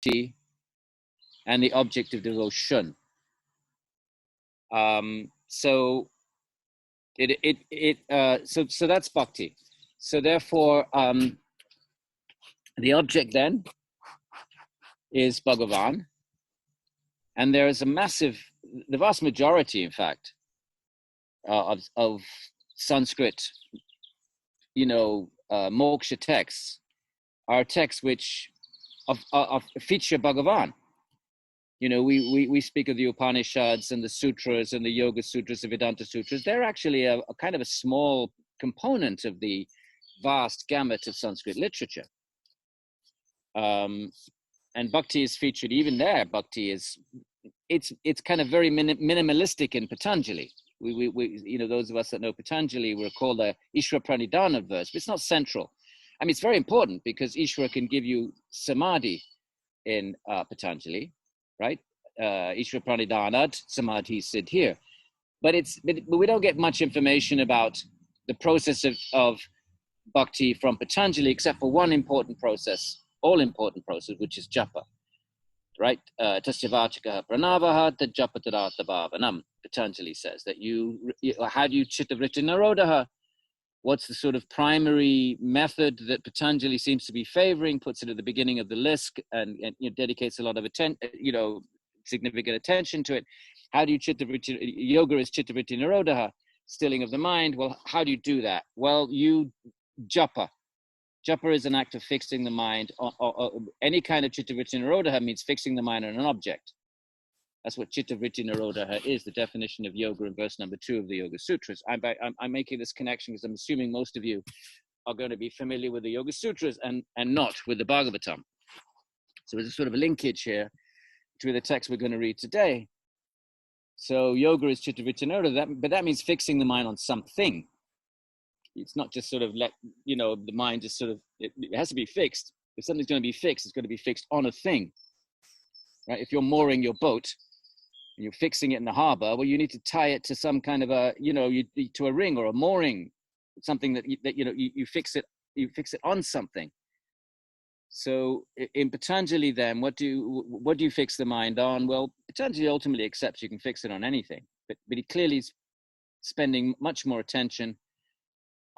bhakti and the object of devotion. So that's bhakti. So therefore, the object then is Bhagavan, and there is the vast majority, in fact, of Sanskrit, moksha texts are texts which feature Bhagavan. We speak of the Upanishads and the sutras and the Yoga Sutras, the Vedanta Sutras. They're actually a kind of a small component of the vast gamut of Sanskrit literature. And bhakti is featured even there. Bhakti it's kind of very minimalistic in Patanjali. We those of us that know Patanjali will recall the Ishvara Pranidhana verse, but it's not central. I mean, it's very important because Ishvara can give you samadhi in Patanjali, right? Ishvara Pranidhanat samadhi siddh here. But we don't get much information about the process of bhakti from Patanjali, except for one important process, all-important process, which is japa, right? Tasya vachakaha pranavaha tad japa tadata bhavanam. Patanjali says that how do you chittavritti narodaha? What's the sort of primary method that Patanjali seems to be favoring? Puts it at the beginning of the list and dedicates a lot of significant attention to it. How do you chittavritti? Yoga is chittavritti narodaha, stilling of the mind. Well, how do you do that? Well, you japa. Japa is an act of fixing the mind. Any kind of chittavritti narodaha means fixing the mind on an object. That's what chittavritti narodaha is, the definition of yoga in verse number 2 of the Yoga Sutras. I'm making this connection because I'm assuming most of you are going to be familiar with the Yoga Sutras and not with the Bhagavatam. So there's a sort of a linkage here between the text we're going to read today. So yoga is chittavritti narodaha, but that means fixing the mind on something. It's not just sort of the mind just sort of, it has to be fixed. If something's going to be fixed, it's going to be fixed on a thing, right? If you're mooring your boat and you're fixing it in the harbor, well, you need to tie it to some kind of to a ring or a mooring, something that you fix it on something. So in Patanjali then, what do you fix the mind on? Well, Patanjali ultimately accepts you can fix it on anything, but he clearly is spending much more attention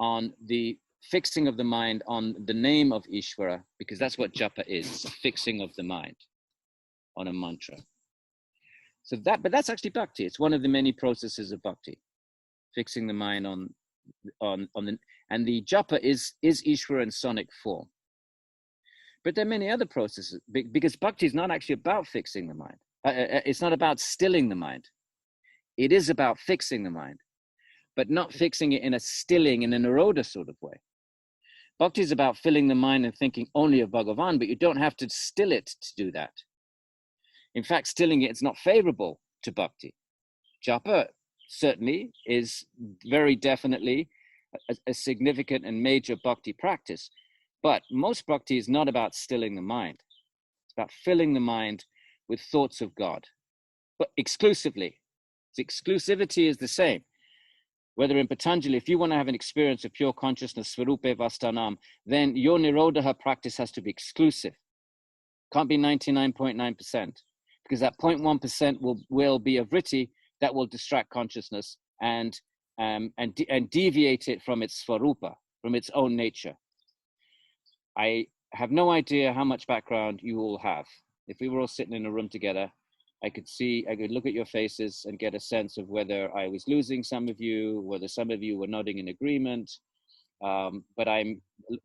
on the fixing of the mind on the name of Ishvara, because that's what japa is. It's a fixing of the mind on a mantra. But that's actually bhakti. It's one of the many processes of bhakti, fixing the mind on and the japa is Ishvara in sonic form. But there are many other processes, because bhakti is not actually about fixing the mind. It's not about stilling the mind. It is about fixing the mind, but not fixing it in a stilling, in a naroda sort of way. Bhakti is about filling the mind and thinking only of Bhagavan, but you don't have to still it to do that. In fact, stilling it's not favorable to bhakti. Japa certainly is very definitely a significant and major bhakti practice, but most bhakti is not about stilling the mind. It's about filling the mind with thoughts of God, but exclusively. The exclusivity is the same. Whether in Patanjali, if you want to have an experience of pure consciousness, Svarupe Vastanam, then your Nirodha practice has to be exclusive. Can't be 99.9%, because that 0.1% will be a vritti that will distract consciousness and deviate it from its Svarupa, from its own nature. I have no idea how much background you all have. If we were all sitting in a room together, I could look at your faces and get a sense of whether I was losing some of you, whether some of you were nodding in agreement. But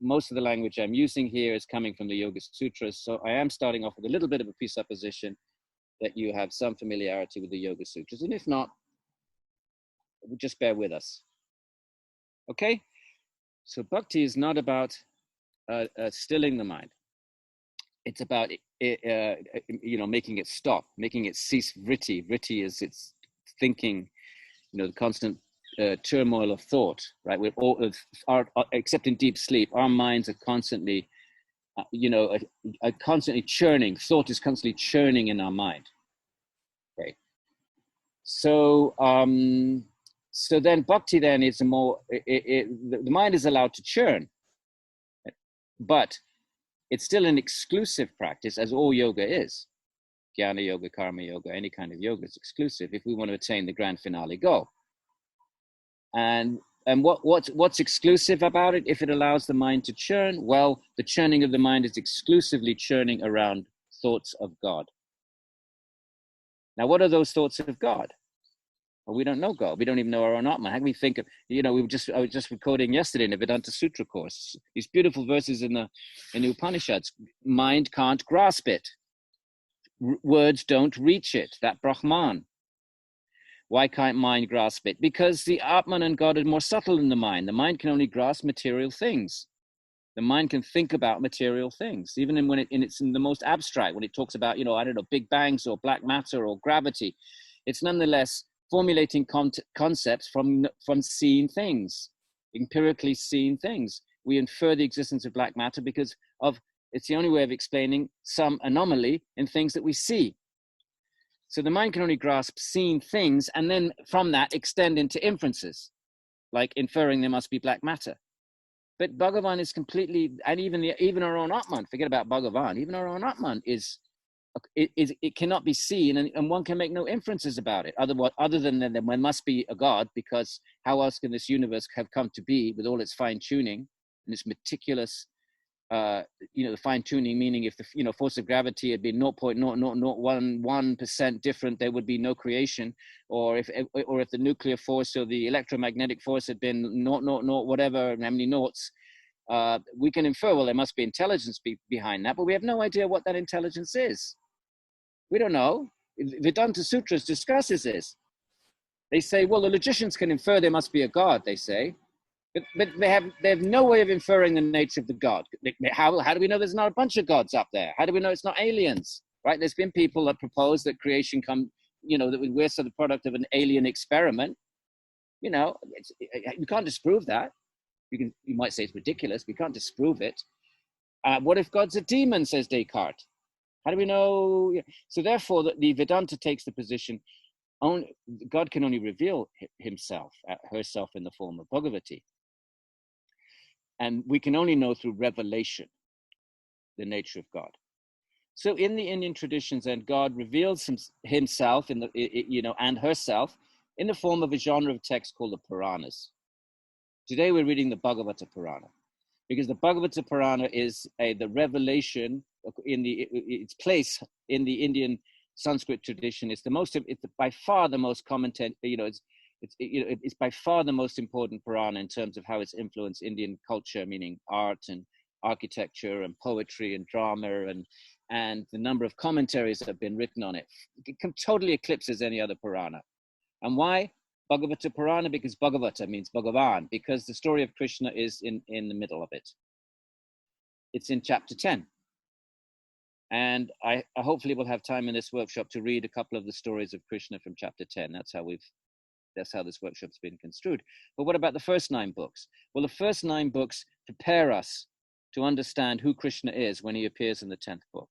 most of the language I'm using here is coming from the Yoga Sutras. So I am starting off with a little bit of a presupposition that you have some familiarity with the Yoga Sutras. And if not, just bear with us. Okay? So bhakti is not about stilling the mind. It's about making it stop, making it cease vritti. Vritti is its thinking, the constant turmoil of thought, right? We're all, except in deep sleep, our minds are constantly, are constantly churning. Thought is constantly churning in our mind. Okay. So then bhakti then is the mind is allowed to churn, but It's still an exclusive practice, as all yoga is. Jnana yoga, karma yoga, any kind of yoga is exclusive if we want to attain the grand finale goal. And what's exclusive about it? If it allows the mind to churn, well, the churning of the mind is exclusively churning around thoughts of God. Now, what are those thoughts of God? Well, we don't know God. We don't even know our own Atman. How can we think of, I was just recording yesterday in the Vedanta Sutra course, these beautiful verses in the Upanishads. Mind can't grasp it. Words don't reach it, that Brahman. Why can't mind grasp it? Because the Atman and God are more subtle than the mind. The mind can only grasp material things. The mind can think about material things, even when it's in the most abstract, when it talks about, big bangs or black matter or gravity. It's nonetheless formulating concepts from seen things, empirically seen things. We infer the existence of black matter because it's the only way of explaining some anomaly in things that we see. So the mind can only grasp seen things and then from that extend into inferences, like inferring there must be black matter. But Bhagavan is completely, and even our own Atman, forget about Bhagavan, even our own Atman it cannot be seen, and one can make no inferences about it other than there must be a God, because how else can this universe have come to be with all its fine tuning and its meticulous, the fine tuning, meaning if the force of gravity had been 0.0001% different, there would be no creation, or if the nuclear force or the electromagnetic force had been whatever, how many noughts, we can infer, well, there must be intelligence behind that, but we have no idea what that intelligence is. We don't know. Vedanta Sutras discusses this. They say, well, the logicians can infer there must be a God, they say, but they have no way of inferring the nature of the God. How do we know there's not a bunch of gods up there? How do we know it's not aliens, right? There's been people that propose that creation that we're sort of the product of an alien experiment. You can't disprove that. You might say it's ridiculous, but you can't disprove it. What if God's a demon, says Descartes? How do we know? So therefore, the Vedanta takes the position, God can only reveal herself in the form of Bhagavati. And we can only know through revelation the nature of God. So in the Indian traditions, and God reveals himself and herself in the form of a genre of text called the Puranas. Today we're reading the Bhagavata Purana, because the Bhagavata Purana is the revelation its place in the Indian Sanskrit tradition. It's by far the most commented. It's by far the most important Purana in terms of how it's influenced Indian culture, meaning art and architecture and poetry and drama, and the number of commentaries that have been written on it. It totally eclipses any other Purana. And why? Bhagavata Purana, because Bhagavata means Bhagavan, because the story of Krishna is in the middle of it. It's in chapter 10. And I hopefully will have time in this workshop to read a couple of the stories of Krishna from chapter 10. That's how this workshop's been construed. But what about the first 9 books? Well, the first 9 books prepare us to understand who Krishna is when he appears in the 10th book.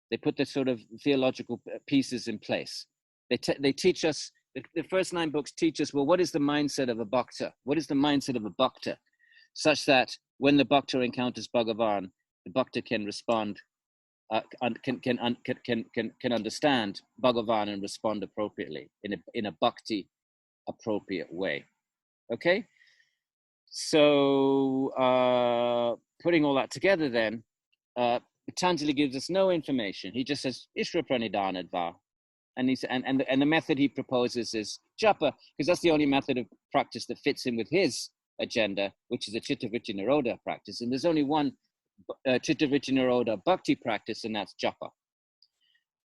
They put the sort of theological pieces in place. They teach us, the first 9 books teach us, well, what is the mindset of a bhakta? What is the mindset of a bhakta? Such that when the bhakta encounters Bhagavan, the bhakta can respond, can understand Bhagavan and respond appropriately in a bhakti appropriate way. Okay? So putting all that together then, Patanjali gives us no information. He just says Ishra Pranidhanadva. And the method he proposes is japa, because that's the only method of practice that fits in with his agenda, which is a Chittavritti Nirodha practice. And there's only one Chittavritti Nirodha bhakti practice, and that's japa.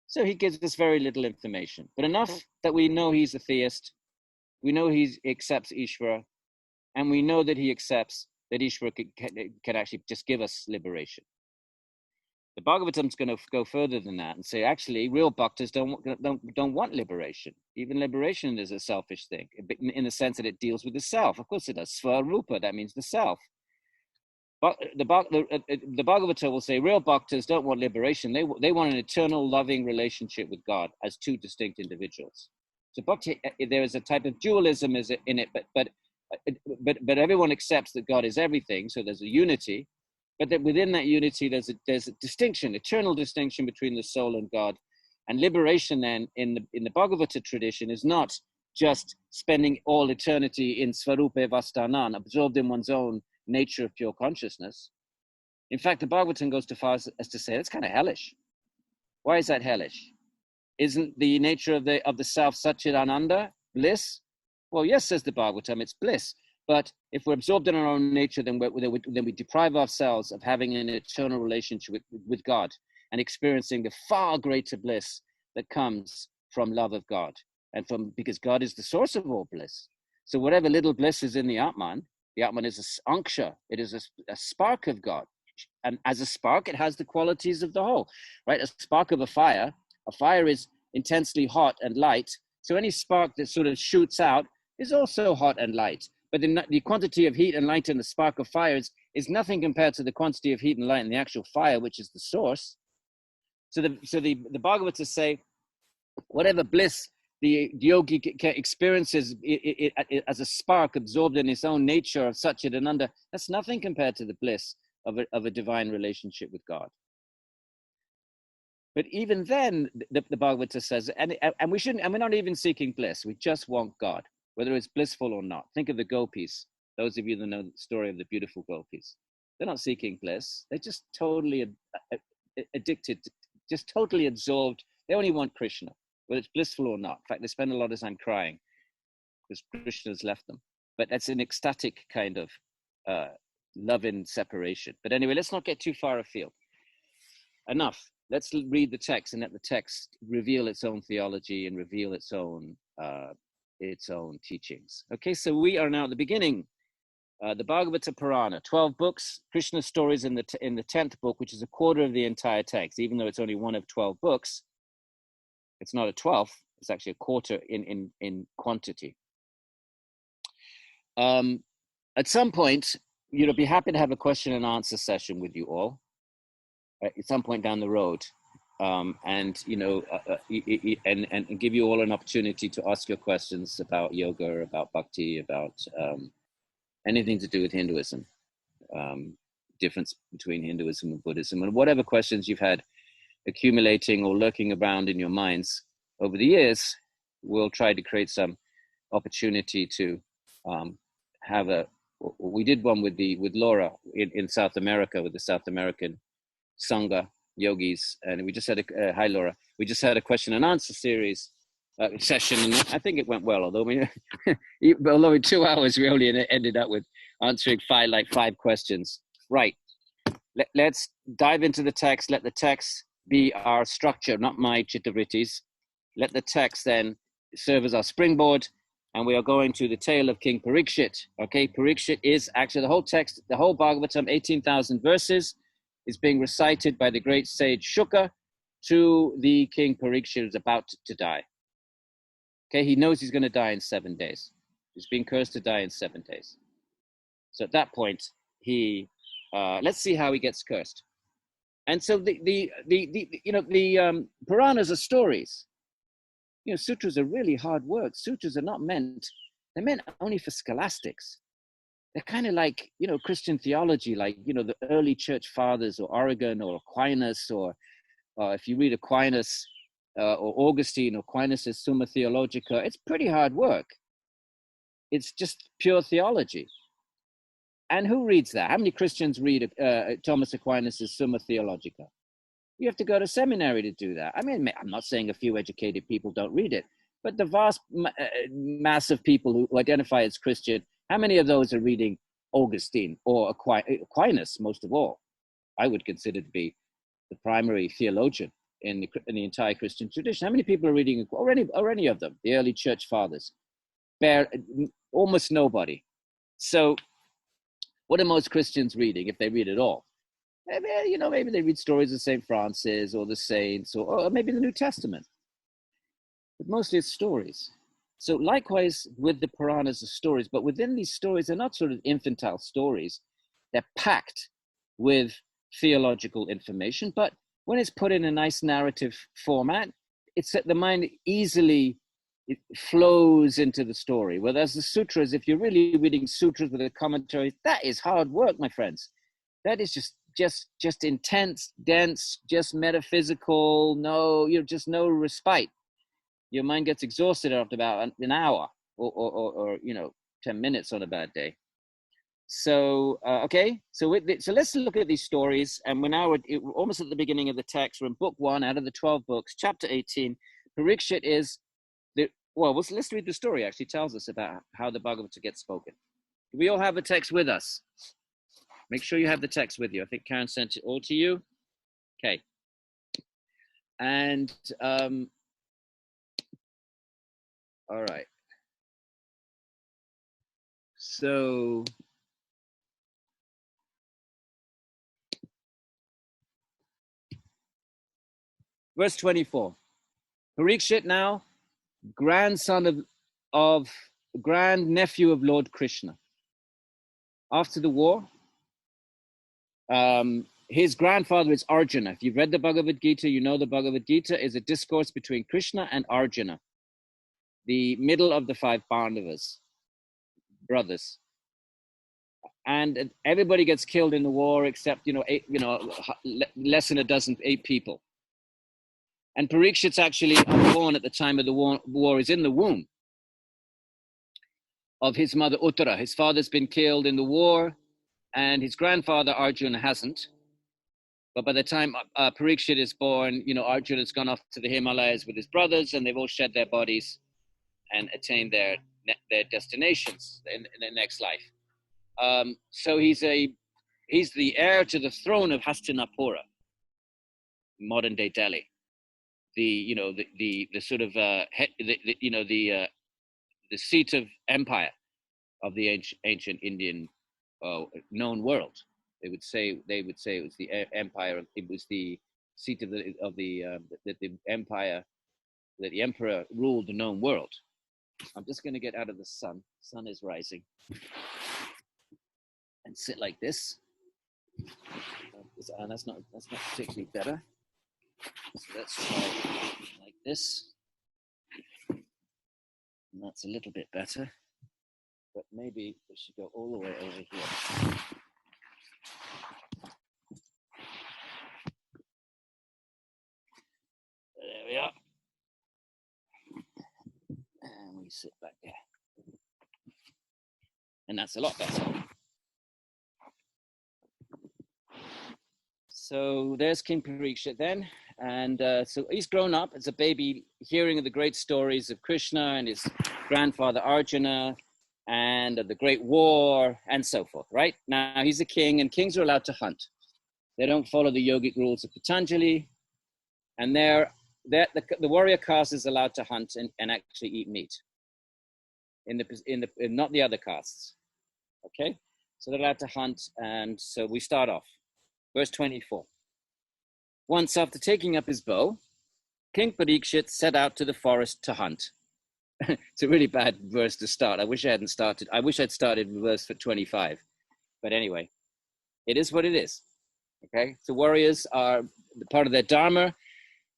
So he gives us very little information, but enough that we know he's a theist, we know he accepts Ishvara, and we know that he accepts that Ishvara can actually just give us liberation. The Bhagavatam's going to go further than that and say, actually, real bhaktas don't want liberation. Even liberation is a selfish thing, in the sense that it deals with the self. Of course it does. Svarupa, that means the self. But the Bhagavata will say, real bhaktas don't want liberation. They want an eternal, loving relationship with God as 2 distinct individuals. So bhakti, there is a type of dualism in it, but everyone accepts that God is everything. So there's a unity. but that within that unity, there's a distinction, eternal distinction between the soul and God. And liberation then in the Bhagavata tradition is not just spending all eternity in Svarupa Vastanan, absorbed in one's own nature of pure consciousness. In fact, the Bhagavatam goes to far as to say that's kind of hellish. Why is that hellish? Isn't the nature of the self Satchidananda bliss? Well, yes, says the Bhagavatam, it's bliss. But if we're absorbed in our own nature, then we deprive ourselves of having an eternal relationship with God and experiencing the far greater bliss that comes from love of God, and because God is the source of all bliss. So whatever little bliss is in the Atman is a anksha, it is a spark of God. And as a spark, it has the qualities of the whole, right? A spark of a fire is intensely hot and light. So any spark that sort of shoots out is also hot and light. But the quantity of heat and light in the spark of fire is nothing compared to the quantity of heat and light in the actual fire, which is the source. So the Bhagavatas say, whatever bliss the yogi experiences it as a spark absorbed in his own nature of Satchidananda, that's nothing compared to the bliss of a divine relationship with God. But even then, the Bhagavata says, and we're not even seeking bliss. We just want God, whether it's blissful or not. Think of the gopis. Those of you that know the story of the beautiful gopis, they're not seeking bliss. They're just totally addicted, just totally absorbed. They only want Krishna, whether it's blissful or not. In fact, they spend a lot of time crying because Krishna has left them. But that's an ecstatic kind of love-in separation. But anyway, let's not get too far afield. Enough. Let's read the text and let the text reveal its own theology and reveal its own teachings. Okay, so we are now at the beginning. The Bhagavata Purana, 12 books, Krishna stories in the 10th book, which is a quarter of the entire text. Even though it's only one of 12 books, it's not a 12th. It's actually a quarter in quantity. At some point, you'll be happy to have a question and answer session with you all at some point down the road, and give you all an opportunity to ask your questions about yoga, about bhakti, about anything to do with Hinduism, difference between Hinduism and Buddhism, and whatever questions you've had accumulating or lurking around in your minds over the years. We'll try to create some opportunity to we did one with Laura in South America, with the South American Sangha yogis, and we just had hi Laura, we just had a question and answer series session, and I think it went well, although although in 2 hours we only ended up with answering five questions. Right, let's dive into the text. Let the text be our structure, not my chittavrittis. Let the text then serve as our springboard, and we are going to the tale of King Parikshit. Okay, Parikshit is actually the whole text, the whole Bhagavatam, 18,000 verses, is being recited by the great sage Shuka to the King Parikshit who's about to die. Okay, he knows he's going to die in 7 days. He's being cursed to die in 7 days. So at that point, let's see how he gets cursed. And so the Puranas are stories. Sutras are really hard work. Sutras are they're meant only for scholastics. They're kind of like, Christian theology, like, the early church fathers, or Origen or Aquinas, or if you read Aquinas or Augustine or Aquinas' Summa Theologica, it's pretty hard work. It's just pure theology. And who reads that? How many Christians read Thomas Aquinas' Summa Theologica? You have to go to seminary to do that. I mean, I'm not saying a few educated people don't read it, but the vast mass of people who identify as Christian, how many of those are reading Augustine or Aquinas, most of all? I would consider to be the primary theologian in the entire Christian tradition. How many people are reading or any of them, the early church fathers? Almost nobody. So what are most Christians reading, if they read at all? Maybe they read stories of St. Francis or the saints, or maybe the New Testament. But mostly it's stories. So likewise with the Puranas are stories, but within these stories, they're not sort of infantile stories. They're packed with theological information, but when it's put in a nice narrative format, it's that the mind easily it flows into the story. Whereas the sutras, if you're really reading sutras with a commentary, that is hard work, my friends. That is just just intense, dense, just metaphysical. No, just no respite. Your mind gets exhausted after about an hour or 10 minutes on a bad day. So okay, so let's look at these stories, and we're now almost at the beginning of the text. We're in book 1 out of the 12 books, chapter 18. Parikshit is let's read the story. Actually tells us about how the Bhagavata gets spoken. Do we all have the text with us? Make sure you have the text with you. I think Karen sent it all to you. Okay. And all right. So verse 24. Parikshit now, grandson of grand nephew of Lord Krishna. After the war, his grandfather is Arjuna. If you've read the Bhagavad Gita, you know the Bhagavad Gita is a discourse between Krishna and Arjuna, the middle of the 5 Pandavas, brothers. And everybody gets killed in the war except, less than 8 people. And Parikshit's actually unborn at the time of the war, is in the womb of his mother Uttara. His father's been killed in the war, and his grandfather Arjuna hasn't. But by the time Parikshit is born, Arjuna's gone off to the Himalayas with his brothers, and they've all shed their bodies and attained their destinations in their next life. So he's the heir to the throne of Hastinapura, modern day Delhi. The sort of the seat of empire of the ancient Indian known world. They would say it was the empire. It was the seat of the empire, that the emperor ruled the known world. I'm just going to get out of the sun. Sun is rising, and sit like this. That's not particularly better. So let's try like this. And that's a little bit better, but maybe we should go all the way over here. There we are. And we sit back there. And that's a lot better. So there's King Parikshit then. And so he's grown up as a baby, hearing of the great stories of Krishna and his grandfather Arjuna and of the great war and so forth, right? Now he's a king, and kings are allowed to hunt. They don't follow the yogic rules of Patanjali. And the warrior caste is allowed to hunt and actually eat meat. In not the other castes. Okay? So they're allowed to hunt, and so we start off. Verse 24. Once, after taking up his bow, King Parikshit set out to the forest to hunt. It's a really bad verse to start. I wish I'd started with verse 25. But anyway, it is what it is. Okay? So warriors are, part of their dharma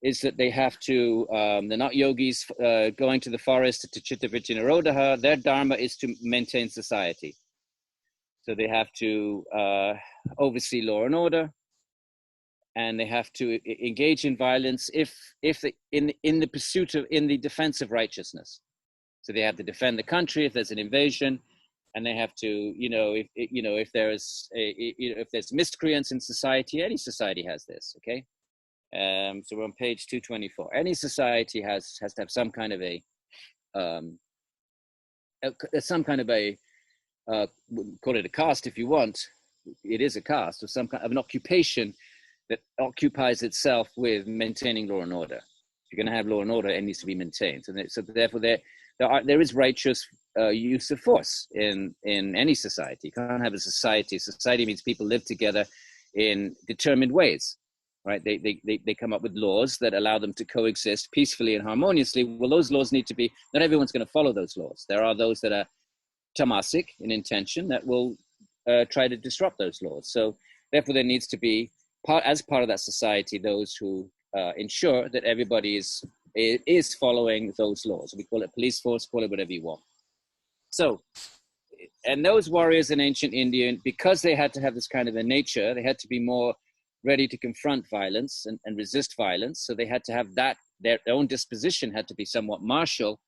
is that they have to, they're not yogis going to the forest to chittavritti nirodha. Their dharma is to maintain society. So they have to oversee law and order, and they have to engage in violence in the defense of righteousness. So they have to defend the country if there's an invasion, and they have to, if there's miscreants in society. Any society has this, okay? So we're on page 224. Any society has to have some kind of call it a caste if you want. It is a caste, or some kind of an occupation that occupies itself with maintaining law and order. If you're going to have law and order, it needs to be maintained. So therefore, there is righteous use of force in any society. You can't have a society. Society means people live together in determined ways, right? They come up with laws that allow them to coexist peacefully and harmoniously. Well, those laws need to be, not everyone's going to follow those laws. There are those that are tamasic in intention that will try to disrupt those laws. So therefore, there needs to be, as part of that society, those who ensure that everybody is following those laws. We call it police force, call it whatever you want. So And those warriors in ancient India, because they had to have this kind of a nature, they had to be more ready to confront violence and resist violence. So they had to have that, their own disposition had to be somewhat martial.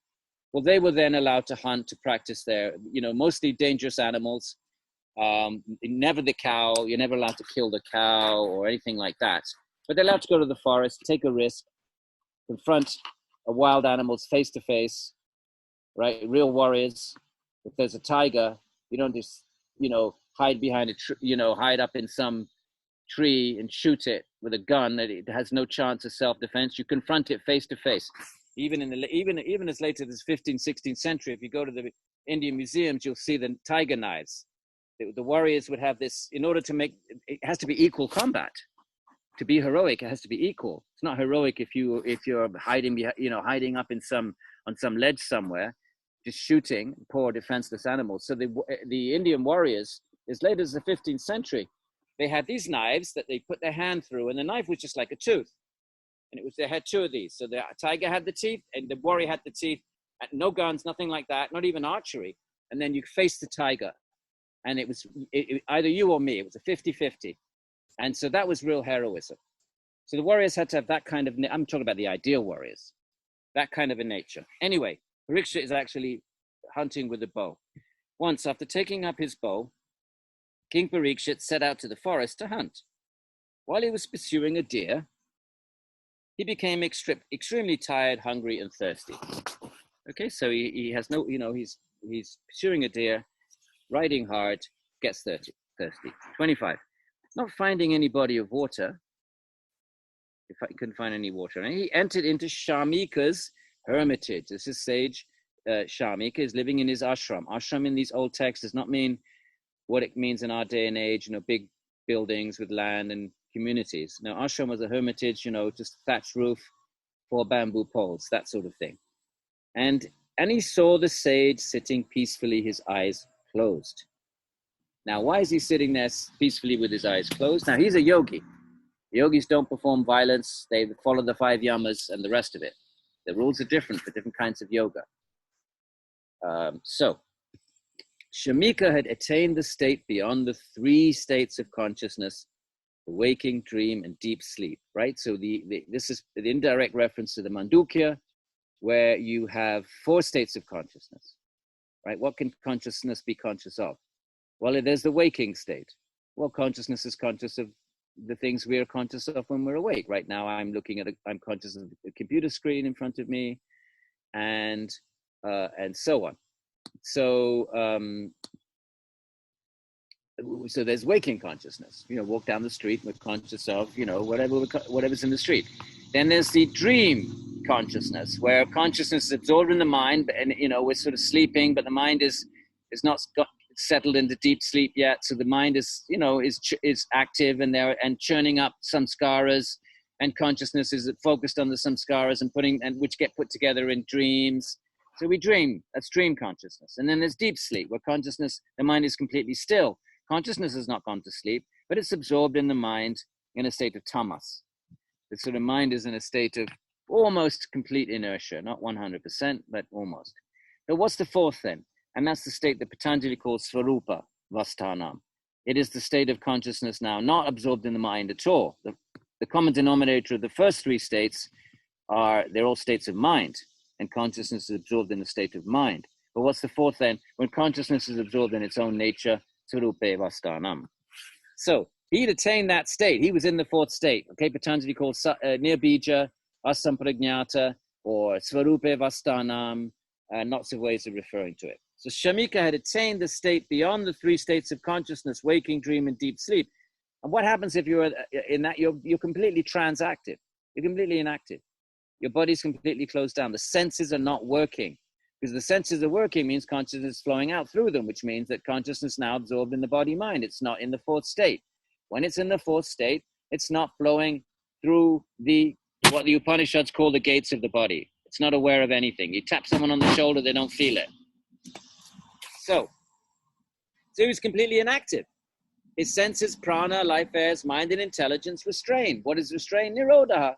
Well, they were then allowed to hunt, to practice their, mostly dangerous animals. Never the cow. You're never allowed to kill the cow or anything like that. But they're allowed to go to the forest, take a risk, confront wild animals face to face, right? Real warriors. If there's a tiger, you don't just, hide behind a tree, hide up in some tree and shoot it with a gun. It has no chance of self-defense. You confront it face to face. Even as late as the 15th, 16th century, if you go to the Indian museums, you'll see the tiger knives. The warriors would have this, in order to make, it has to be equal combat. To be heroic, it has to be equal. It's not heroic if you're hiding up on some ledge somewhere, just shooting poor defenseless animals. So the Indian warriors, as late as the 15th century, they had these knives that they put their hand through, and the knife was just like a tooth. And they had two of these. So the tiger had the teeth, and the warrior had the teeth. No guns, nothing like that, not even archery. And then you face the tiger. And it was either you or me. It was a 50-50. And so that was real heroism. So the warriors had to have that kind of, I'm talking about the ideal warriors, that kind of a nature. Anyway, Parikshit is actually hunting with a bow. Once, after taking up his bow, King Parikshit set out to the forest to hunt. While he was pursuing a deer, he became extremely tired, hungry, and thirsty. Okay, so he has no, he's pursuing a deer, riding hard, gets thirsty. 25. Not finding any body of water, if I couldn't find any water, and he entered into Shamika's hermitage. This is sage Shamika is living in his ashram. Ashram in these old texts does not mean what it means in our day and age, big buildings with land and communities. Now, ashram was a hermitage, just thatched roof, 4 bamboo poles, that sort of thing. And he saw the sage sitting peacefully, his eyes closed. Now, why is he sitting there peacefully with his eyes closed? Now, he's a yogi. Yogis don't perform violence. They follow the 5 yamas and the rest of it. The rules are different for different kinds of yoga. So, Shamika had attained the state beyond the 3 states of consciousness, the waking, dream, and deep sleep, right? So this is the indirect reference to the Mandukya, where you have 4 states of consciousness, right? What can consciousness be conscious of? Well, there's the waking state. Well, consciousness is conscious of the things we are conscious of when we're awake. Right now, I'm conscious of the computer screen in front of me, and so on. So there's waking consciousness. Walk down the street, we're conscious of whatever's in the street. Then there's the dream consciousness, where consciousness is absorbed in the mind, and we're sort of sleeping, but the mind is not got settled into deep sleep yet. So the mind is active and churning up samskaras, and consciousness is focused on the samskaras and which get put together in dreams. So we dream. That's dream consciousness. And then there's deep sleep, where the mind is completely still. Consciousness has not gone to sleep, but it's absorbed in the mind in a state of tamas. The sort of mind is in a state of almost complete inertia, not 100%, but almost. But what's the 4th then? And that's the state that Patanjali calls Svarupa Vastanam. It is the state of consciousness now, not absorbed in the mind at all. The common denominator of the first 3 states they're all states of mind, and consciousness is absorbed in the state of mind. But what's the 4th then? When consciousness is absorbed in its own nature, Svarupa Vastanam. So he'd attained that state. He was in the 4th state. Okay, Patanjali called Nirbija, Asampragnata, or Svarupa Vastanam, lots of ways of referring to it. So Shamika had attained the state beyond the 3 states of consciousness, waking, dream, and deep sleep. And what happens if you're in that? You're completely transactive. You're completely inactive. Your body's completely closed down. The senses are not working. Because the senses are working means consciousness is flowing out through them, which means that consciousness now absorbed in the body-mind. It's not in the 4th state. When it's in the 4th state, it's not flowing through what the Upanishads call the gates of the body. It's not aware of anything. You tap someone on the shoulder, they don't feel it. So he was completely inactive. His senses, prana, life airs, mind, and intelligence restrained. What is restrained? Nirodha.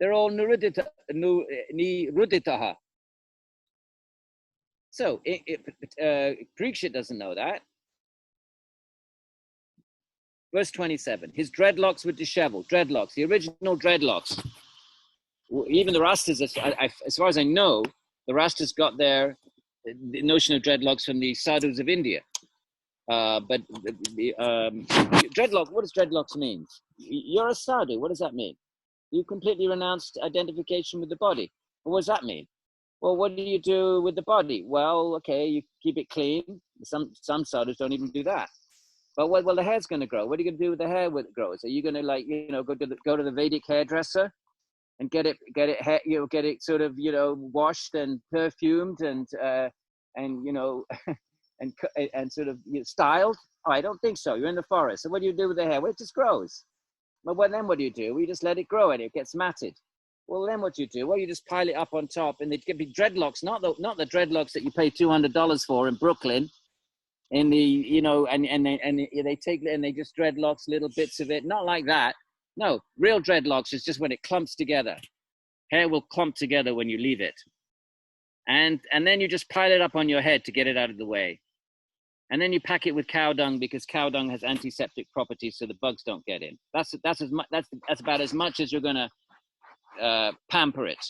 They're all niruditaha. So Parikshit doesn't know that. Verse 27, his dreadlocks were disheveled. Dreadlocks, the original dreadlocks. Even the Rastas, as far as I know, the Rastas got the notion of dreadlocks from the sadhus of India. But dreadlock, what does dreadlocks mean? You're a sadhu, what does that mean? You completely renounced identification with the body. What does that mean? Well, what do you do with the body? Well, okay, you keep it clean. Some sadhus don't even do that. But well, the hair's going to grow. What are you going to do with the hair when it grows? Are you going to go to the Vedic hairdresser and get it sort of washed and perfumed and and sort of styled? Oh, I don't think so. You're in the forest. So what do you do with the hair? Well, it just grows. But then what do? We just let it grow and it gets matted. Well, then what do you do? Well, you just pile it up on top, and they can be dreadlocks, not the dreadlocks that you pay $200 for in Brooklyn. In the and they take and they just dreadlocks little bits of it, not like that. No, real dreadlocks is just when it clumps together. Hair will clump together when you leave it, and then you just pile it up on your head to get it out of the way, and then you pack it with cow dung because cow dung has antiseptic properties, so the bugs don't get in. That's about as much as you're gonna pamper it.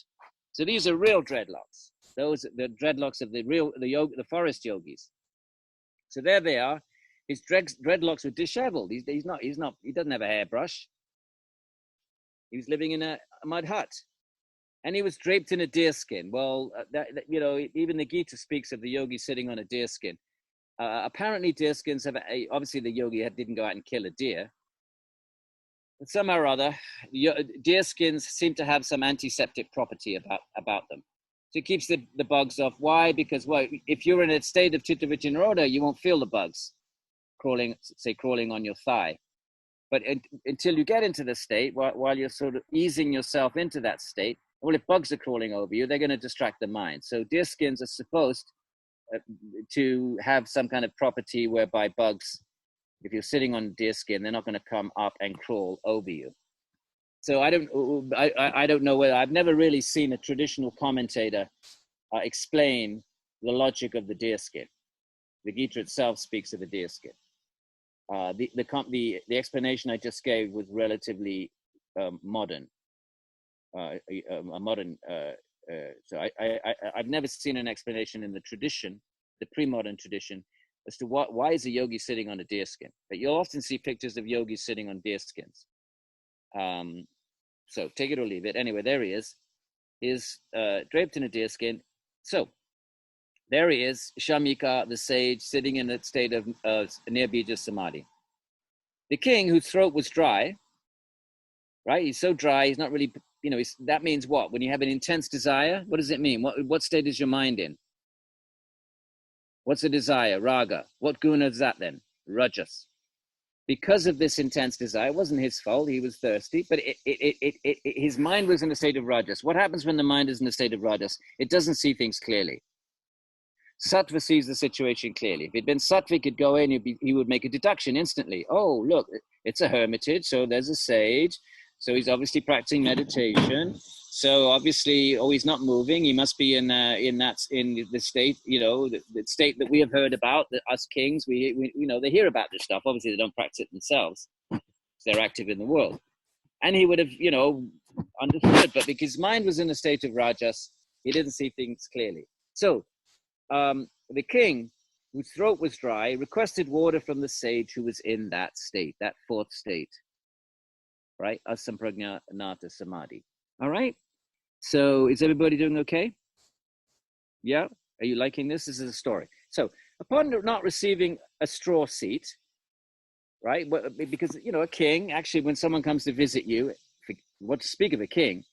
So these are real dreadlocks. Those are the dreadlocks of the forest yogis. So there they are. His dreadlocks were disheveled. He doesn't have a hairbrush. He was living in a mud hut, and he was draped in a deerskin. Well, even the Gita speaks of the yogi sitting on a deerskin. Apparently, deerskins have obviously the yogi didn't go out and kill a deer. But somehow or other, deerskins seem to have some antiseptic property about them. So it keeps the bugs off. Why? Because if you're in a state of chitta vritti nirodha, you won't feel the bugs crawling on your thigh. But until you get into the state, while you're sort of easing yourself into that state, well, if bugs are crawling over you, they're going to distract the mind. So deerskins are supposed to have some kind of property whereby bugs, if you're sitting on deerskin, they're not going to come up and crawl over you. So I don't know whether I've never really seen a traditional commentator explain the logic of the deerskin. The Gita itself speaks of a deerskin. The explanation I just gave was relatively modern. So I've never seen an explanation in the tradition, the pre-modern tradition, as to why is a yogi sitting on a deerskin. But you'll often see pictures of yogis sitting on deerskins. So take it or leave it. Anyway, there he is. He's draped in a deerskin. So there he is, Shamika, the sage, sitting in a state of nirbija samadhi. The king, whose throat was dry, right? He's so dry, he's not really, that means what? When you have an intense desire, what does it mean? What state is your mind in? What's a desire? Raga. What guna is that then? Rajas. Because of this intense desire, it wasn't his fault, he was thirsty, but his mind was in a state of rajas. What happens when the mind is in a state of rajas? It doesn't see things clearly. Sattva sees the situation clearly. If it'd been sattva, he could go in, he would make a deduction instantly. Oh, look, it's a hermitage, so there's a sage, so he's obviously practicing meditation. So obviously, he's not moving. He must be in the state, the state that we have heard about. Us kings, we they hear about this stuff. Obviously, they don't practice it themselves. They're active in the world, and he would have, understood. But because his mind was in a state of rajas, he didn't see things clearly. So the king, whose throat was dry, requested water from the sage who was in that state, that fourth state, right? Asamprajnata samadhi. All right. So is everybody doing okay? Yeah? Are you liking this? This is a story. So upon not receiving a straw seat, right? Because, a king, actually, when someone comes to visit you, what to speak of a king,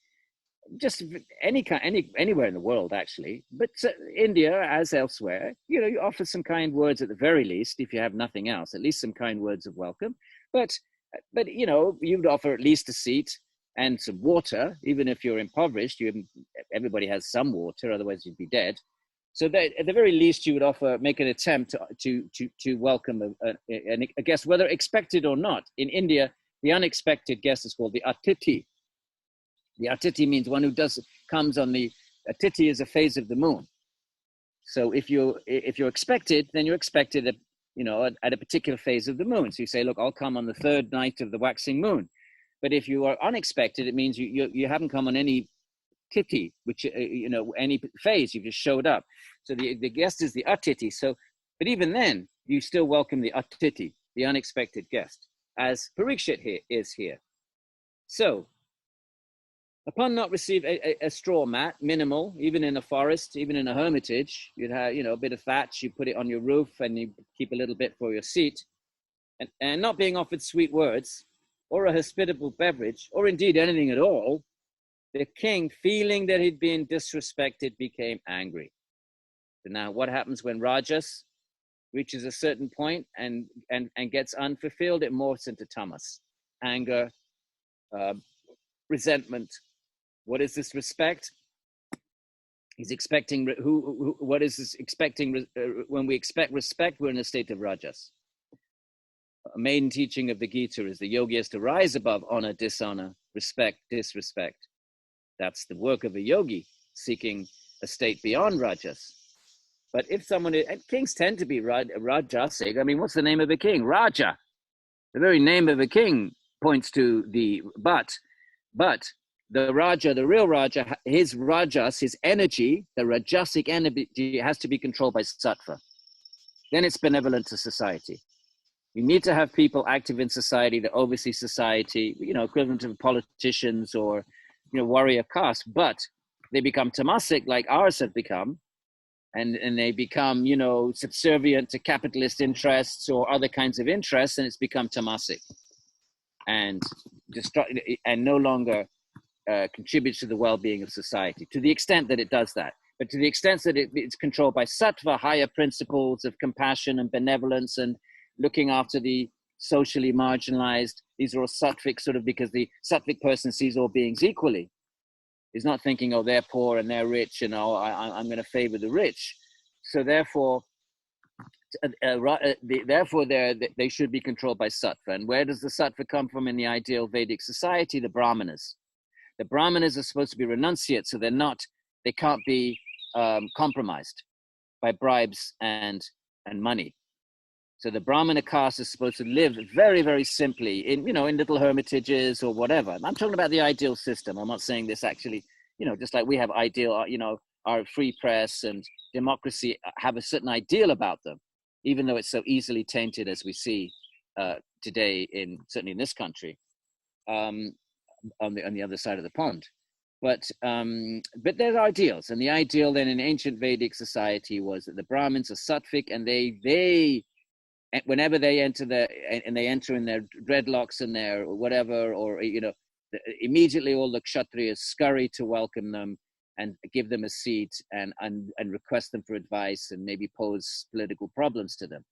just anywhere in the world, actually, but India, as elsewhere, you offer some kind words at the very least, if you have nothing else, at least some kind words of welcome. But you'd offer at least a seat and some water, even if you're impoverished. Everybody has some water, otherwise you'd be dead. So that, at the very least, you would make an attempt to welcome a guest, whether expected or not. In India, the unexpected guest is called the Atithi. The Atithi means one who comes on the Atithi is a phase of the moon. So if you're expected, then you're expected at, at a particular phase of the moon. So you say, look, I'll come on the third night of the waxing moon. But if you are unexpected, it means you haven't come on any titi, which, any phase, you've just showed up. So the guest is the atiti. So, but even then, you still welcome the atiti, the unexpected guest, as Parikshit is here. So, upon not receiving a straw mat, minimal, even in a forest, even in a hermitage, you'd have, a bit of thatch, you put it on your roof and you keep a little bit for your seat. And not being offered sweet words or a hospitable beverage, or indeed anything at all, the king, feeling that he'd been disrespected, became angry. So now what happens when Rajas reaches a certain point and gets unfulfilled? It morphs into tamas, anger, resentment. What is this respect? He's expecting what is this expecting? When we expect respect, we're in a state of rajas. A main teaching of the Gita is the yogi has to rise above honor, dishonor, respect, disrespect. That's the work of a yogi, seeking a state beyond rajas. But if someone, and kings tend to be rajasic. I mean, what's the name of a king? Raja. The very name of a king points to the but the Raja, the real Raja, his rajas, his energy, the rajasic energy has to be controlled by sattva. Then it's benevolent to society. You need to have people active in society that oversee society, equivalent to politicians or, warrior caste, but they become tamasic like ours have become, and they become, subservient to capitalist interests or other kinds of interests, and it's become tamasic and no longer contributes to the well-being of society, to the extent that it does that. But to the extent that it's controlled by sattva, higher principles of compassion and benevolence and looking after the socially marginalized, these are all sattvic, sort of, because the sattvic person sees all beings equally. He's not thinking, oh, they're poor and they're rich, and I'm going to favor the rich. So therefore, they should be controlled by sattva. And where does the sattva come from in the ideal Vedic society? The brahmanas. The brahmanas are supposed to be renunciates, so they can't be compromised by bribes and money. So the brahmana caste is supposed to live very, very simply in little hermitages or whatever. I'm talking about the ideal system. I'm not saying this actually, just like we have ideal, our free press and democracy have a certain ideal about them, even though it's so easily tainted as we see today, certainly in this country, on the other side of the pond. But there are ideals, and the ideal then in ancient Vedic society was that the Brahmins are sattvic, and they whenever they enter in their dreadlocks and their whatever, or immediately all the kshatriyas scurry to welcome them and give them a seat and request them for advice and maybe pose political problems to them.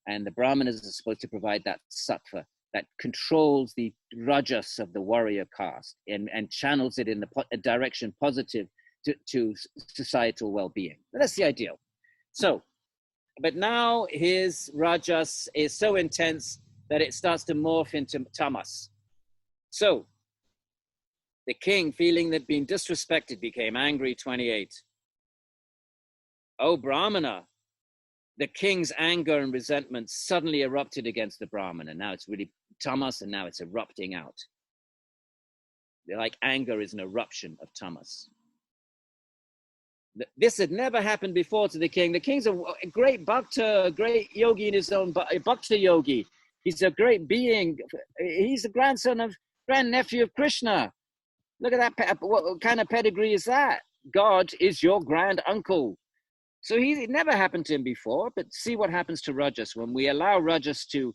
And the brahmanas are supposed to provide that sattva that controls the rajas of the warrior caste and channels it in the direction positive to societal well-being. That's the ideal. So, but now his rajas is so intense that it starts to morph into tamas. So the king, feeling that being disrespected, became angry. 28. Oh, Brahmana. The king's anger and resentment suddenly erupted against the Brahmana. Now it's really tamas, and now it's erupting out. Like anger is an eruption of tamas. This had never happened before to the king. The king's a great bhakta, a great yogi in his own, bhakta yogi. He's a great being. He's the grandnephew of Krishna. Look at that. What kind of pedigree is that? God is your grand uncle. So it never happened to him before, but see what happens to rajas when we allow rajas to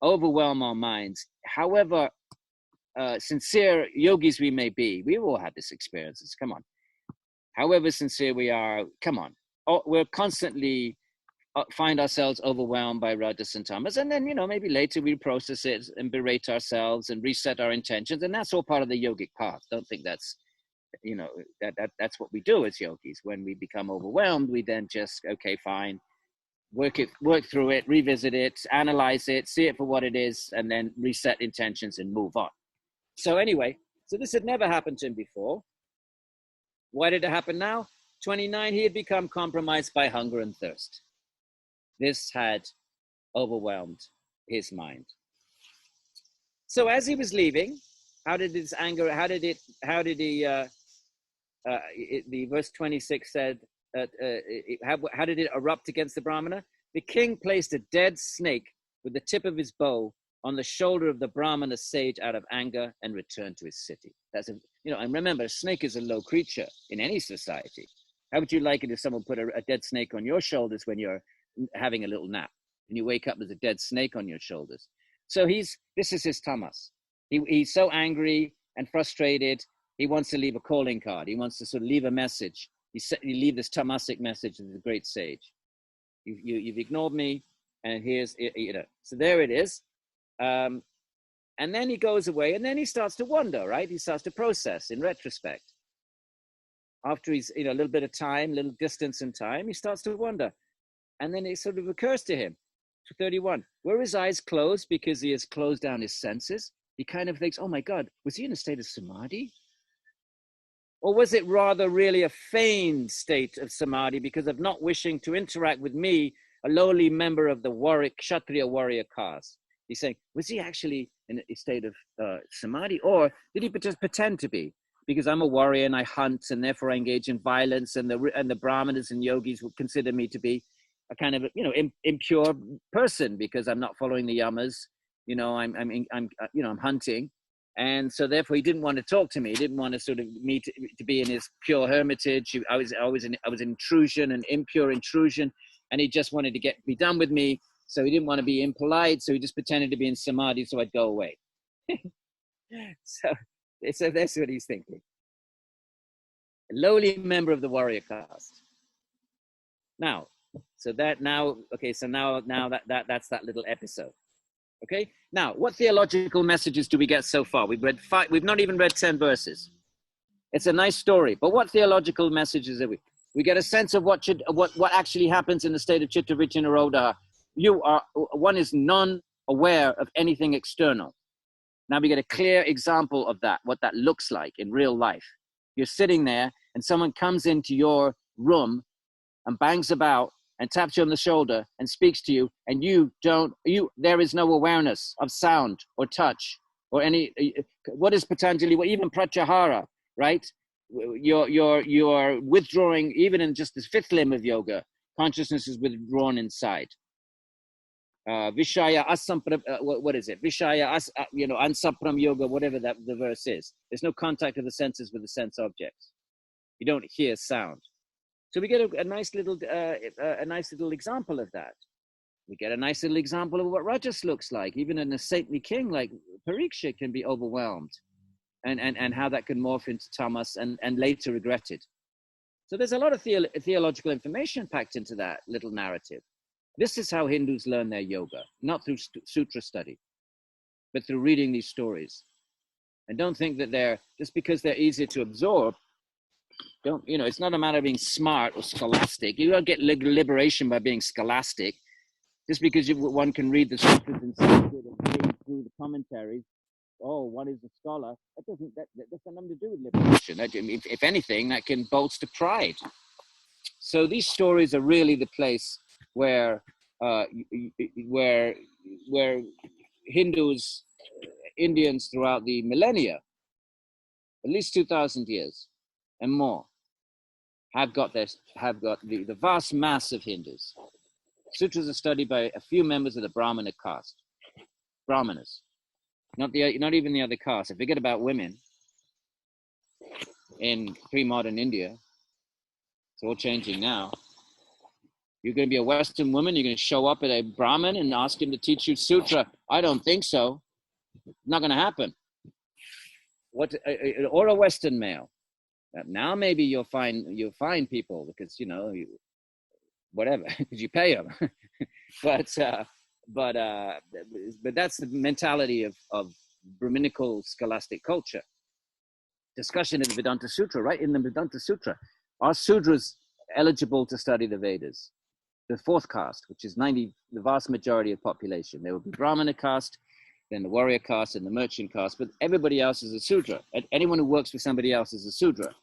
overwhelm our minds. However sincere yogis we may be, we've all had this experiences. Come on. However sincere we are, come on. We're constantly find ourselves overwhelmed by rajas and tamas, and then maybe later we process it and berate ourselves and reset our intentions, and that's all part of the yogic path. Don't think that's that's what we do as yogis. When we become overwhelmed, we then just, okay, fine, work through it, revisit it, analyze it, see it for what it is, and then reset intentions and move on. So anyway, so this had never happened to him before. Why did it happen now? 29, he had become compromised by hunger and thirst. This had overwhelmed his mind. So as he was leaving, how did his anger, the verse 26 said, how did it erupt against the Brahmana? The king placed a dead snake with the tip of his bow on the shoulder of the Brahmana sage out of anger and returned to his city. That's and remember, a snake is a low creature in any society. How would you like it if someone put a dead snake on your shoulders when you're having a little nap and you wake up, there's a dead snake on your shoulders? So this is his tamas. He's so angry and frustrated. He wants to leave a calling card. He wants to sort of leave a message. You leave this tamasic message to the great sage. You've ignored me, and here's, so there it is. And then he goes away, and then he starts to wonder, right? He starts to process in retrospect. After he's, a little bit of time, little distance in time, he starts to wonder. And then it sort of occurs to him, to 31, were his eyes closed because he has closed down his senses? He kind of thinks, oh my God, was he in a state of samadhi? Or was it rather really a feigned state of samadhi because of not wishing to interact with me, a lowly member of the Kshatriya warrior caste? He's saying, was he actually in a state of samadhi, or did he just pretend to be? Because I'm a warrior and I hunt and therefore I engage in violence, and the brahmanas and yogis would consider me to be a kind of impure person because I'm not following the yamas. I'm hunting. And so therefore he didn't want to talk to me. He didn't want to sort of me to be in his pure hermitage. I was an intrusion, an impure intrusion, and he just wanted to be done with me. So he didn't want to be impolite. So he just pretended to be in samadhi so I'd go away. So that's what he's thinking. A lowly member of the warrior caste. Now that's that little episode. Okay. Now, what theological messages do we get so far? We've read 5. We've not even read 10 verses. It's a nice story, but what theological messages are we? We get a sense of what actually happens in the state of Chitta Vijja Nirodha. One is non-aware of anything external. Now we get a clear example of that, what that looks like in real life. You're sitting there and someone comes into your room and bangs about and taps you on the shoulder and speaks to you, and there is no awareness of sound or touch or any, what is Patanjali, even Pratyahara, right? You're withdrawing, even in just the 5th limb of yoga, consciousness is withdrawn inside. Vishaya asampram, what is it? Vishaya ansapram yoga, whatever the verse is. There's no contact of the senses with the sense objects. You don't hear sound. So we get a nice little example of that. We get a nice little example of what Rajas looks like. Even in a saintly king like Parikshit can be overwhelmed, and how that can morph into tamas and later regretted. So there's a lot of theological information packed into that little narrative. This is how Hindus learn their yoga, not through sutra study, but through reading these stories. And don't think that just because they're easier to absorb, it's not a matter of being smart or scholastic. You don't get liberation by being scholastic. Just because one can read the sutras in Sanskrit and read through the commentaries, one is a scholar, that's nothing to do with liberation. If anything, that can bolster pride. So these stories are really the place where Hindus, Indians throughout the millennia, at least 2,000 years and more, have got the vast mass of Hindus. Sutras are studied by a few members of the Brahmana caste. Brahmanas, not even the other caste. Forget about women in pre-modern India. It's all changing now. You're going to be a Western woman. You're going to show up at a Brahmin and ask him to teach you sutra. I don't think so. Not going to happen. Or a Western male. Now maybe you'll find people because whatever, because you pay them. but that's the mentality of Brahminical scholastic culture. Discussion in the Vedanta Sutra, right? In the Vedanta Sutra, are Sudras eligible to study the Vedas? The 4th caste, which is the vast majority of population. There will be Brahmana caste, then the warrior caste and the merchant caste, but everybody else is a Sudra. Anyone who works for somebody else is a Sudra.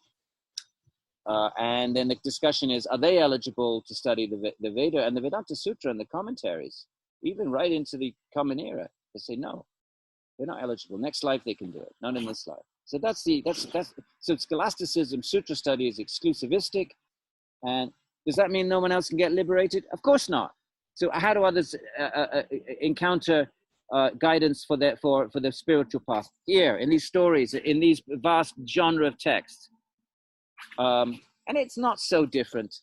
And then the discussion is, are they eligible to study the Veda and the Vedanta Sutra and the commentaries, even right into the Common Era? They say, no, they're not eligible. Next life they can do it, not in this life. So that's so scholasticism, sutra study is exclusivistic. And does that mean no one else can get liberated? Of course not. So how do others encounter guidance for the spiritual path? Here, in these stories, in these vast genre of texts. And it's not so different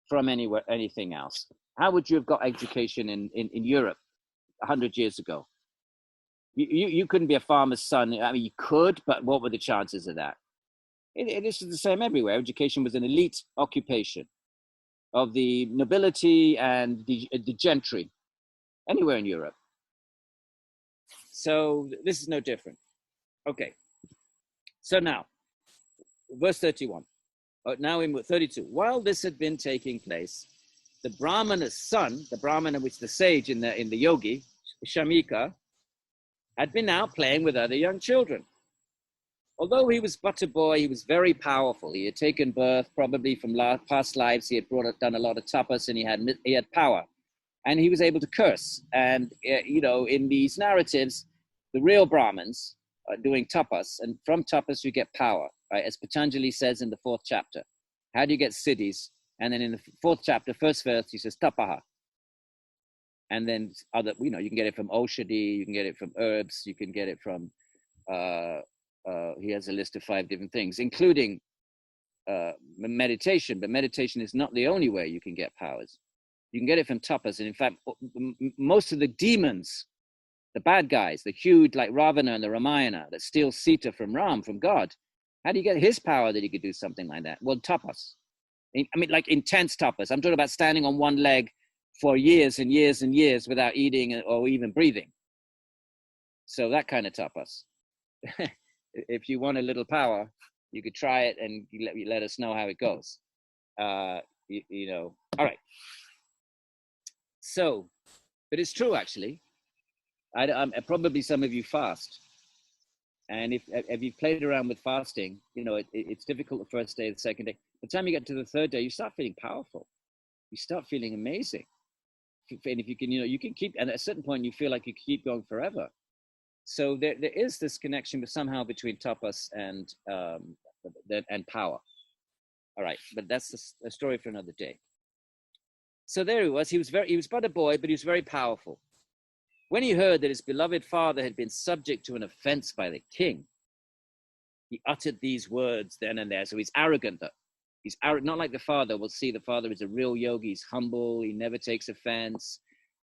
from anything else. How would you have got education in Europe 100 years ago? You couldn't be a farmer's son. I mean, you could, but what were the chances of that? It is the same everywhere. Education was an elite occupation of the nobility and the gentry, anywhere in Europe. So this is no different. Okay. So now, verse 31. Now in 32. While this had been taking place, the Brahmana's son, the Brahmana, which is the sage in the yogi, Shamika, had been now playing with other young children. Although he was but a boy, he was very powerful. He had taken birth probably from past lives. He had done a lot of tapas, and he had power, and he was able to curse. And in these narratives, the real Brahmins are doing tapas, and from tapas you get power, right? As Patanjali says in the 4th chapter. How do you get siddhis? And then in the 4th chapter, first verse, he says tapaha. And then you can get it from Oshadi, you can get it from herbs, you can get it from, he has a list of 5 different things, including meditation. But meditation is not the only way you can get powers. You can get it from tapas. And in fact, most of the demons, the bad guys, the huge like Ravana and the Ramayana that steals Sita from Ram, from God, how do you get his power that he could do something like that? Well, tapas. I mean, like intense tapas. I'm talking about standing on one leg for years and years and years without eating or even breathing. So that kind of tapas. If you want a little power, you could try it and you let us know how it goes. All right. So, but it's true actually. Probably some of you fast. And if you've played around with fasting, it's difficult the first day, the second day. By the time you get to the 3rd day, you start feeling powerful. You start feeling amazing. And if you can, you can keep, and at a certain point, you feel like you keep going forever. So there is this connection somehow between tapas and power. All right, but that's a story for another day. So there he was. He was but a boy, but he was very powerful. When he heard that his beloved father had been subject to an offense by the king, he uttered these words then and there. So he's arrogant. He's not like the father. We'll see the father is a real yogi. He's humble. He never takes offense.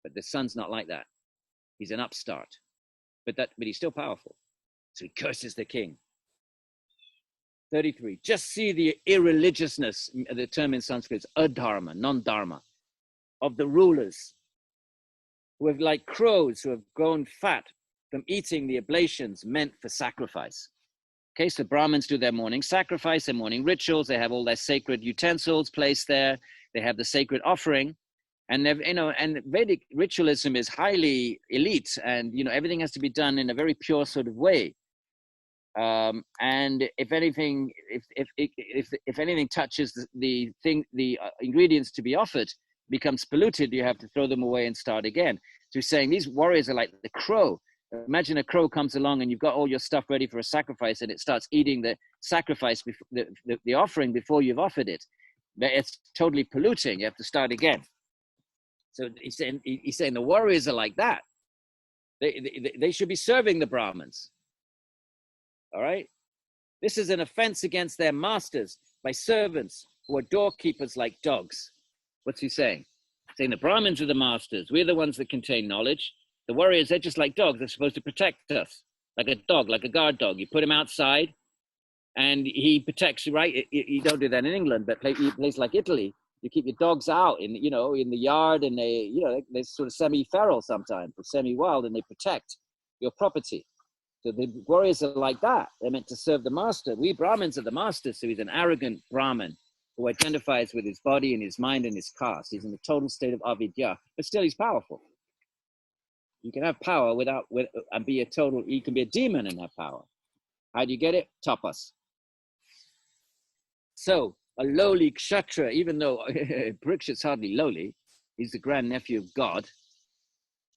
But the son's not like that. He's an upstart. But he's still powerful. So he curses the king. 33. Just see the irreligiousness, the term in Sanskrit is adharma, non-dharma, of the rulers, who have like crows who have grown fat from eating the oblations meant for sacrifice. Okay, so Brahmins do their morning sacrifice, their morning rituals. They have all their sacred utensils placed there. They have the sacred offering, and and Vedic ritualism is highly elite, and everything has to be done in a very pure sort of way. And if anything touches the ingredients to be offered, becomes polluted, you have to throw them away and start again. So he's saying these warriors are like the crow. Imagine a crow comes along and you've got all your stuff ready for a sacrifice, and it starts eating the sacrifice, the offering, before you've offered it. It's totally polluting. You have to start again. So he's saying the warriors are like that. They should be serving the Brahmins. All right? This is an offense against their masters by servants who are doorkeepers like dogs. What's he saying? Saying the Brahmins are the masters. We're the ones that contain knowledge. The warriors, they're just like dogs. They're supposed to protect us. Like a dog, like a guard dog. You put him outside and he protects you, right? You don't do that in England, but places like Italy, you keep your dogs out in the yard, and they're sort of semi-feral sometimes, or semi-wild, and they protect your property. So the warriors are like that. They're meant to serve the master. We Brahmins are the masters. So he's an arrogant Brahmin who identifies with his body and his mind and his caste. He's in a total state of avidya, but still he's powerful. You can have power and be you can be a demon and have power. How do you get it? Tapas. So a lowly kshatriya, even though Parikshit's hardly lowly, he's the grandnephew of God,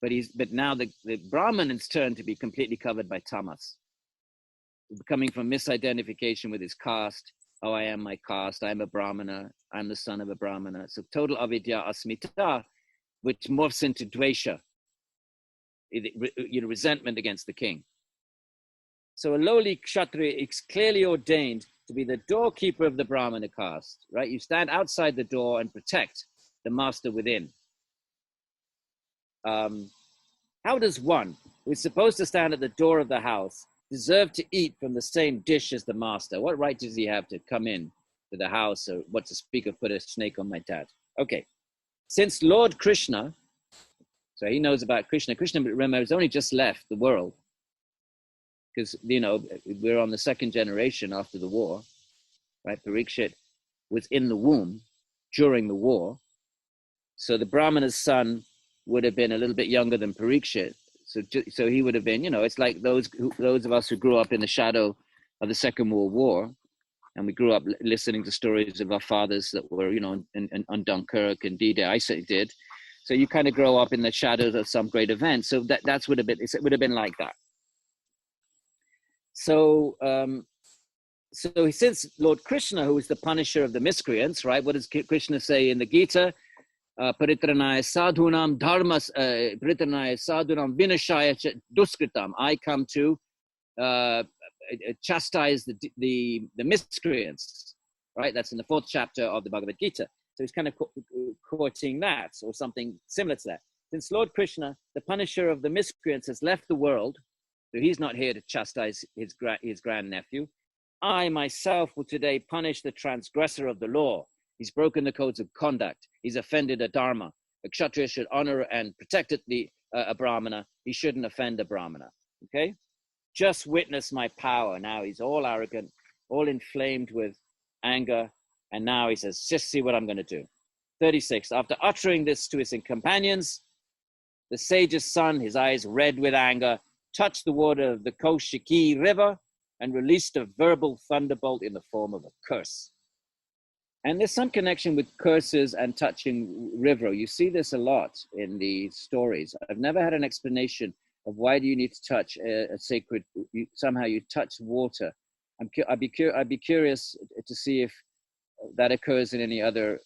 but now the Brahman's turn to be completely covered by tamas, coming from misidentification with his caste. Oh, I am my caste, I'm a Brahmana, I'm the son of a Brahmana. So total avidya asmita, which morphs into dvesha, resentment against the king. So a lowly kshatriya is clearly ordained to be the doorkeeper of the Brahmana caste, right? You stand outside the door and protect the master within. How does one who is supposed to stand at the door of the house deserve to eat from the same dish as the master? What right does he have to come in to the house, or what to speak of put a snake on my dad? Okay, since Lord Krishna, so he knows about Krishna. Krishna, remember, has only just left the world, because, we're on the second generation after the war, right? Parikshit was in the womb during the war. So the Brahmana's son would have been a little bit younger than Parikshit. So he would have been, it's like those of us who grew up in the shadow of the Second World War, and we grew up listening to stories of our fathers that were, on Dunkirk and D-Day. I certainly did. So you kind of grow up in the shadows of some great event. So it would have been like that. So since Lord Krishna, who is the punisher of the miscreants, right? What does Krishna say in the Gita? Paritranaya sadhunam dharmas, paritranaya sadhunam vinashaya duskritam. I come to chastise the miscreants, right? That's in the 4th chapter of the Bhagavad Gita. So he's kind of quoting that, or something similar to that. Since Lord Krishna, the punisher of the miscreants, has left the world, so he's not here to chastise his grandnephew, I myself will today punish the transgressor of the law. He's broken the codes of conduct. He's offended a dharma. A kshatriya should honor and protect a brahmana. He shouldn't offend a brahmana. Okay? Just witness my power. Now he's all arrogant, all inflamed with anger. And now he says, just see what I'm going to do. 36. After uttering this to his companions, the sage's son, his eyes red with anger, touched the water of the Kaushiki river and released a verbal thunderbolt in the form of a curse. And there's some connection with curses and touching river. You see this a lot in the stories. I've never had an explanation of why do you need to touch a sacred, somehow you touch water. I'd be curious to see if that occurs in any other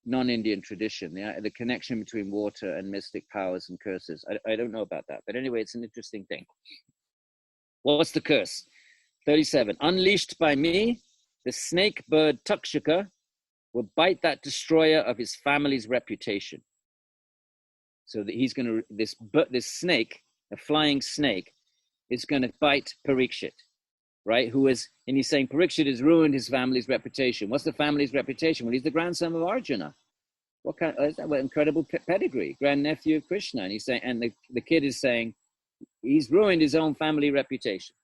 non-Indian tradition, the connection between water and mystic powers and curses. I don't know about that. But anyway, it's an interesting thing. What's the curse? 37. Unleashed by me, the snake bird Takshaka will bite that destroyer of his family's reputation. So that he's going to, this snake, a flying snake, is going to bite Parikshit, right? And he's saying Parikshit has ruined his family's reputation. What's the family's reputation? Well, he's the grandson of Arjuna. What incredible pedigree, grandnephew of Krishna. And he's saying, and the kid is saying, he's ruined his own family reputation.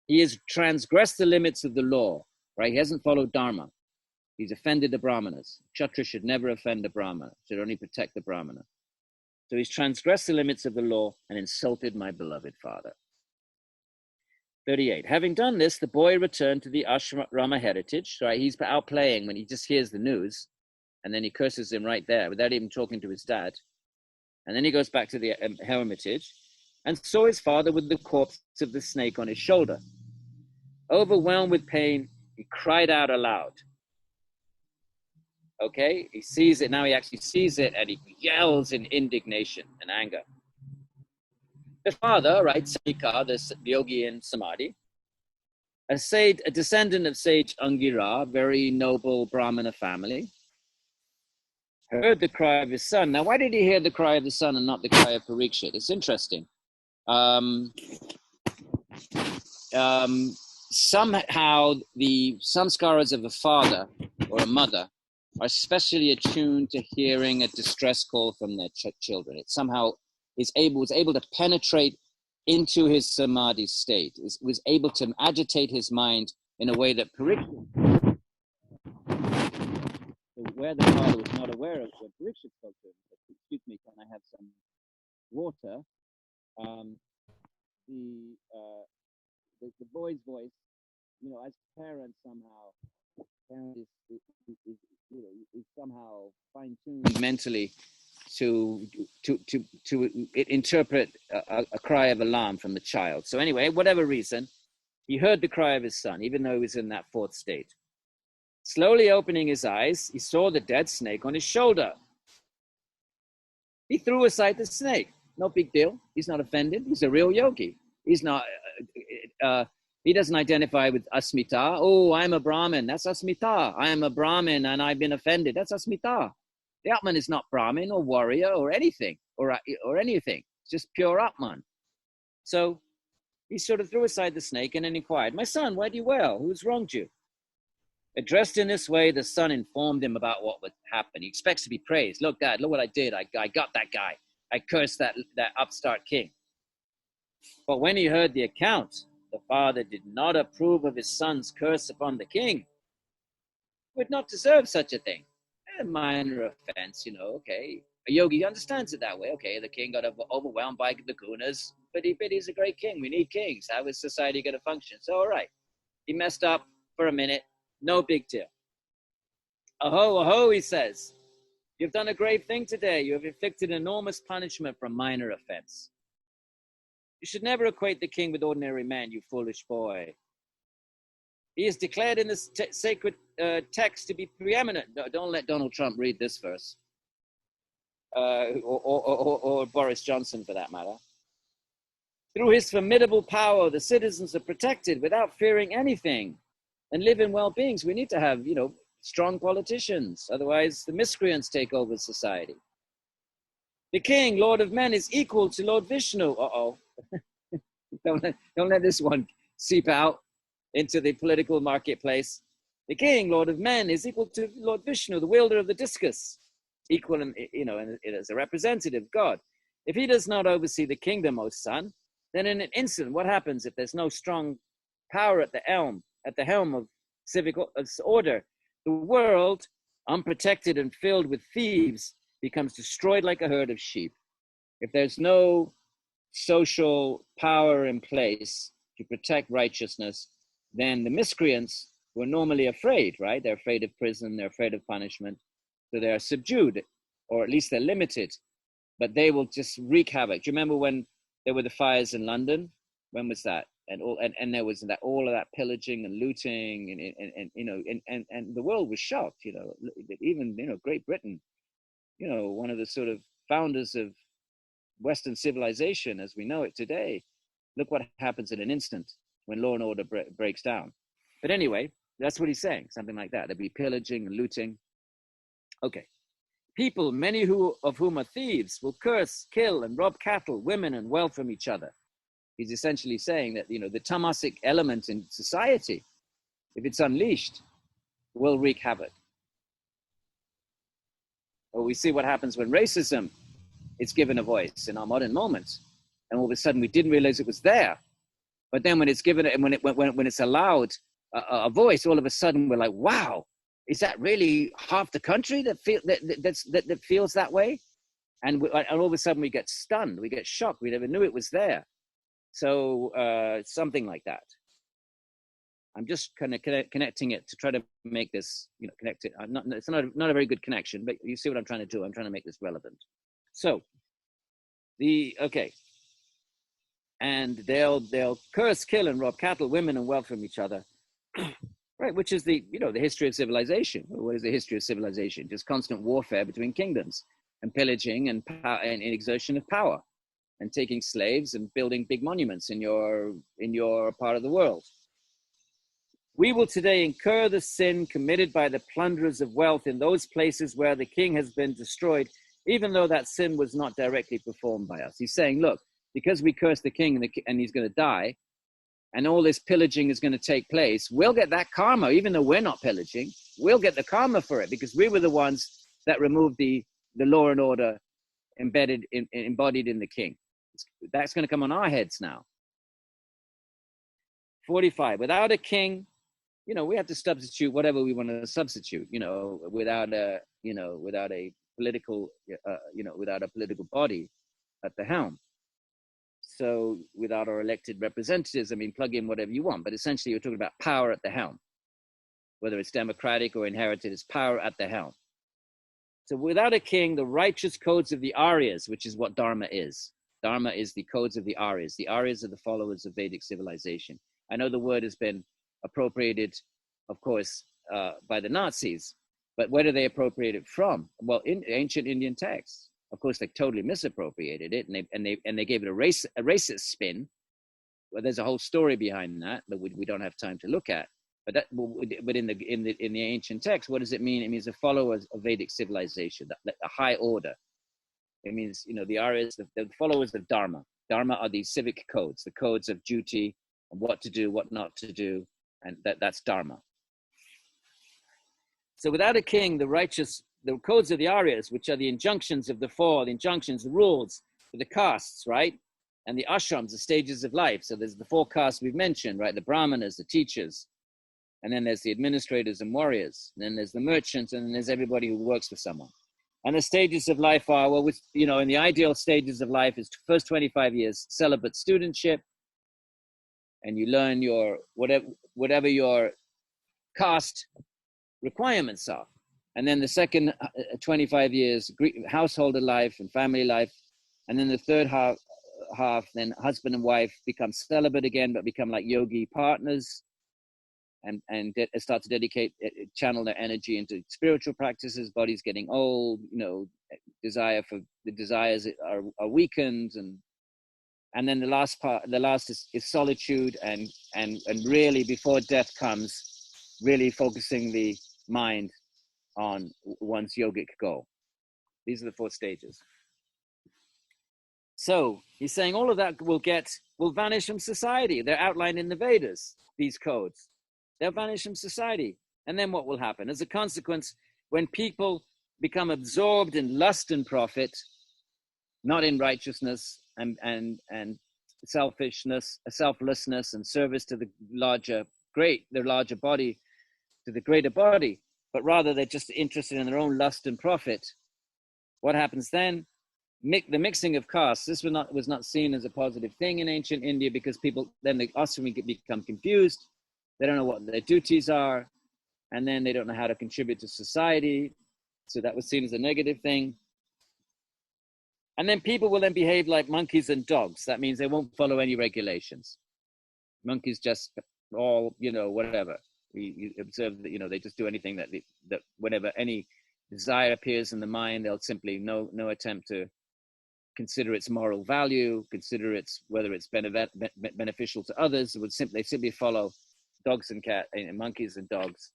He has transgressed the limits of the law, right? He hasn't followed Dharma. He's offended the Brahmanas. Kshatriya should never offend the Brahmana, should only protect the Brahmana. So he's transgressed the limits of the law and insulted my beloved father. 38. Having done this, the boy returned to the ashrama heritage. Right? He's out playing when he just hears the news, and then he curses him right there without even talking to his dad. And then he goes back to the hermitage and saw his father with the corpse of the snake on his shoulder. Overwhelmed with pain, he cried out aloud. Okay, he sees it, now he actually sees it, and he yells in indignation and anger. The father, right, Saika, the yogi in Samadhi, a descendant of sage Angira, very noble Brahmana family, heard the cry of his son. Now, why did he hear the cry of the son and not the cry of Parikshit? It's interesting. Somehow the samskaras of a father or a mother are especially attuned to hearing a distress call from their children. It somehow was able to penetrate into his samadhi state, was able to agitate his mind in a way that Parikshit, where the father was not aware of what Parikshit spoke to him. Excuse me, can I have some water? The boy's voice, as parents somehow, parents somehow fine-tuned mentally to interpret a cry of alarm from the child. So anyway, whatever reason, he heard the cry of his son, even though he was in that fourth state. Slowly opening his eyes, he saw the dead snake on his shoulder. He threw aside the snake. No big deal. He's not offended. He's a real yogi. He's not. He doesn't identify with asmita. Oh, I'm a Brahmin. That's asmita. I am a Brahmin and I've been offended. That's asmita. The Atman is not Brahmin or warrior or anything or anything. It's just pure Atman. So he sort of threw aside the snake and then inquired, "My son, why do you wail? Who's wronged you?" Addressed in this way, the son informed him about what would happen. He expects to be praised. Look, Dad, look what I did. I got that guy. I cursed that upstart king. But when he heard the account, the father did not approve of his son's curse upon the king. He would not deserve such a thing. A minor offense, okay. A yogi understands it that way. Okay, the king got overwhelmed by the gunas, but he's a great king. We need kings. How is society going to function? So, all right. He messed up for a minute. No big deal. Aho, aho, he says. You've done a grave thing today. You have inflicted enormous punishment for a minor offense. You should never equate the king with ordinary man, you foolish boy. He is declared in this sacred text to be preeminent. Don't let Donald Trump read this verse. Or Boris Johnson, for that matter. Through his formidable power, the citizens are protected without fearing anything and live in well-beings. We need to have, strong politicians. Otherwise, the miscreants take over society. The king, Lord of men, is equal to Lord Vishnu. Uh-oh. Don't let this one seep out into the political marketplace. The king, Lord of men, is equal to Lord Vishnu, the wielder of the discus, equal as a representative of God. If he does not oversee the kingdom, O son, then in an instant, what happens if there's no strong power at the helm of civic order? The world, unprotected and filled with thieves, becomes destroyed like a herd of sheep. If there's no social power in place to protect righteousness, then the miscreants were normally afraid, right? They're afraid of prison, they're afraid of punishment, so they're subdued, or at least they're limited, but they will just wreak havoc. Do you remember when there were the fires in London? When was that? And there was all of that pillaging and looting, and the world was shocked. Even Great Britain, one of the sort of founders of Western civilization as we know it today. Look what happens in an instant when law and order breaks down. But anyway, that's what he's saying, something like that. There'll be pillaging and looting. Okay. People, many of whom are thieves, will curse, kill, and rob cattle, women, and wealth from each other. He's essentially saying that, the tamasic element in society, if it's unleashed, will wreak havoc. Or we see what happens when racism is given a voice in our modern moments, and all of a sudden we didn't realize it was there. But then when it's given, and when it's allowed a voice, all of a sudden we're like, wow, is that really half the country that feels that way? And all of a sudden we get stunned, we get shocked, we never knew it was there. So something like that. I'm just kind of connecting it to try to make this, connect it. It's not a very good connection, but you see what I'm trying to do. I'm trying to make this relevant. So and they'll curse, kill, and rob cattle, women, and wealth from each other, right? Which is the history of civilization. What is the history of civilization? Just constant warfare between kingdoms and pillaging and power and exertion of power, and taking slaves and building big monuments in your part of the world. We will today incur the sin committed by the plunderers of wealth in those places where the king has been destroyed, even though that sin was not directly performed by us. He's saying, look, because we cursed the king and he's going to die, and all this pillaging is going to take place, we'll get that karma, even though we're not pillaging. We'll get the karma for it because we were the ones that removed the law and order embodied in the king. That's going to come on our heads now. 45. Without a king, we have to substitute whatever we want to substitute. Without a political, without a political body at the helm. So without our elected representatives, plug in whatever you want. But essentially, you're talking about power at the helm, whether it's democratic or inherited. It's power at the helm. So without a king, the righteous codes of the Aryas, which is what Dharma is. Dharma is the codes of the Aryas. The Aryas are the followers of Vedic civilization. I know the word has been appropriated, of course, by the Nazis, but where do they appropriate it from? Well, in ancient Indian texts. Of course, they totally misappropriated it, and they gave it a racist spin. Well, there's a whole story behind that we don't have time to look at. But in the ancient text, what does it mean? It means a follower of Vedic civilization, a high order. It means, the Aryas, the followers of Dharma. Dharma are these civic codes, the codes of duty, and what to do, what not to do, and that's Dharma. So without a king, the codes of the Aryas, which are the injunctions of the four, the injunctions, the rules for the castes, right? And the ashrams, the stages of life. So there's the four castes we've mentioned, right? The brahmanas, the teachers, and then there's the administrators and warriors. And then there's the merchants, and then there's everybody who works for someone. And the stages of life are, well, in the ideal stages of life is first 25 years celibate studentship, and you learn your whatever your caste requirements are. And then the second 25 years, householder life and family life. And then the third half, then husband and wife become celibate again, but become like yogi partners and start to channel their energy into spiritual practices. Body's getting old, the desires are weakened. And then the last is solitude and really before death comes, really focusing the mind on one's yogic goal. These are the four stages. So he's saying all of that will vanish from society. They're outlined in the Vedas, these codes. They'll vanish from society. And then what will happen? As a consequence, when people become absorbed in lust and profit, not in righteousness and selfishness, selflessness and service to the larger body, to the greater body, but rather they're just interested in their own lust and profit. What happens then? The mixing of castes. This was not seen as a positive thing in ancient India because people, then the ashram become confused. They don't know what their duties are, and then they don't know how to contribute to society. So that was seen as a negative thing. And then people will then behave like monkeys and dogs. That means they won't follow any regulations. Monkeys just all, whatever. You observe that, they just do anything that whenever any desire appears in the mind, they'll simply no attempt to consider its moral value, consider whether it's beneficial to others. They simply follow dogs and monkeys and dogs,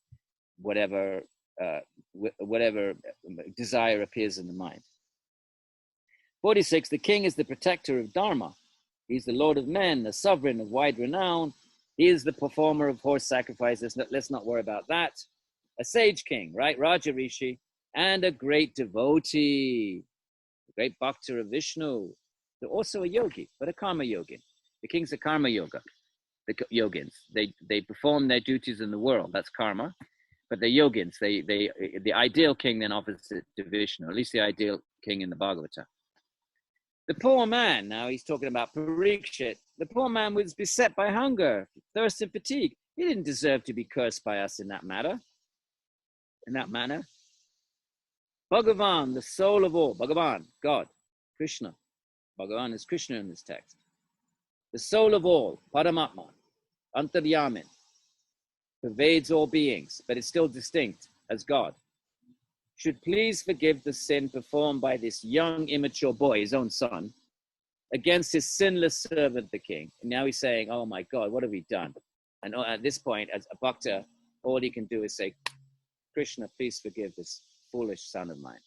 whatever desire appears in the mind. 46, the king is the protector of Dharma. He's the lord of men, the sovereign of wide renown. He is the performer of horse sacrifices. Let's not worry about that. A sage king, right? Raja Rishi, and a great devotee, a great bhakta of Vishnu. They're also a yogi, but a karma yogin. The king's a karma the yogins. They perform their duties in the world. That's karma. But they're yogins. The ideal king then offers it to Vishnu, at least the ideal king in the Bhagavata. The poor man, now he's talking about Parikshit. The poor man was beset by hunger, thirst, and fatigue. He didn't deserve to be cursed by us in that manner. Bhagavan, the soul of all. Bhagavan, God, Krishna. Bhagavan is Krishna in this text. The soul of all, Paramatma, Antaryamin, pervades all beings, but is still distinct as God. Should please forgive the sin performed by this young, immature boy, his own son, against his sinless servant, the king. And now he's saying, oh my God, what have we done? And at this point, as a bhakta, all he can do is say, Krishna, please forgive this foolish son of mine.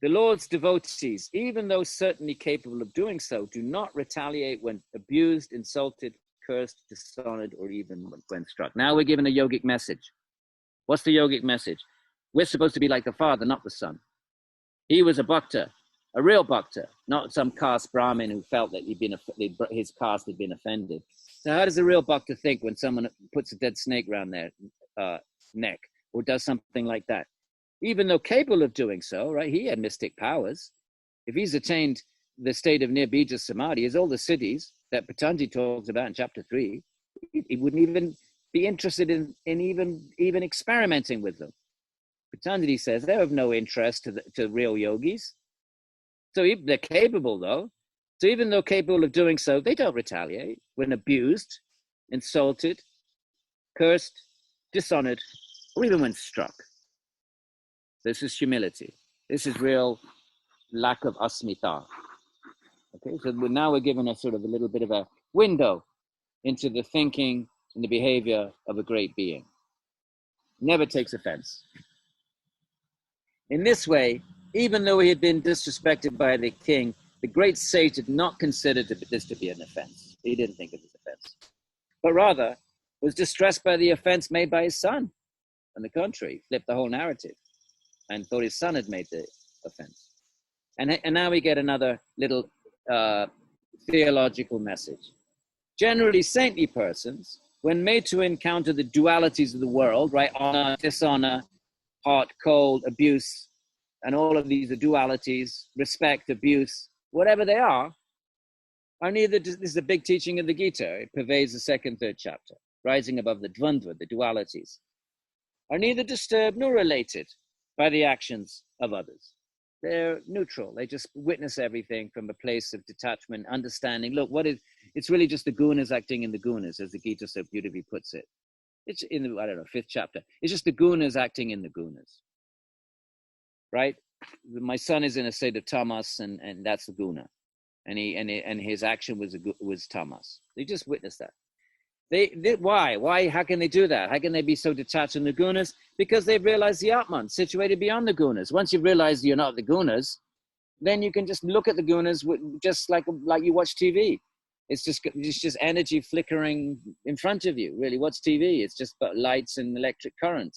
The Lord's devotees, even though certainly capable of doing so, do not retaliate when abused, insulted, cursed, dishonored, or even when struck. Now we're given a yogic message. What's the yogic message? We're supposed to be like the father, not the son. He was a bhakta, a real bhakta, not some caste Brahmin who felt that his caste had been offended. So how does a real bhakta think when someone puts a dead snake around their neck or does something like that? Even though capable of doing so, right? He had mystic powers. If he's attained the state of nirbija samadhi, as all the siddhis that Patanjali talks about in chapter 3, he wouldn't even be interested in even experimenting with them. Patanjali says they're of no interest to real yogis. So they're capable, though. So even though capable of doing so, they don't retaliate when abused, insulted, cursed, dishonored, or even when struck. This is humility. This is real lack of asmita. Okay, so now we're given a sort of a little bit of a window into the thinking and the behavior of a great being. Never takes offense. In this way, even though he had been disrespected by the king, the great sage did not consider this to be an offense. He didn't think it was an offense, but rather was distressed by the offense made by his son. On the contrary, flipped the whole narrative and thought his son had made the offense. And now we get another little theological message. Generally, saintly persons, when made to encounter the dualities of the world, right, honor, dishonor, hot, cold, abuse, and all of these are dualities, respect, abuse, whatever they are neither, this is a big teaching of the Gita, it pervades the second, third chapter, rising above the dvandva, the dualities, are neither disturbed nor related by the actions of others. They're neutral. They just witness everything from a place of detachment, understanding. Look, it's really just the gunas acting in the gunas, as the Gita so beautifully puts it. It's in the, I don't know, fifth chapter. It's just the gunas acting in the gunas, right? My son is in a state of tamas, and that's the guna, and his action was tamas. They just witnessed that. Why? How can they do that? How can they be so detached from the gunas? Because they've realized the Atman, situated beyond the gunas. Once you realize you're not the gunas, then you can just look at the gunas just like you watch TV. It's just energy flickering in front of you. Really, what's TV? It's just lights and electric current.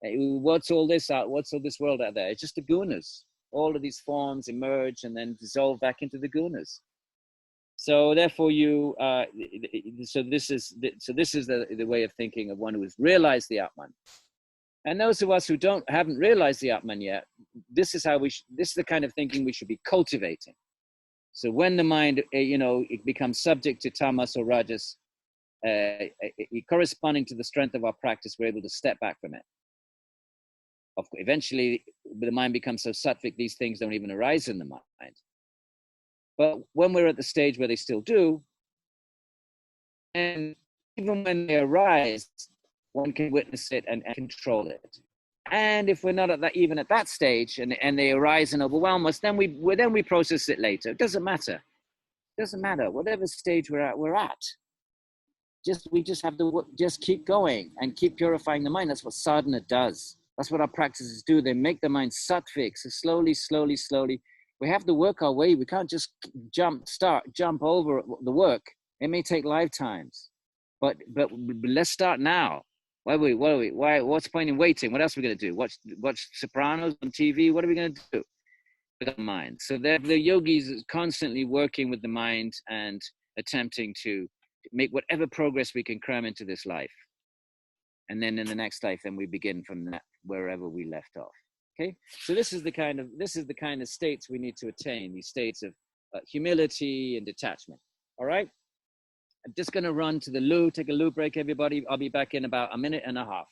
What's all this out? What's all this world out there? It's just the gunas. All of these forms emerge and then dissolve back into the gunas. So therefore, this is the way of thinking of one who has realized the Atman. And those of us who haven't realized the Atman yet, this is the kind of thinking we should be cultivating. So when the mind, it becomes subject to tamas or rajas, corresponding to the strength of our practice, we're able to step back from it. Eventually, the mind becomes so sattvic, these things don't even arise in the mind. But when we're at the stage where they still do, and even when they arise, one can witness it and control it. And if we're not even at that stage, and they arise and overwhelm us, then we process it later. It doesn't matter. It doesn't matter. Whatever stage we're at. We just have to just keep going and keep purifying the mind. That's what sadhana does. That's what our practices do. They make the mind sattvic. So slowly. We have to work our way. We can't just jump over the work. It may take lifetimes, but let's start now. What's the point in waiting? What else are we going to do? Watch Sopranos on TV? What are we going to do with our mind? So the yogis is constantly working with the mind and attempting to make whatever progress we can cram into this life. And then in the next life, then we begin from that, wherever we left off. Okay, so this is the kind of states we need to attain, these states of humility and detachment. All right, I'm just going to run to the loo, take a loo break, everybody. I'll be back in about a minute and a half.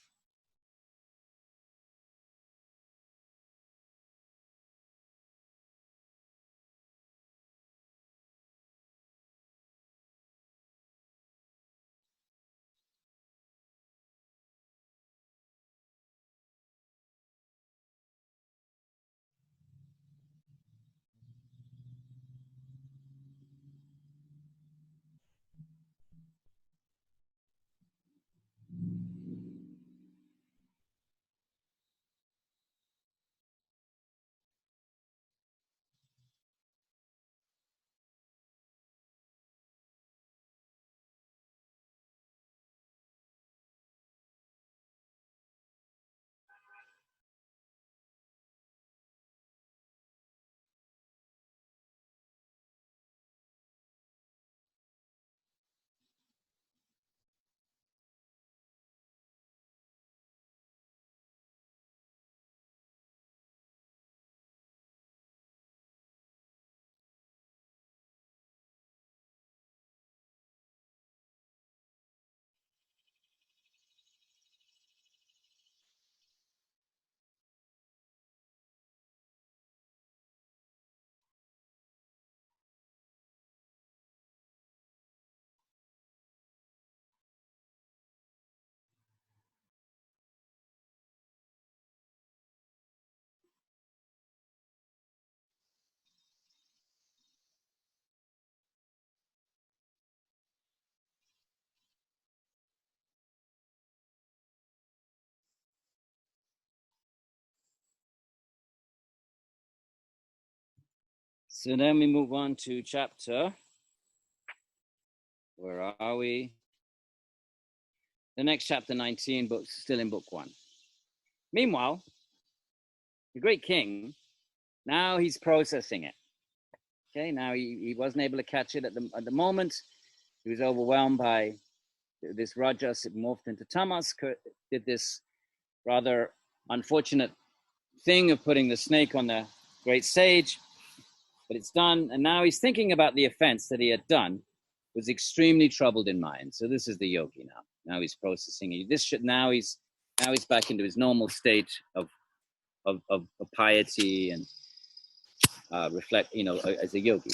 So then we move on to chapter, where are we? The next chapter 19, but still in book 1. Meanwhile, the great king, now he's processing it. Okay, now he wasn't able to catch it at the moment. He was overwhelmed by this Rajas. It morphed into Tamas, did this rather unfortunate thing of putting the snake on the great sage, but it's done. And now he's thinking about the offense that he had done, was extremely troubled in mind. So this is the yogi now. Now he's processing it. Now he's back into his normal state of piety and reflect, as a yogi.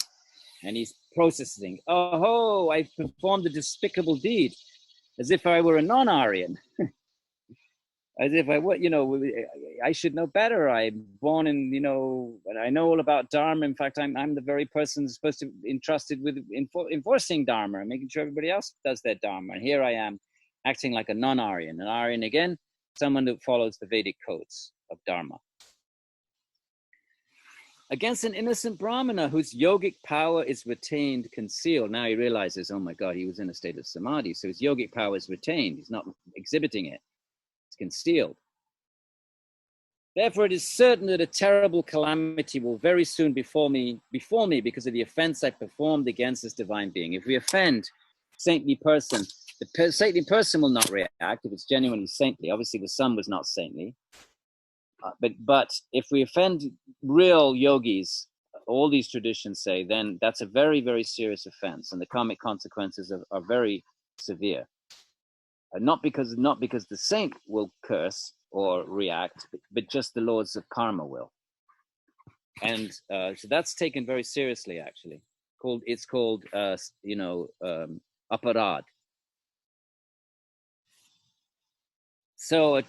And he's processing, oh, I performed a despicable deed, as if I were a non-Aryan, as if I would, I should know better. I'm born in, I know all about Dharma. In fact, I'm the very person supposed to be entrusted with enforcing Dharma and making sure everybody else does their Dharma. And here I am acting like a non-Aryan. An Aryan, again, someone that follows the Vedic codes of Dharma. Against an innocent Brahmana whose yogic power is retained, concealed. Now he realizes, oh my God, he was in a state of samadhi. So his yogic power is retained. He's not exhibiting it. It's concealed. Therefore, it is certain that a terrible calamity will very soon befall me because of the offense I performed against this divine being. If we offend a saintly person, the saintly person will not react if it's genuinely saintly. Obviously, the son was not saintly. But if we offend real yogis, all these traditions say, then that's a very, very serious offense, and the karmic consequences are very severe. Not because the saint will curse or react, but just the lords of karma will. And so that's taken very seriously, actually. It's called aparad. So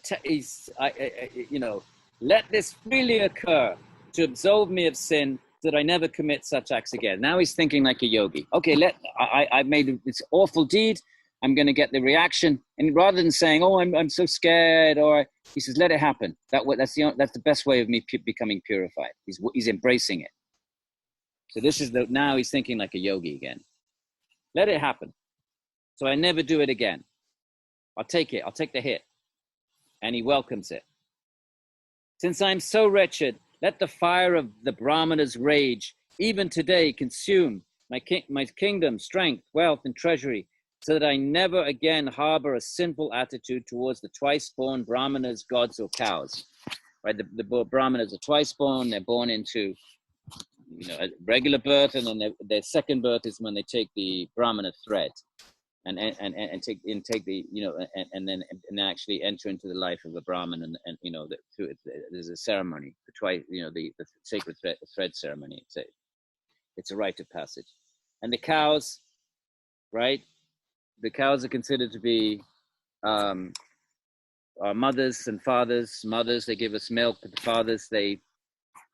let this freely occur to absolve me of sin, so that I never commit such acts again. Now he's thinking like a yogi. Okay, I made this awful deed. I'm going to get the reaction, and rather than saying, "Oh, I'm so scared," he says, "Let it happen." That's the best way of me becoming purified. He's embracing it. So now he's thinking like a yogi again. Let it happen, so I never do it again. I'll take it. I'll take the hit, and he welcomes it. Since I'm so wretched, let the fire of the Brahmana's rage even today consume my kingdom, strength, wealth, and treasury, so that I never again harbor a sinful attitude towards the twice-born Brahmanas, gods, or cows. Right? The Brahmanas are twice-born. They're born into, a regular birth, and then their second birth is when they take the Brahmana thread, and take the and then actually enter into the life of a Brahmin, and there's a ceremony for twice, the sacred thread ceremony. It's a rite of passage, and the cows, right? The cows are considered to be our mothers and fathers. Mothers, they give us milk, but the fathers, they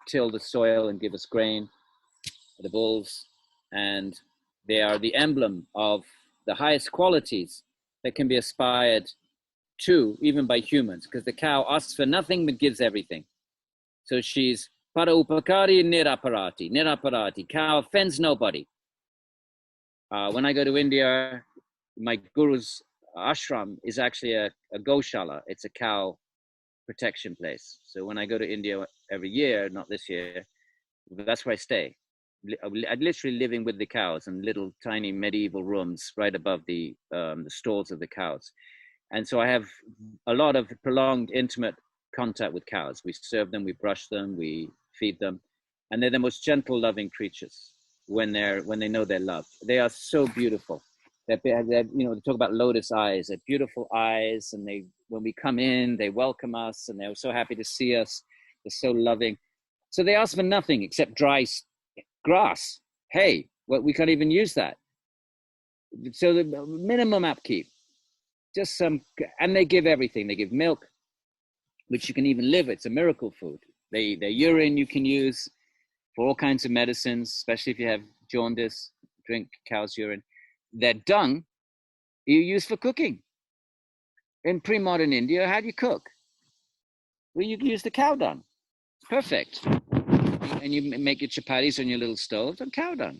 till the soil and give us grain. The bulls, and they are the emblem of the highest qualities that can be aspired to, even by humans, because the cow asks for nothing but gives everything. So she's para upakari niraparati. Cow offends nobody. When I go to India, my guru's ashram is actually a goshala. It's a cow protection place. So when I go to India every year, not this year, that's where I stay. I'm literally living with the cows in little tiny medieval rooms right above the stalls of the cows. And so I have a lot of prolonged, intimate contact with cows. We serve them, we brush them, we feed them. And they're the most gentle, loving creatures when they know they're loved. They are so beautiful. They talk about lotus eyes. They're beautiful eyes, and when we come in, they welcome us, and they're so happy to see us. They're so loving. So they ask for nothing except dry grass. Hey, well, we can't even use that. So the minimum upkeep, just some, and they give everything. They give milk, which you can even live. It's a miracle food. Their urine you can use for all kinds of medicines, especially if you have jaundice. Drink cow's urine. Their dung you use for cooking. In pre-modern India, how do you cook? Well, you can use the cow dung. Perfect. and you make your chapatis on your little stoves on cow dung.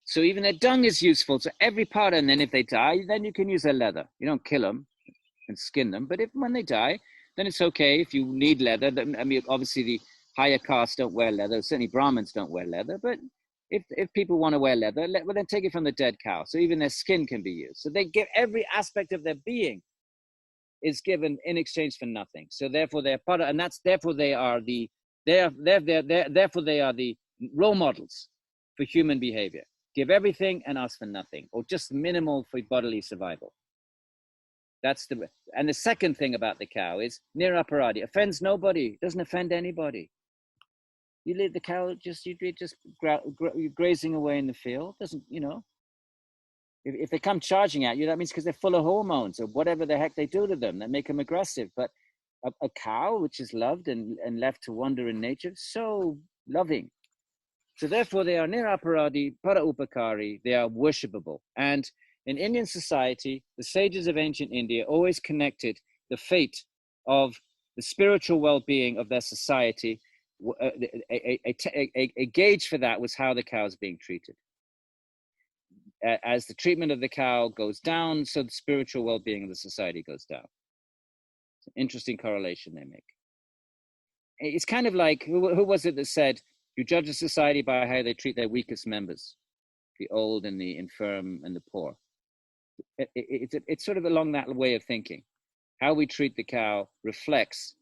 So even their dung is useful. So every part, and then if they die, then you can use their leather. You don't kill them and skin them, but when they die, then it's okay. If you need leather, then, I mean, obviously the higher castes don't wear leather. Certainly Brahmins don't wear leather, but if people want to wear leather, well, then take it from the dead cow. So even their skin can be used. So they give every aspect of their being is given in exchange for nothing. So therefore they're part of, and that's therefore they are the therefore they are the role models for human behavior. Give everything and ask for nothing, or just minimal for bodily survival. And the second thing about the cow is niraparadi, offends nobody, doesn't offend anybody. You leave the cow you're grazing away in the field, doesn't, if they come charging at you, that means because they're full of hormones or whatever the heck they do to them that make them aggressive. But a cow which is loved and left to wander in nature, so loving. So therefore they are niraparadi, para upakari, they are worshipable. And in Indian society, the sages of ancient India always connected the fate of the spiritual well-being of their society. A gauge for that was how the cow is being treated. As the treatment of the cow goes down, so the spiritual well-being of the society goes down. It's an interesting correlation they make. It's kind of like, who was it that said, you judge a society by how they treat their weakest members, the old and the infirm and the poor. It's sort of along that way of thinking. How we treat the cow reflects,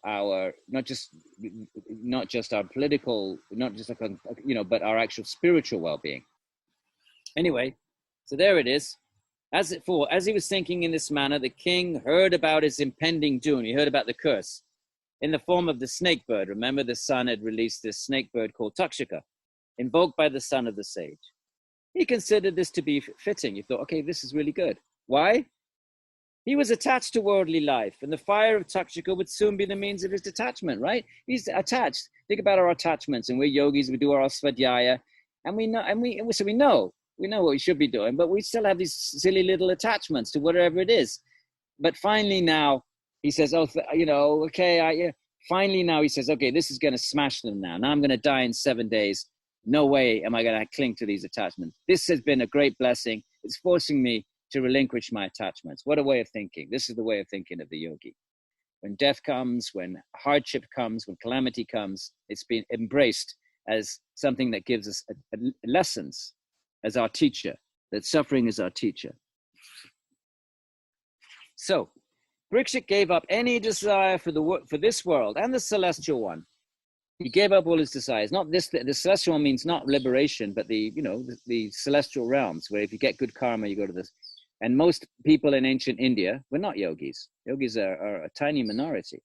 our not just our political, not just but our actual spiritual well-being. Anyway, so there it is. As he was thinking in this manner, the king heard about his impending doom. He heard about the curse in the form of the snake bird. Remember, the sun had released this snake bird called Takshaka, invoked by the son of the sage. He considered this to be fitting. He thought, okay, this is really good. Why? He was attached to worldly life, and the fire of Takshaka would soon be the means of his detachment, right? He's attached. Think about our attachments, and we're yogis, we do our svadhyaya, and we know what we should be doing, but we still have these silly little attachments to whatever it is. But finally now, he says, finally now he says, okay, this is going to smash them now. Now I'm going to die in 7 days. No way am I going to cling to these attachments. This has been a great blessing. It's forcing me to relinquish my attachments. What a way of thinking. This is the way of thinking of the yogi. When death comes, when hardship comes, when calamity comes, it's been embraced as something that gives us lessons as our teacher, that suffering is our teacher. So, Parikshit gave up any desire for this world and the celestial one. He gave up all his desires. Not this. The celestial one means not liberation, but the celestial realms, where if you get good karma, you go to this. And most people in ancient India were not yogis. Yogis are a tiny minority.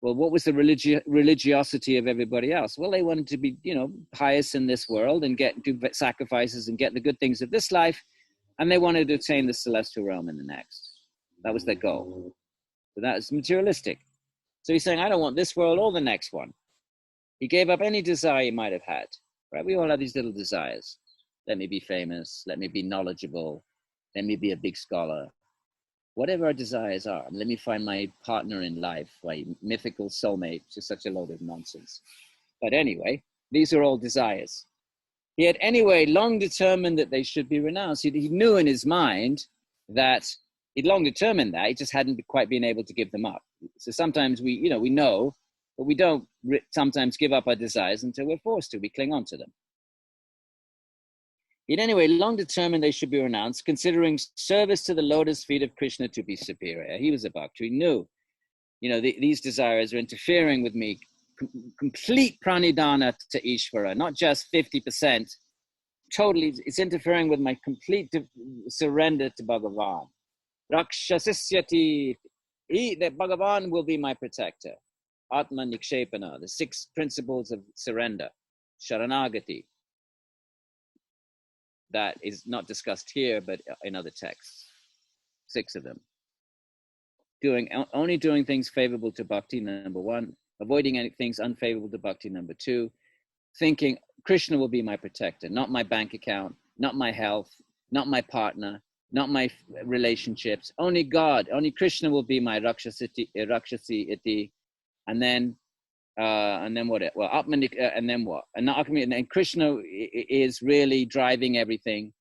Well, what was the religiosity of everybody else? Well, they wanted to be, pious in this world and do sacrifices and get the good things of this life, and they wanted to attain the celestial realm in the next. That was their goal. So that is materialistic. So he's saying, I don't want this world or the next one. He gave up any desire he might have had. Right? We all have these little desires. Let me be famous. Let me be knowledgeable. Let me be a big scholar. Whatever our desires are, let me find my partner in life, my mythical soulmate, which is such a load of nonsense. But anyway, these are all desires. He had anyway long determined that they should be renounced. He knew in his mind that he'd long determined that, he just hadn't quite been able to give them up. So sometimes we know, but we don't sometimes give up our desires until we're forced to. We cling on to them. He'd anyway long determined they should be renounced, considering service to the lotus feet of Krishna to be superior. He was a bhakta. He knew, these desires are interfering with me. Complete pranidhana to Ishvara, not just 50%. Totally, it's interfering with my complete surrender to Bhagavan. Rakshasisyati, that Bhagavan will be my protector. Atma Nikshepana, the 6 principles of surrender. Sharanagati. That is not discussed here, but in other texts. 6 of them. Only doing things favorable to bhakti, number 1. Avoiding any things unfavorable to bhakti, number 2. Thinking Krishna will be my protector, not my bank account, not my health, not my partner, not my relationships. Only God, only Krishna will be my rakshasi iti. And then and then what? Well, Atman, and then what? And then Krishna is really driving everything,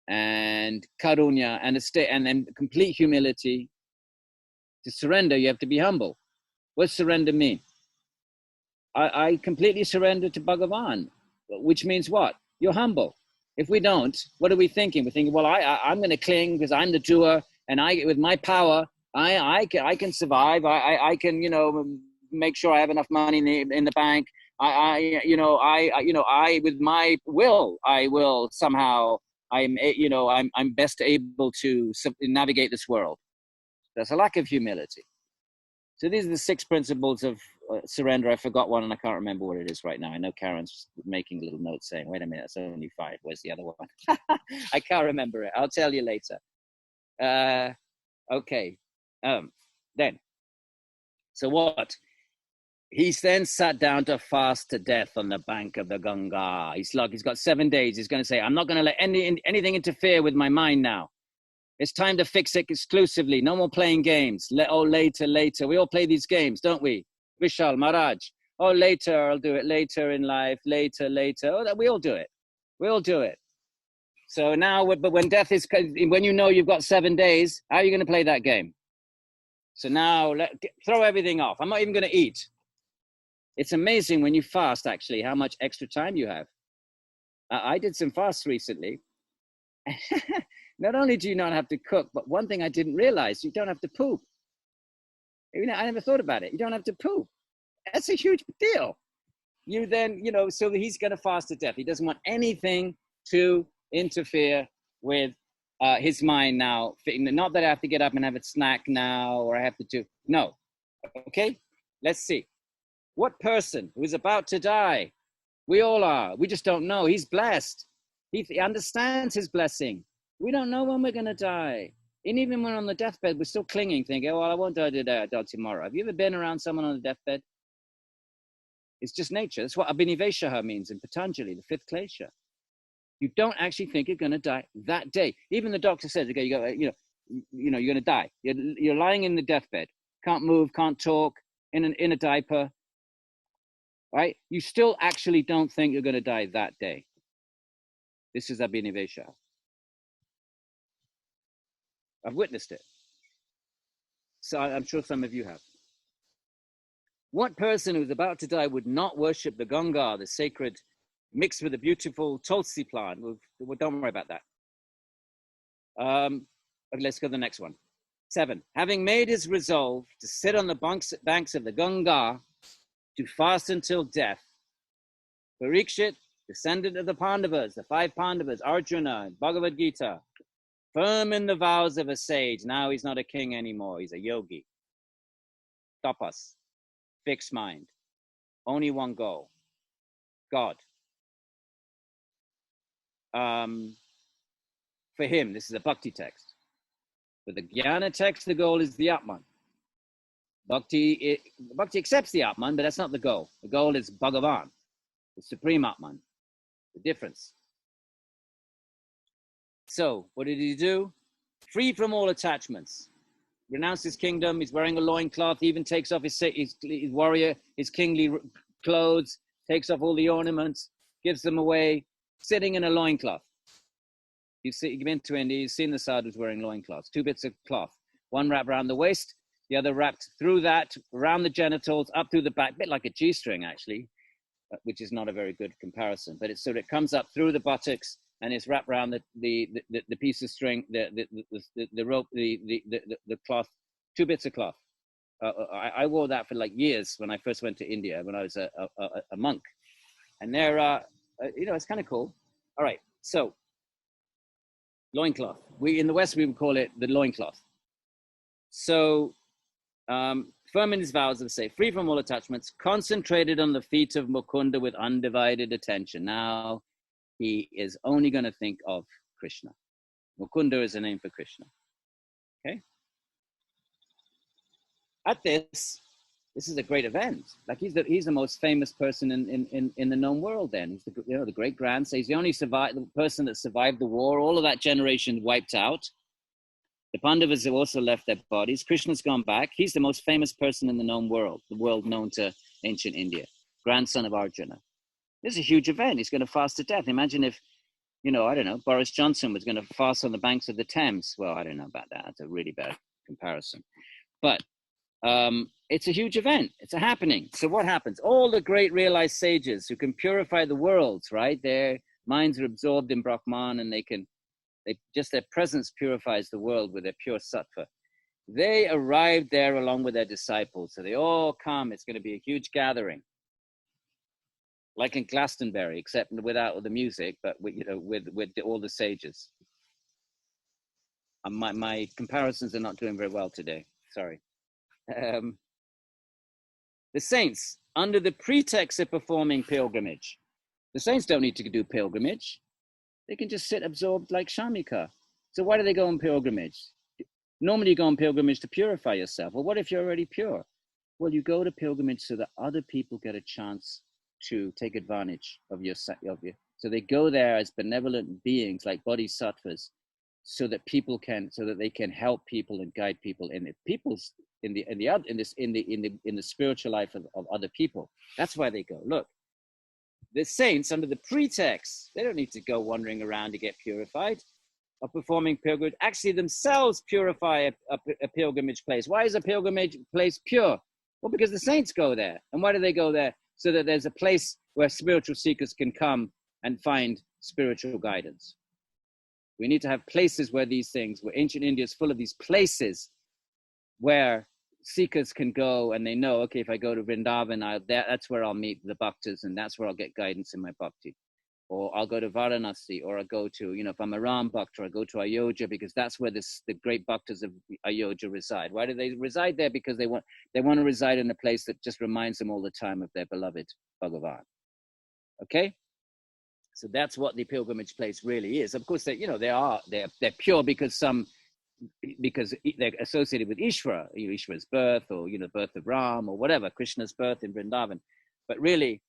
and karunya, and and then complete humility. To surrender, you have to be humble. What does surrender mean? I completely surrender to Bhagavan, which means what? You're humble. If we don't, what are we thinking? We're thinking, well, I'm going to cling because I'm the doer, and with my power, I can survive. I can, make sure I have enough money in the bank. With my will, I will somehow. I'm best able to navigate this world. That's a lack of humility. So these are the 6 principles of surrender. I forgot one, and I can't remember what it is right now. I know Karen's making a little note saying, "Wait a minute, that's only 5. Where's the other one?" I can't remember it. I'll tell you later. Okay. Then, so what? He's then sat down to fast to death on the bank of the Ganga. He's got 7 days. He's going to say, "I'm not going to let anything interfere with my mind now. It's time to fix it exclusively. No more playing games. Later. We all play these games, don't we? Vishal, Maharaj. Oh, later, I'll do it later in life. Later. Oh, we all do it. We all do it. So now, but when death is, when you know you've got 7 days, how are you going to play that game? So now, throw everything off. I'm not even going to eat. It's amazing when you fast, actually, how much extra time you have. I did some fasts recently. Not only do you not have to cook, but one thing I didn't realize, you don't have to poop. I never thought about it. You don't have to poop. That's a huge deal. You then, so he's going to fast to death. He doesn't want anything to interfere with his mind now. Not that I have to get up and have a snack now, or I have to do. No. Okay, let's see. What person who is about to die? We all are. We just don't know. He's blessed. He understands his blessing. We don't know when we're going to die. And even when on the deathbed, we're still clinging, thinking, "Oh, well, I won't die today, I'll die tomorrow." Have you ever been around someone on the deathbed? It's just nature. That's what Abhiniveshaha means in Patanjali, the 5th klesha. You don't actually think you're going to die that day. Even the doctor says, "Okay, you're going to die. You're lying in the deathbed, can't move, can't talk, in a diaper, right? You still actually don't think you're going to die that day." This is Abhiniveshaha. I've witnessed it. So I'm sure some of you have. What person who's about to die would not worship the Ganga, the sacred, mixed with a beautiful Tulsi plant? Well, don't worry about that. Let's go to the next one. 7. Having made his resolve to sit on the banks of the Ganga to fast until death, Parikshit, descendant of the Pandavas, the 5 Pandavas, Arjuna, Bhagavad Gita, firm in the vows of a sage. Now he's not a king anymore. He's a yogi. Tapas. Fixed mind. Only one goal. God. For him, this is a bhakti text. For the jnana text, the goal is the Atman. Bhakti accepts the Atman, but that's not the goal. The goal is Bhagavan, the supreme Atman. The difference. So, what did he do? Free from all attachments. Renounced his kingdom. He's wearing a loincloth. He even takes off his warrior, his kingly clothes, takes off all the ornaments, gives them away, sitting in a loincloth. You've been to India, you've seen the sadhus wearing loincloths. 2 bits of cloth. One wrapped around the waist, the other wrapped through that, around the genitals, up through the back, a bit like a G-string, actually, which is not a very good comparison. But it comes up through the buttocks, and it's wrapped around the piece of string, the rope, the cloth, 2 bits of cloth. I wore that for like years when I first went to India, when I was a monk. And there, it's kind of cool. All right, so loincloth. In the West, we would call it the loincloth. So, firm in his vows of say, free from all attachments, concentrated on the feet of Mukunda with undivided attention. Now, he is only going to think of Krishna. Mukunda is a name for Krishna. Okay? At this is a great event. Like he's the most famous person in the known world. Then he's the great grandson. He's the only the person that survived the war. All of that generation wiped out. The Pandavas have also left their bodies. Krishna's gone back. He's the most famous person in the known world. The world known to ancient India, grandson of Arjuna. This is a huge event. He's going to fast to death. Imagine if, I don't know, Boris Johnson was going to fast on the banks of the Thames. Well, I don't know about that. That's a really bad comparison. But it's a huge event. It's a happening. So what happens? All the great realized sages who can purify the worlds, right? Their minds are absorbed in Brahman, and their presence purifies the world with their pure sattva. They arrived there along with their disciples. So they all come. It's going to be a huge gathering, like in Glastonbury, except without the music, but with all the sages. My comparisons are not doing very well today. Sorry. The saints, under the pretext of performing pilgrimage, the saints don't need to do pilgrimage. They can just sit absorbed like Shamika. So why do they go on pilgrimage? Normally you go on pilgrimage to purify yourself. Well, what if you're already pure? Well, you go to pilgrimage so that other people get a chance to take advantage of you. So they go there as benevolent beings like bodhisattvas, so that they can help people and guide people in the spiritual life of other people. That's why they go. Look, the saints, under the pretext, they don't need to go wandering around to get purified, of performing pilgrimage, actually themselves purify a pilgrimage place. Why is a pilgrimage place pure? Well, because the saints go there. And why do they go there? So that there's a place where spiritual seekers can come and find spiritual guidance. We need to have places where ancient India is full of these places where seekers can go, and they know, okay, if I go to Vrindavan, that's where I'll meet the bhaktas, and that's where I'll get guidance in my bhakti. Or I'll go to Varanasi, or I go to, if I'm a Ram Bhakta, I go to Ayodhya, because that's where the great bhaktas of Ayodhya reside. Why do they reside there? Because they want to reside in a place that just reminds them all the time of their beloved Bhagavan. Okay? So that's what the pilgrimage place really is. Of course, they're pure because they're associated with Ishvara, Ishvara's birth, or birth of Ram, or whatever, Krishna's birth in Vrindavan. But really,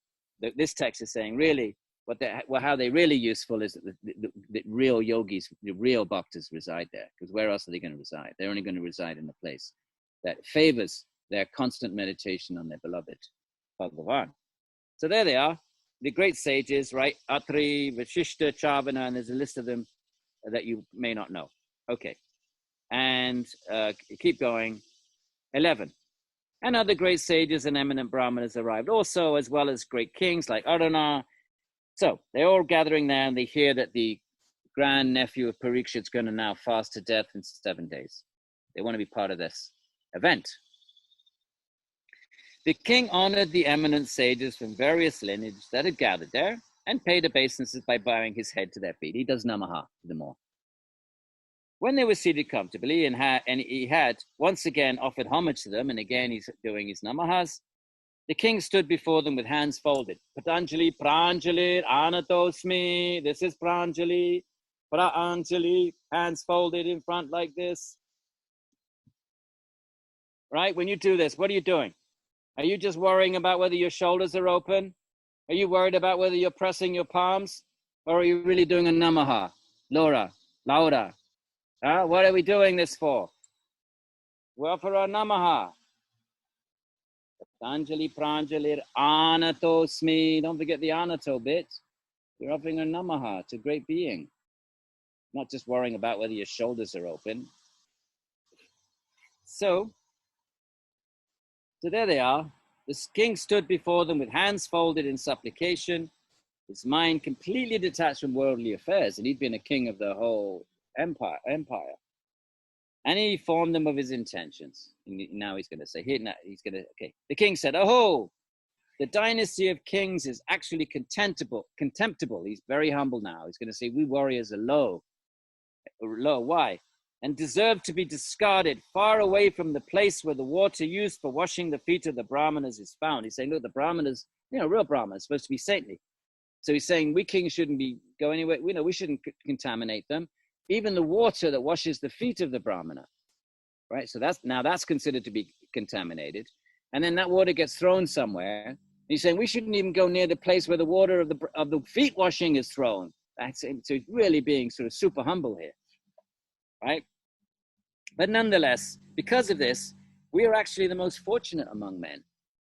this text is saying really how they're really useful is that the real yogis, the real bhaktas reside there. Because where else are they going to reside? They're only going to reside in a place that favors their constant meditation on their beloved Bhagavan. So there they are, the great sages, right? Atri, Vashishta, Chavana, and there's a list of them that you may not know. Okay. And keep going. 11. And other great sages and eminent brahmanas arrived also, as well as great kings like Aruna. So they're all gathering there, and they hear that the grand nephew of Parikshit is going to now fast to death in 7 days. They want to be part of this event. The king honored the eminent sages from various lineages that had gathered there and paid obeisances by bowing his head to their feet. He does namaha to them all. When they were seated comfortably, and he had once again offered homage to them, and again he's doing his namahas, the king stood before them with hands folded. Patanjali, Pranjali, Anatosmi. This is Pranjali, Pranjali, hands folded in front like this. Right? When you do this, what are you doing? Are you just worrying about whether your shoulders are open? Are you worried about whether you're pressing your palms? Or are you really doing a namaha? Laura. What are we doing this for? Well, for a namaha. Patanjali, Pranjali, Anatosmi. Don't forget the Anato bit. You're offering a namaha. It's a great being. Not just worrying about whether your shoulders are open. So there they are. The king stood before them with hands folded in supplication, his mind completely detached from worldly affairs, and he'd been a king of the whole empire. And he informed them of his intentions. Now he's going to say, okay. The king said, "Oh, the dynasty of kings is actually contemptible. He's very humble now. He's going to say, we warriors are low. Why? And deserve to be discarded far away from the place where the water used for washing the feet of the brahmanas is found." He's saying, look, the brahmanas, real brahmanas, supposed to be saintly. So he's saying we kings shouldn't go anywhere. We shouldn't contaminate them. Even the water that washes the feet of the brahmana, right? So that's considered to be contaminated. And then that water gets thrown somewhere. He's saying we shouldn't even go near the place where the water of the feet washing is thrown. So he's really being sort of super humble here, right? But nonetheless, because of this, we are actually the most fortunate among men.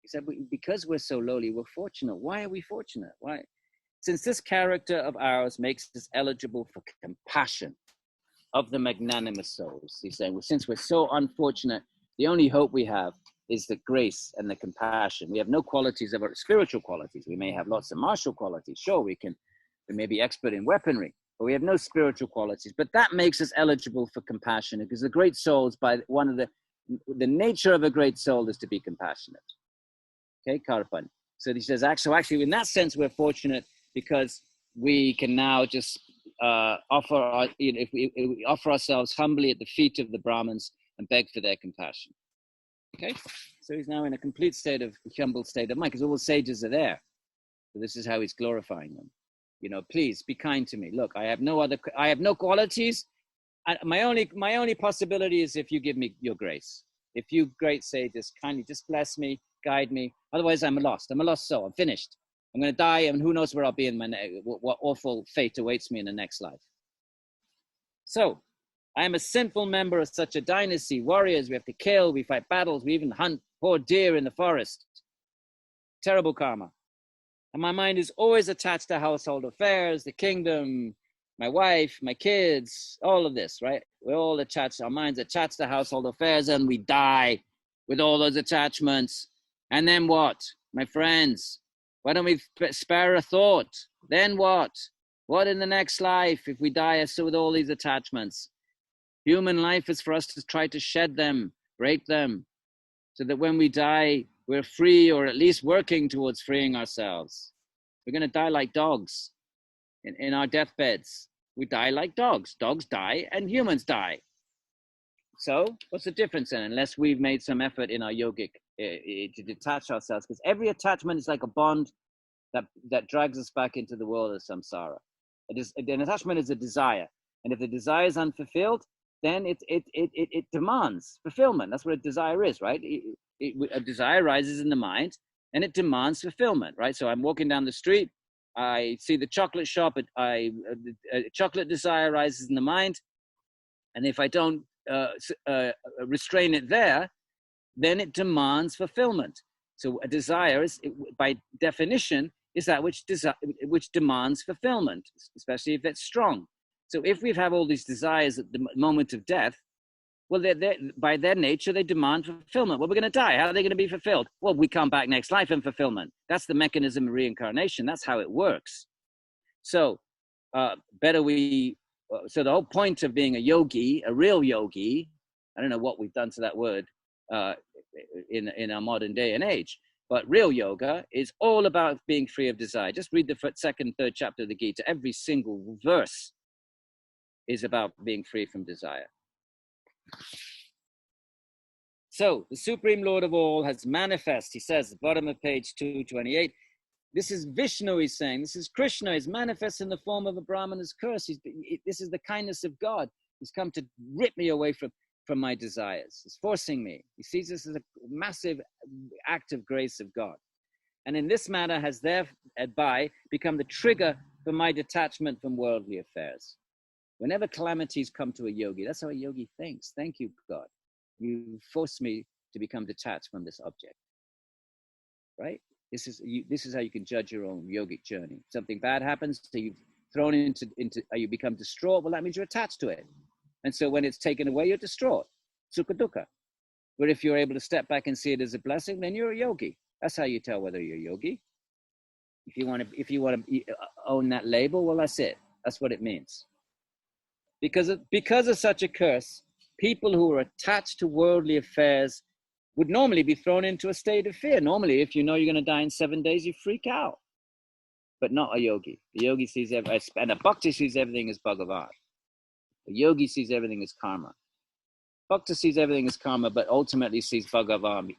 He said, because we're so lowly, we're fortunate. Why are we fortunate? Why? Since this character of ours makes us eligible for compassion of the magnanimous souls. He's saying, well, since we're so unfortunate, the only hope we have is the grace and the compassion. We have no qualities of our spiritual qualities. We may have lots of martial qualities. Sure, we may be expert in weaponry, but we have no spiritual qualities. But that makes us eligible for compassion, because the great souls, by one of the nature of a great soul is to be compassionate. Okay, Karpan. So he says, actually, in that sense, we're fortunate because we can now just if we offer ourselves humbly at the feet of the Brahmins and beg for their compassion. Okay, so he's now in a complete humble state of mind, because all the sages are there. So this is how he's glorifying them. Please be kind to me. Look, I have no qualities. My only possibility is if you give me your grace. If you, great sages, kindly just bless me, guide me. Otherwise, I'm a lost soul. I'm finished. I'm going to die, and who knows where I'll be in what awful fate awaits me in the next life. So, I am a sinful member of such a dynasty. Warriors, we have to kill, we fight battles, we even hunt poor deer in the forest. Terrible karma. And my mind is always attached to household affairs, the kingdom, my wife, my kids, all of this, right? We're all attached, our mind's attached to household affairs, and we die with all those attachments. And then what, my friends? Why don't we spare a thought? Then what? What in the next life if we die with all these attachments? Human life is for us to try to shed them, break them, so that when we die, we're free, or at least working towards freeing ourselves. We're going to die like dogs in our deathbeds. We die like dogs. Dogs die and humans die. So what's the difference then? Unless we've made some effort in our yogic to detach ourselves, because every attachment is like a bond that drags us back into the world of samsara. An attachment is a desire, and if the desire is unfulfilled, then it demands fulfillment. That's what a desire is, right? A desire rises in the mind, and it demands fulfillment, right? So I'm walking down the street, I see the chocolate shop, a chocolate desire rises in the mind, and if I don't restrain it there, then it demands fulfillment. So a desire is, by definition, is that which demands fulfillment, especially if it's strong. So if we have all these desires at the moment of death, well, by their nature, they demand fulfillment. Well, we're going to die. How are they going to be fulfilled? Well, we come back next life in fulfillment. That's the mechanism of reincarnation. That's how it works. So so the whole point of being a yogi, a real yogi, I don't know what we've done to that word in our modern day and age, but real yoga is all about being free of desire. Just read the second, third chapter of the Gita. Every single verse is about being free from desire. So the Supreme Lord of all has manifest, he says, at the bottom of page 228. This is Vishnu, he's saying. This is Krishna. He's manifest in the form of a Brahmana's curse. This is the kindness of God. He's come to rip me away from my desires. He's forcing me. He sees this as a massive act of grace of God. And in this manner has thereby become the trigger for my detachment from worldly affairs. Whenever calamities come to a yogi, that's how a yogi thinks. Thank you, God. You forced me to become detached from this object. Right? This is how you can judge your own yogic journey. Something bad happens, so you've thrown into you become distraught. Well, that means you're attached to it. And so when it's taken away, you're distraught. Sukha dukkha. But if you're able to step back and see it as a blessing, then you're a yogi. That's how you tell whether you're a yogi. If you want to own that label, well, that's it. That's what it means. Because of such a curse, people who are attached to worldly affairs would normally be thrown into a state of fear. Normally, if you know you're going to die in 7 days, you freak out. But not a yogi. The yogi sees everything, and a bhakti sees everything as bhagavata. A yogi sees everything as karma. Bhakti sees everything as karma, but ultimately sees Bhagavan's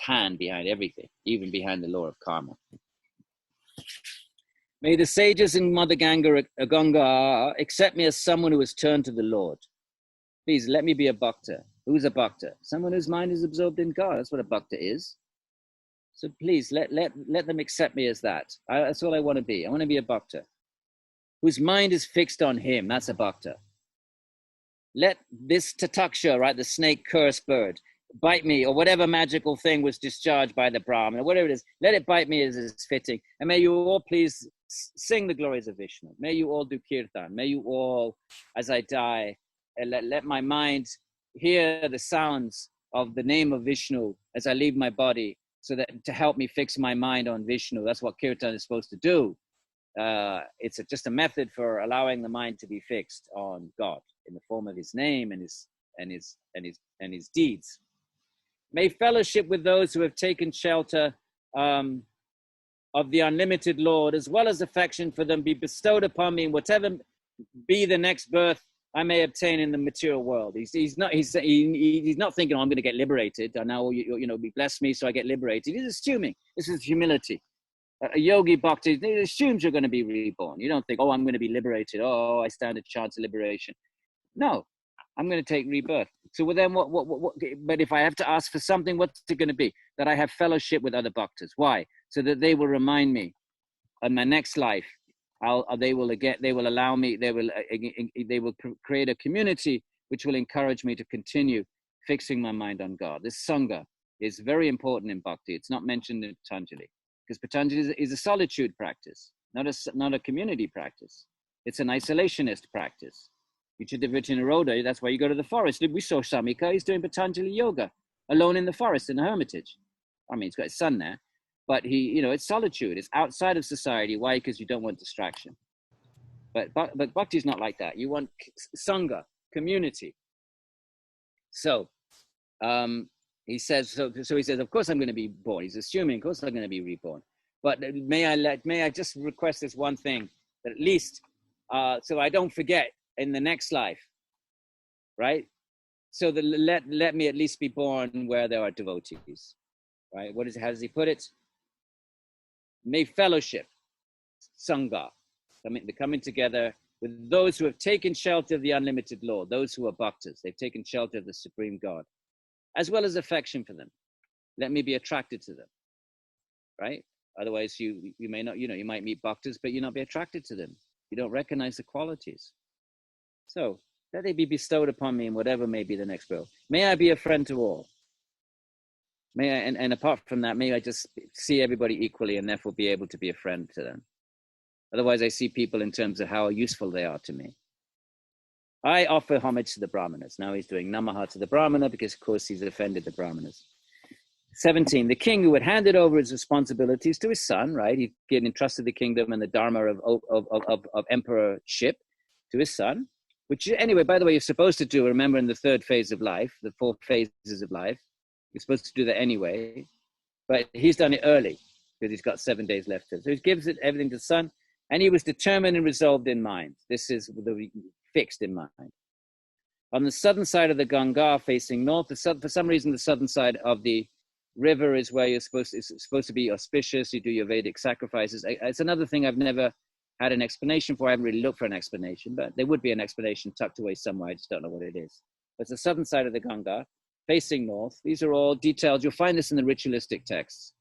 hand behind everything, even behind the law of karma. May the sages in Mother Ganga accept me as someone who has turned to the Lord. Please let me be a bhakta. Who's a bhakta? Someone whose mind is absorbed in God. That's what a bhakta is. So please let them accept me as that. That's all I want to be. I want to be a bhakta whose mind is fixed on him. That's a bhakta. Let this tataksha, right, the snake curse bird, bite me, or whatever magical thing was discharged by the Brahman, or whatever it is, let it bite me as is fitting. And may you all please sing the glories of Vishnu. May you all do kirtan. May you all, as I die, let my mind hear the sounds of the name of Vishnu as I leave my body, so that to help me fix my mind on Vishnu. That's what kirtan is supposed to do. It's just a method for allowing the mind to be fixed on God in the form of his name and his deeds. May fellowship with those who have taken shelter of the unlimited Lord, as well as affection for them, be bestowed upon me in whatever be the next birth I may obtain in the material world. He's not thinking, oh, I'm going to get liberated. And now, be bless me so I get liberated. He's assuming. This is humility. A yogi bhakti assumes you're going to be reborn. You don't think, oh, I'm going to be liberated. Oh, I stand a chance of liberation. No, I'm going to take rebirth. So then what, but if I have to ask for something, what's it going to be? That I have fellowship with other bhaktas. Why? So that they will remind me in my next life, they will allow me, they will create a community which will encourage me to continue fixing my mind on God. This Sangha is very important in bhakti. It's not mentioned in Patanjali, because Patanjali is a solitude practice, not a community practice. It's an isolationist practice. Vichitta that's why you go to the forest. We saw Samika, he's doing Patanjali yoga, alone in the forest, in a hermitage. I mean, he's got his son there, but it's solitude. It's outside of society. Why? Because you don't want distraction. But bhakti is not like that. You want Sangha, community. So, he says, so he says, of course I'm going to be born. He's assuming, of course I'm going to be reborn. But may I just request this one thing, that at least, so I don't forget in the next life, right? So that let me at least be born where there are devotees, right? How does he put it? May fellowship, Sangha, coming together with those who have taken shelter of the unlimited Lord, those who are bhaktas, they've taken shelter of the Supreme God, as well as affection for them. Let me be attracted to them, right? Otherwise, you may not, you might meet bhaktas, but you not be attracted to them. You don't recognize the qualities. So let they be bestowed upon me in whatever may be the next birth. May I be a friend to all. May I, and apart from that, may I just see everybody equally and therefore be able to be a friend to them. Otherwise, I see people in terms of how useful they are to me. I offer homage to the Brahmanas. Now he's doing Namaha to the Brahmana because, of course, he's offended the Brahmanas. 17, the king who had handed over his responsibilities to his son, right? He had entrusted the kingdom and the dharma of emperorship to his son, which, anyway, by the way, you're supposed to do, remember, in the third phase of life, the 4 phases of life. You're supposed to do that anyway. But he's done it early because he's got 7 days left. So he gives it everything to the son, and he was determined and resolved in mind. This is the fixed in mind. On the southern side of the Ganga, facing north, for some reason, the southern side of the river is where it's supposed to be auspicious. You do your Vedic sacrifices. It's another thing I've never had an explanation for. I haven't really looked for an explanation, but there would be an explanation tucked away somewhere. I just don't know what it is. But it's the southern side of the Ganga, facing north. These are all detailed. You'll find this in the ritualistic texts.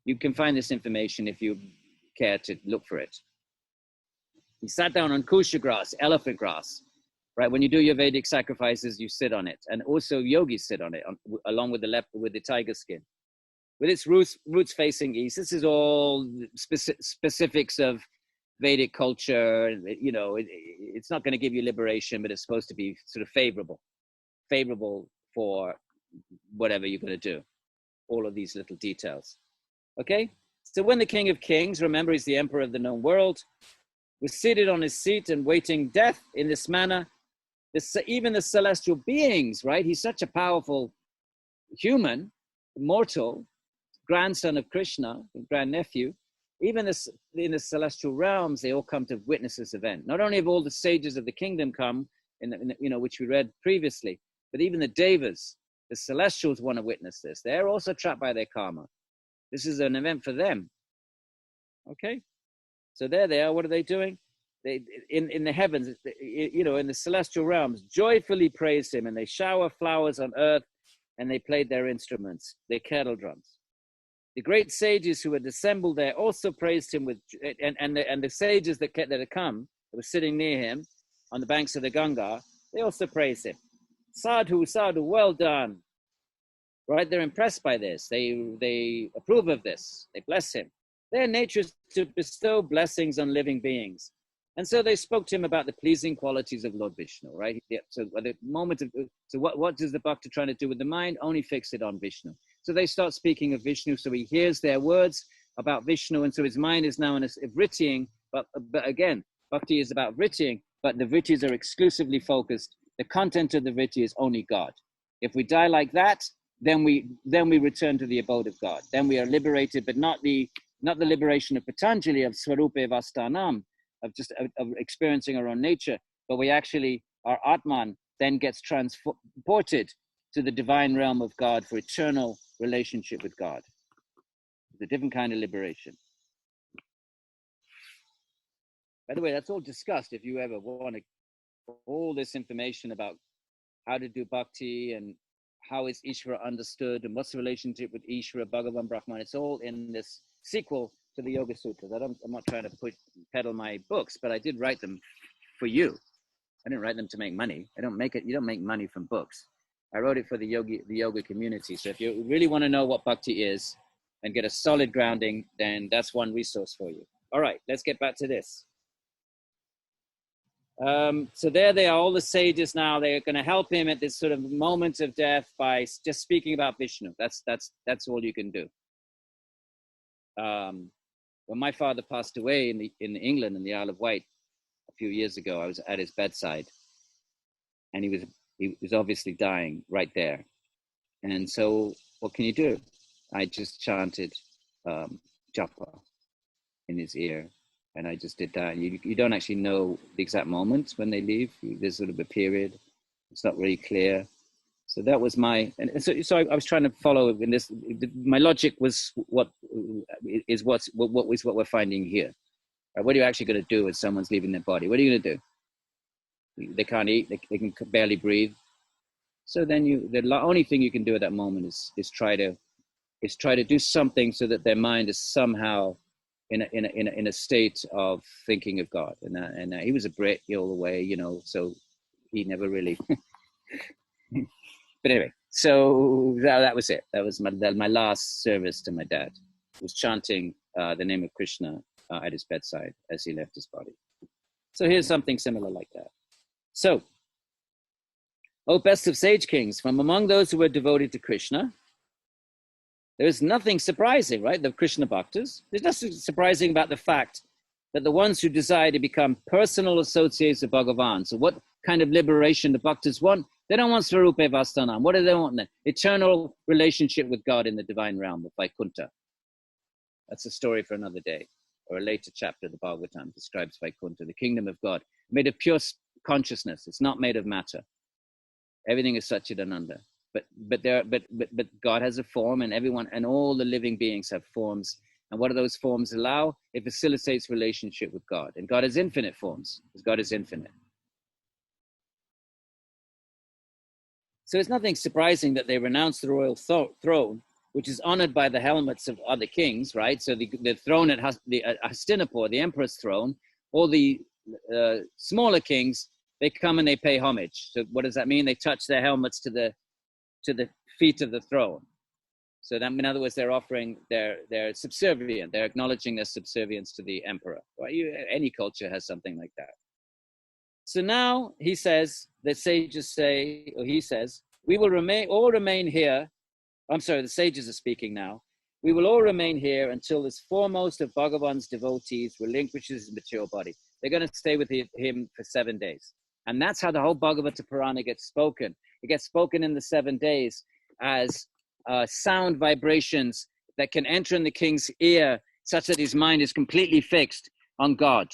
You can find this information if you care to look for it. He sat down on kusha grass, elephant grass, right? When you do your Vedic sacrifices, you sit on it. And also yogis sit on it, along with the tiger skin. With its roots facing east. This is all specifics of Vedic culture. It's not going to give you liberation, but it's supposed to be sort of favorable for whatever you're going to do. All of these little details. Okay? So when the King of Kings, remember he's the emperor of the known world, was seated on his seat and waiting death in this manner, even the celestial beings, right? He's such a powerful human, mortal, grandson of Krishna, grandnephew. Even in the celestial realms, they all come to witness this event. Not only have all the sages of the kingdom come, which we read previously, but even the devas, the celestials, want to witness this. They're also trapped by their karma. This is an event for them. Okay? So there they are. What are they doing? They in the heavens, in the celestial realms, joyfully praise him, and they shower flowers on earth, and they played their instruments, their kettle drums. The great sages who had assembled there also praised him and the sages that had come, that were sitting near him on the banks of the Ganga, they also praised him. Sadhu, sadhu, well done. right? They're impressed by this. They approve of this. They bless him. Their nature is to bestow blessings on living beings. And so they spoke to him about the pleasing qualities of Lord Vishnu, right? So at the moment of, so what does the bhakta trying to do with the mind? Only fix it on Vishnu. So they start speaking of Vishnu. So he hears their words about Vishnu. And so his mind is now in a vrittying. But again, bhakti is about vrittying, but the vrittis are exclusively focused. The content of the vritti is only God. If we die like that, then we return to the abode of God. Then we are liberated, but not the liberation of Patanjali, of Svarupa Vastanam, of just of experiencing our own nature, but we actually, our Atman then gets transported to the divine realm of God for eternal relationship with God. It's a different kind of liberation. By the way, that's all discussed if you ever want to, all this information about how to do bhakti and how is Ishvara understood and what's the relationship with Ishvara, Bhagavan, Brahman. It's all in this sequel to the Yoga Sutras. I'm not trying to peddle my books, but I did write them for you. I didn't write them to make money. You don't make money from books. I wrote it for the yoga community. So if you really want to know what bhakti is and get a solid grounding, then that's one resource for you. All right, let's get back to this. So there they are, all the sages now. They're going to help him at this sort of moment of death by just speaking about Vishnu. That's all you can do. When my father passed away in England, in the Isle of Wight, a few years ago, I was at his bedside, and he was obviously dying right there. And so, what can you do? I just chanted japa in his ear, and I just did that. You don't actually know the exact moment when they leave. There's sort of a period. It's not really clear. So that was my, and so I was trying to follow in this. My logic was what we're finding here. Right? What are you actually going to do when someone's leaving their body? What are you going to do? They can't eat. They can barely breathe. So then the only thing you can do at that moment is try to do something so that their mind is somehow in a state of thinking of God. And he was a Brit all the way, so he never really. But anyway, so that was it. That was my last service to my dad. Was chanting the name of Krishna at his bedside as he left his body. So here's something similar like that. So, O best of sage kings, from among those who were devoted to Krishna, there is nothing surprising, right? The Krishna bhaktas. There's nothing surprising about the fact that the ones who desire to become personal associates of Bhagavan. So what kind of liberation the bhaktas want? They don't want Svarupa Vastanam. What do they want then? Eternal relationship with God in the divine realm of Vaikuntha. That's a story for another day, or a later chapter of the Bhagavatam describes Vaikuntha, the kingdom of God, made of pure consciousness. It's not made of matter. Everything is Satchidananda. But God has a form, and everyone and all the living beings have forms. And what do those forms allow? It facilitates relationship with God. And God has infinite forms, because God is infinite. So it's nothing surprising that they renounce the royal throne, which is honored by the helmets of other kings, right? So the throne at Hastinapur, the emperor's throne, all the smaller kings, they come and they pay homage. So what does that mean? They touch their helmets to the feet of the throne. So that, in other words, they're offering their subservient. They're acknowledging their subservience to the emperor. Right? Any culture has something like that. So now he says, the sages say, or he says, we will all remain here. I'm sorry, the sages are speaking now. We will all remain here until this foremost of Bhagavan's devotees relinquishes his material body. They're going to stay with him for 7 days. And that's how the whole Bhagavata Purana gets spoken. It gets spoken in the 7 days as sound vibrations that can enter in the king's ear such that his mind is completely fixed on God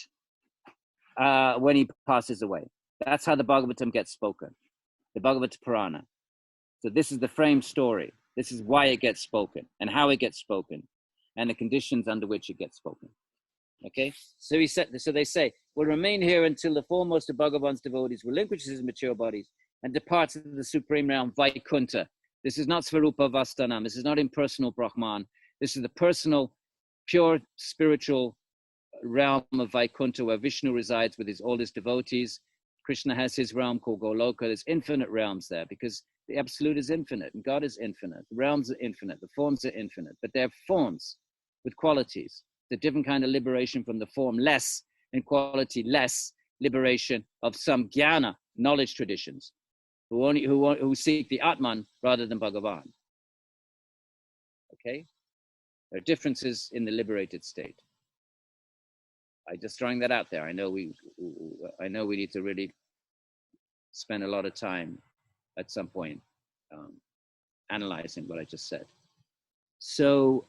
when he passes away. That's how the Bhagavatam gets spoken, the Bhagavata Purana. So this is the frame story. This is why it gets spoken and how it gets spoken and the conditions under which it gets spoken. Okay, so they say, we'll remain here until the foremost of Bhagavan's devotees relinquishes his material bodies and departs to the supreme realm, Vaikuntha. This is not Svarupa Vastanam. This is not impersonal Brahman. This is the personal, pure spiritual realm of Vaikuntha where Vishnu resides with all his devotees. Krishna has his realm called Goloka. There's infinite realms there because The absolute is infinite, and God is infinite. The realms are infinite, the forms are infinite, but they're forms with qualities. The different kind of liberation from the form less and quality less liberation of some jnana, knowledge traditions, who seek the Atman rather than Bhagavan. Okay? There are differences in the liberated state. I just throwing that out there. I know we need to really spend a lot of time at some point analyzing what I just said. So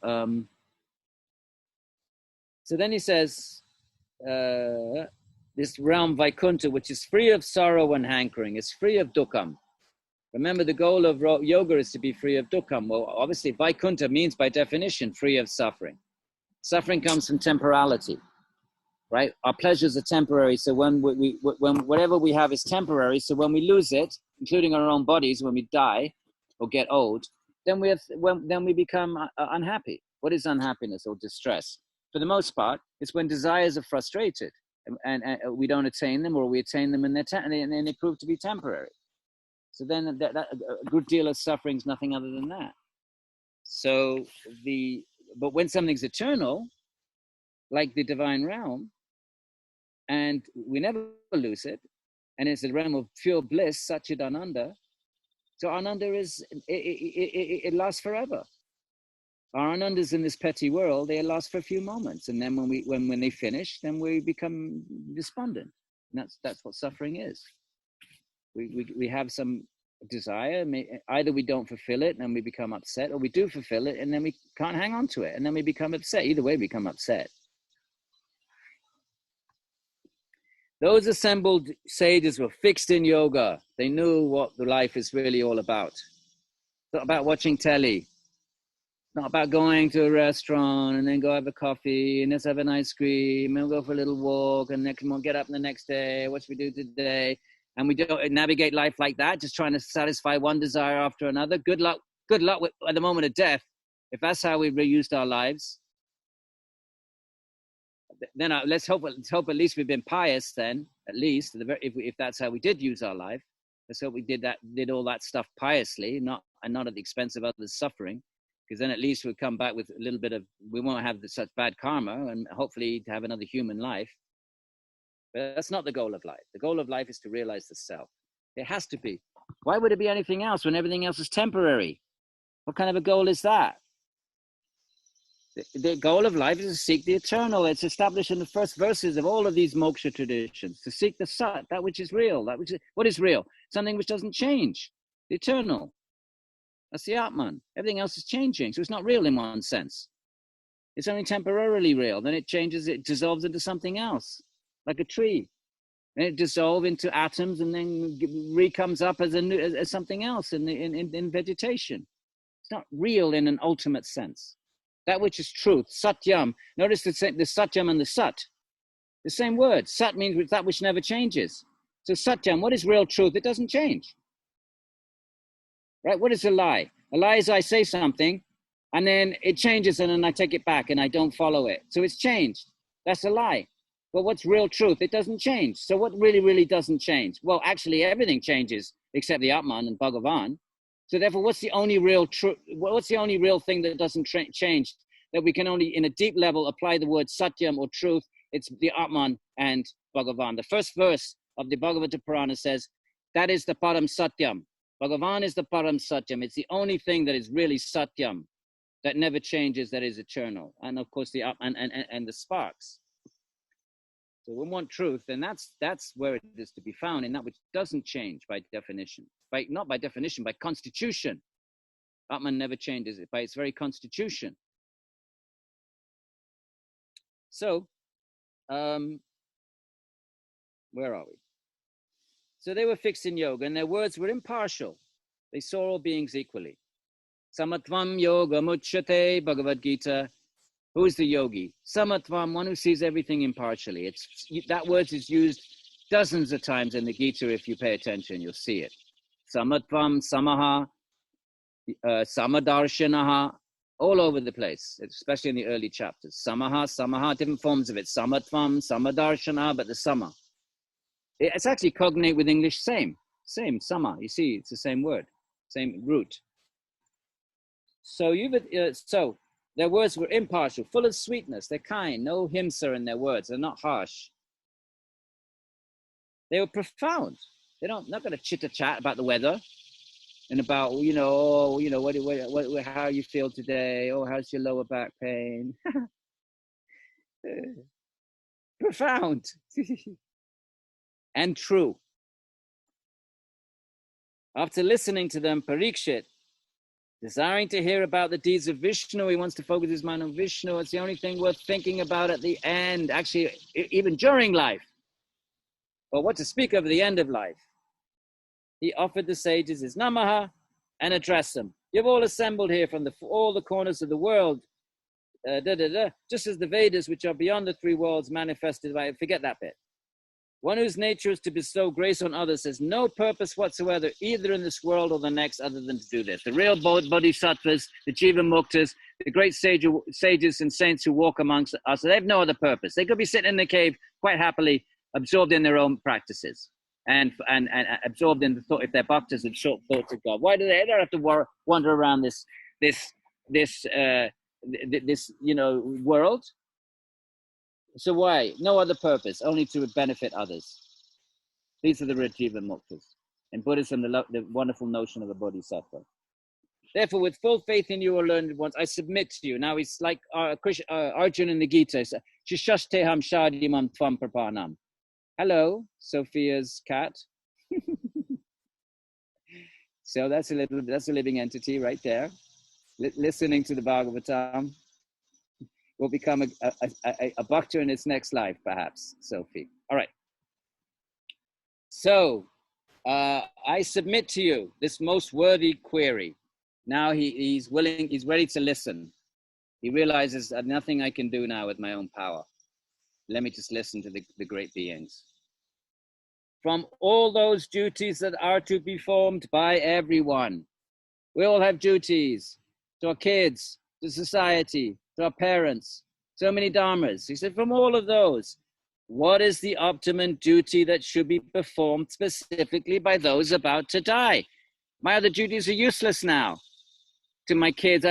then he says, this realm Vaikuntha, which is free of sorrow and hankering, is free of dukkham. Remember, the goal of yoga is to be free of dukkham. Well, obviously, Vaikuntha means by definition free of suffering. Suffering comes from temporality, right? Our pleasures are temporary, so when whatever we have is temporary, so when we lose it, including our own bodies, when we die or get old, then we become unhappy. What is unhappiness or distress? For the most part, it's when desires are frustrated and we don't attain them, or we attain them and they prove to be temporary. So then a good deal of suffering is nothing other than that. So but when something's eternal, like the divine realm, and we never lose it, and it's a realm of pure bliss, Satchidananda, so Ananda it lasts forever. Our Anandas in this petty world, they last for a few moments, and then when they finish, then we become despondent. And that's what suffering is. We have some desire, either we don't fulfill it and we become upset, or we do fulfill it and then we can't hang on to it and then we become upset. Either way, we become upset. Those assembled sages were fixed in yoga. They knew what the life is really all about. It's not about watching telly. Not about going to a restaurant and then go have a coffee and let's have an ice cream and we'll go for a little walk and next we'll get up the next day. What should we do today? And we don't navigate life like that, just trying to satisfy one desire after another. Good luck at the moment of death. If that's how we reused our lives, then let's hope at least we've been pious then, at least, if that's how we did use our life. Let's hope we did all that stuff piously, not at the expense of others' suffering. Because then at least we'll come back with a little bit of, we won't have such bad karma and hopefully have another human life. But that's not the goal of life. The goal of life is to realize the self. It has to be. Why would it be anything else when everything else is temporary? What kind of a goal is that? The goal of life is to seek the eternal. It's established in the first verses of all of these moksha traditions, to seek the sat, that which is real. What is real? Something which doesn't change, the eternal. That's the Atman. Everything else is changing, so it's not real in one sense. It's only temporarily real. Then it changes, it dissolves into something else, like a tree. Then it dissolves into atoms and then comes up as something else in vegetation. It's not real in an ultimate sense. That which is truth, satyam. Notice the satyam and the sat. The same word. Sat means that which never changes. So satyam, what is real truth? It doesn't change. Right? What is a lie? A lie is I say something and then it changes and then I take it back and I don't follow it. So it's changed. That's a lie. But what's real truth? It doesn't change. So what really doesn't change? Well, actually everything changes except the Atman and Bhagavan. So therefore, what's the only real thing that doesn't change, that we can only in a deep level apply the word satyam or truth? It's the Atman and Bhagavan. The first verse of the Bhagavata Purana says, that is the param satyam. Bhagavan is the param satyam. It's the only thing that is really satyam, that never changes, that is eternal. And of course, and the sparks. So we want truth, and that's where it is to be found, in that which doesn't change by definition. Not by definition, by constitution. Atman never changes it, by its very constitution. So, where are we? So they were fixed in yoga, and their words were impartial. They saw all beings equally. Samatvam yoga muchyate, Bhagavad Gita. Who is the yogi? Samatvam, one who sees everything impartially. That word is used dozens of times in the Gita. If you pay attention, you'll see it. Samatvam, samaha, samadarshanaha, all over the place, especially in the early chapters. Samaha, different forms of it. Samatvam, samadarshana, but the sama. It's actually cognate with English, same, sama. You see, it's the same word. same root. So so their words were impartial, full of sweetness. They're kind, no himsa in their words. They're not harsh. They were profound. Not going to chitter chat about the weather and about how you feel today. Oh, how's your lower back pain? Profound and true. After listening to them, Parikshit, desiring to hear about the deeds of Vishnu, he wants to focus his mind on Vishnu. It's the only thing worth thinking about at the end, actually, even during life. But what to speak of the end of life? He offered the sages his namaha and addressed them. You've all assembled here from all the corners of the world, just as the Vedas, which are beyond the three worlds, manifested by, forget that bit. One whose nature is to bestow grace on others has no purpose whatsoever, either in this world or the next, other than to do this. The real bodhisattvas, the jiva muktas, the great sages and saints who walk amongst us, they have no other purpose. They could be sitting in the cave quite happily, absorbed in their own practices and absorbed in the thought, if they're bhaktas, in short thoughts of God. Why do they don't have to wander around this world? So why? No other purpose, only to benefit others. These are the Rajiva Muktas. In Buddhism, the wonderful notion of a bodhisattva. Therefore, with full faith in you, O learned ones, I submit to you. Now he's like Arjuna in the Gita. Shishashteham shadimam tvam prapanam. Hello, Sophia's cat. So that's a living entity right there. Listening to the Bhagavatam. Will become a bhakta in its next life, perhaps, Sophie. All right. So I submit to you this most worthy query. Now he's ready to listen. He realizes that nothing I can do now with my own power. Let me just listen to the great beings. From all those duties that are to be performed by everyone. We all have duties to our kids, to society, to our parents, so many dharmas. He said, from all of those, what is the optimum duty that should be performed specifically by those about to die? My other duties are useless now. To my kids,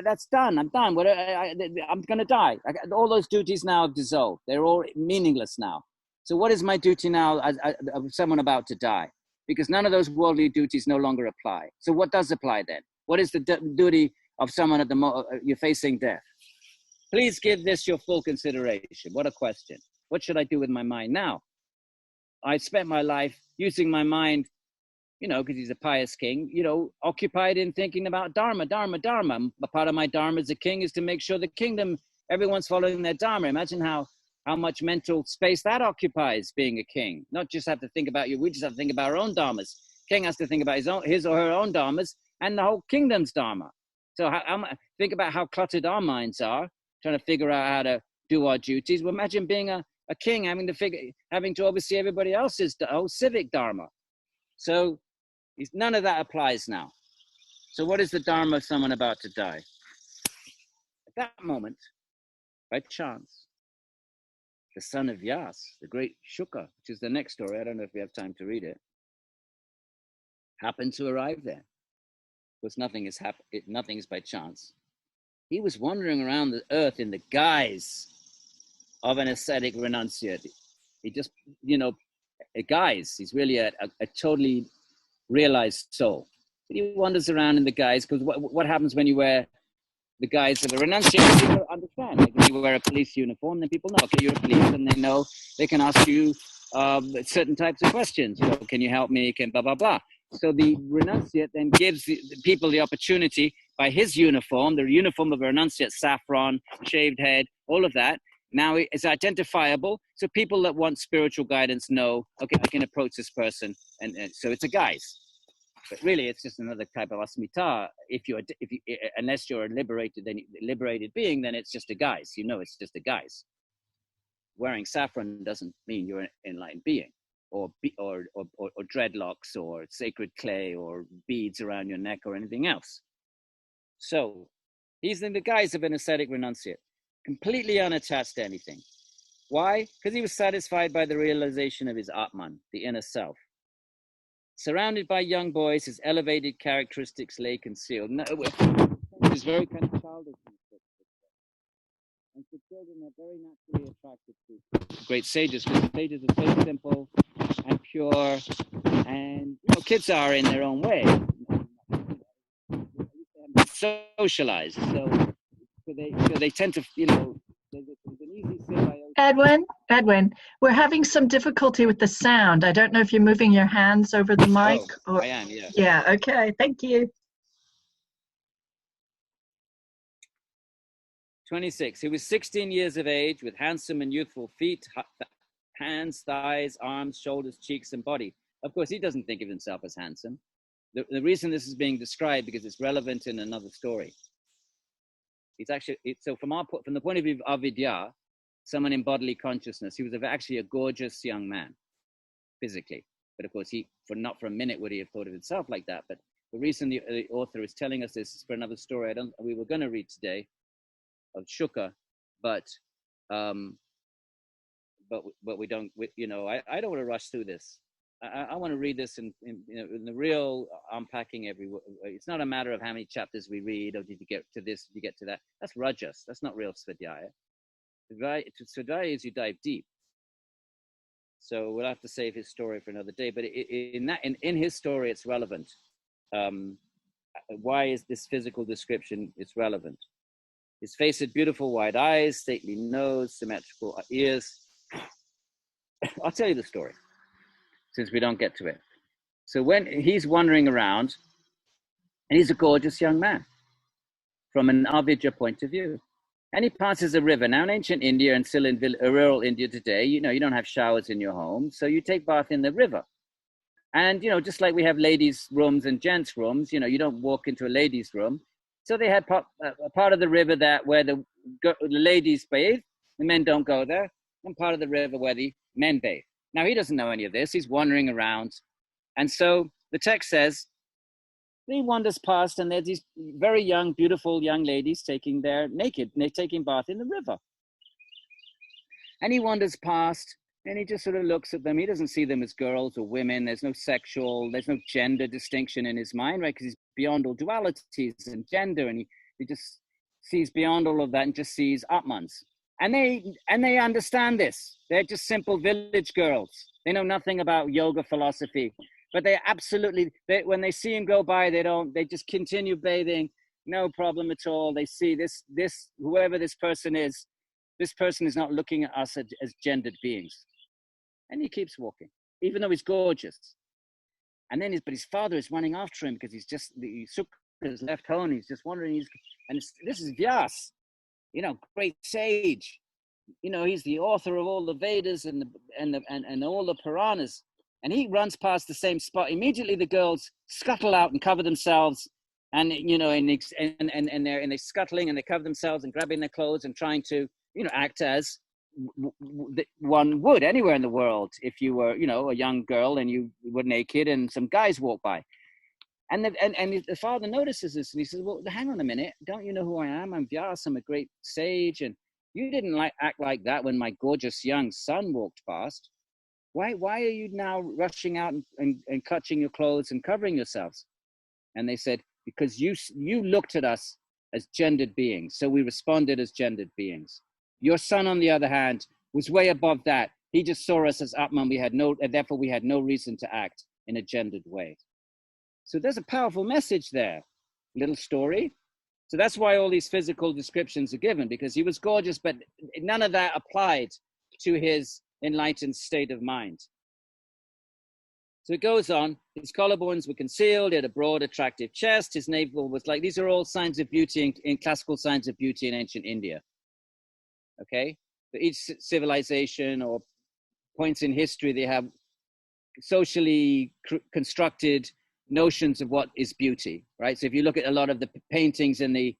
that's done. I'm done. I'm going to die. All those duties now have dissolved. They're all meaningless now. So what is my duty now as someone about to die? Because none of those worldly duties no longer apply. So what does apply then? What is the duty of someone you're facing death? Please give this your full consideration. What a question. What should I do with my mind now? I spent my life using my mind, because he's a pious king, occupied in thinking about dharma. A part of my dharma as a king is to make sure the kingdom, everyone's following their dharma. Imagine how much mental space that occupies, being a king. Not just have to think about you, we just have to think about our own dharmas. King has to think about his or her own dharmas and the whole kingdom's dharma. So think about how cluttered our minds are, trying to figure out how to do our duties. Well, imagine being a king, having to oversee everybody else's whole civic dharma. So none of that applies now. So what is the dharma of someone about to die? At that moment, by chance, the son of Vyas, the great Shuka, which is the next story, I don't know if we have time to read it, happened to arrive there. Because nothing is by chance. He was wandering around the earth in the guise of an ascetic renunciate. He just, a guise. He's really a totally realized soul. But he wanders around in the guise, because what happens when you wear the guise of a renunciate? People understand. Like when you wear a police uniform, then people know, okay, you're a police, and they know they can ask you certain types of questions. Can you help me? Can blah, blah, blah. So the renunciate then gives the people the opportunity by his uniform, the uniform of a renunciate, saffron, shaved head, all of that. Now it's identifiable. So people that want spiritual guidance know, okay, I can approach this person. And so it's a guise. But really, it's just another type of asmita. Unless you're a liberated being, then it's just a guise. It's just a guise. Wearing saffron doesn't mean you're an enlightened being. Or dreadlocks, or sacred clay, or beads around your neck, or anything else. So he's in the guise of an ascetic renunciate, completely unattached to anything. Why? Because he was satisfied by the realization of his Atman, the inner self. surrounded by young boys, his elevated characteristics lay concealed. No, it is very kind of childish. And so children are very naturally attracted to great sages, because sages are so simple and pure, and kids are in their own way. Socialized, so they tend to, there's an easy symbiosis. Edwin, we're having some difficulty with the sound. I don't know if you're moving your hands over the mic. I am, yeah. Yeah, okay, thank you. 26. He was 16 years of age, with handsome and youthful feet, hands, thighs, arms, shoulders, cheeks, and body. Of course, he doesn't think of himself as handsome. The reason this is being described, because it's relevant in another story. It's actually, so from the point of view of Vidya, someone in bodily consciousness, he was actually a gorgeous young man, physically. But of course, not for a minute would he have thought of himself like that. But the reason the author is telling us this is for another story we were going to read today, of Shuka, but we don't. I don't want to rush through this. I want to read this in the real unpacking it's not a matter of how many chapters we read, or did you get to this, did you get to that. That's rajas. That's not real svadhyaya. Svadhyaya is you dive deep. So we'll have to save his story for another day. But in his story, it's relevant. Why is this physical description? It's relevant. His face had beautiful wide eyes, stately nose, symmetrical ears. I'll tell you the story, since we don't get to it. So when he's wandering around, and he's a gorgeous young man, from an Avidya point of view. And he passes a river. Now in ancient India and still in rural India today, you don't have showers in your home, so you take bath in the river. And, just like we have ladies' rooms and gents' rooms, you don't walk into a ladies' room. So they had a part of the river where the ladies bathe, the men don't go there, and part of the river where the men bathe. Now, he doesn't know any of this. He's wandering around. And so the text says, he wanders past, and there's these very young, beautiful young ladies taking bath in the river. And he wanders past, and he just sort of looks at them. He doesn't see them as girls or women. There's no gender distinction in his mind, right? Because he's beyond all dualities and gender, and he just sees beyond all of that and just sees Atmans. And they understand this. They're just simple village girls. They know nothing about yoga philosophy, but when they see him go by, they just continue bathing, no problem at all. They see this whoever this person is not looking at us as gendered beings. And he keeps walking, even though he's gorgeous. And then his father is running after him, because the Sukha has left home. He's just wondering, this is Vyas, great sage. He's the author of all the Vedas and all the Puranas. And he runs past the same spot. Immediately the girls scuttle out and cover themselves, and they're scuttling and they cover themselves and grabbing their clothes and trying to act as one would anywhere in the world if you were a young girl and you were naked and some guys walk by. And the father notices this, and he says, well, hang on a minute, don't you know who I am? I'm Vyas, I'm a great sage, and you didn't act like that when my gorgeous young son walked past. Why are you now rushing out and clutching your clothes and covering yourselves? And they said, because you looked at us as gendered beings, so we responded as gendered beings. Your son, on the other hand, was way above that. He just saw us as Atman. Therefore we had no reason to act in a gendered way. So there's a powerful message there. Little story. So that's why all these physical descriptions are given, because he was gorgeous, but none of that applied to his enlightened state of mind. So it goes on. His collarbones were concealed. He had a broad, attractive chest. His navel was these are all signs of beauty in classical signs of beauty in ancient India. Okay? For each civilization or points in history, they have socially constructed notions of what is beauty, right? So if you look at a lot of the paintings in the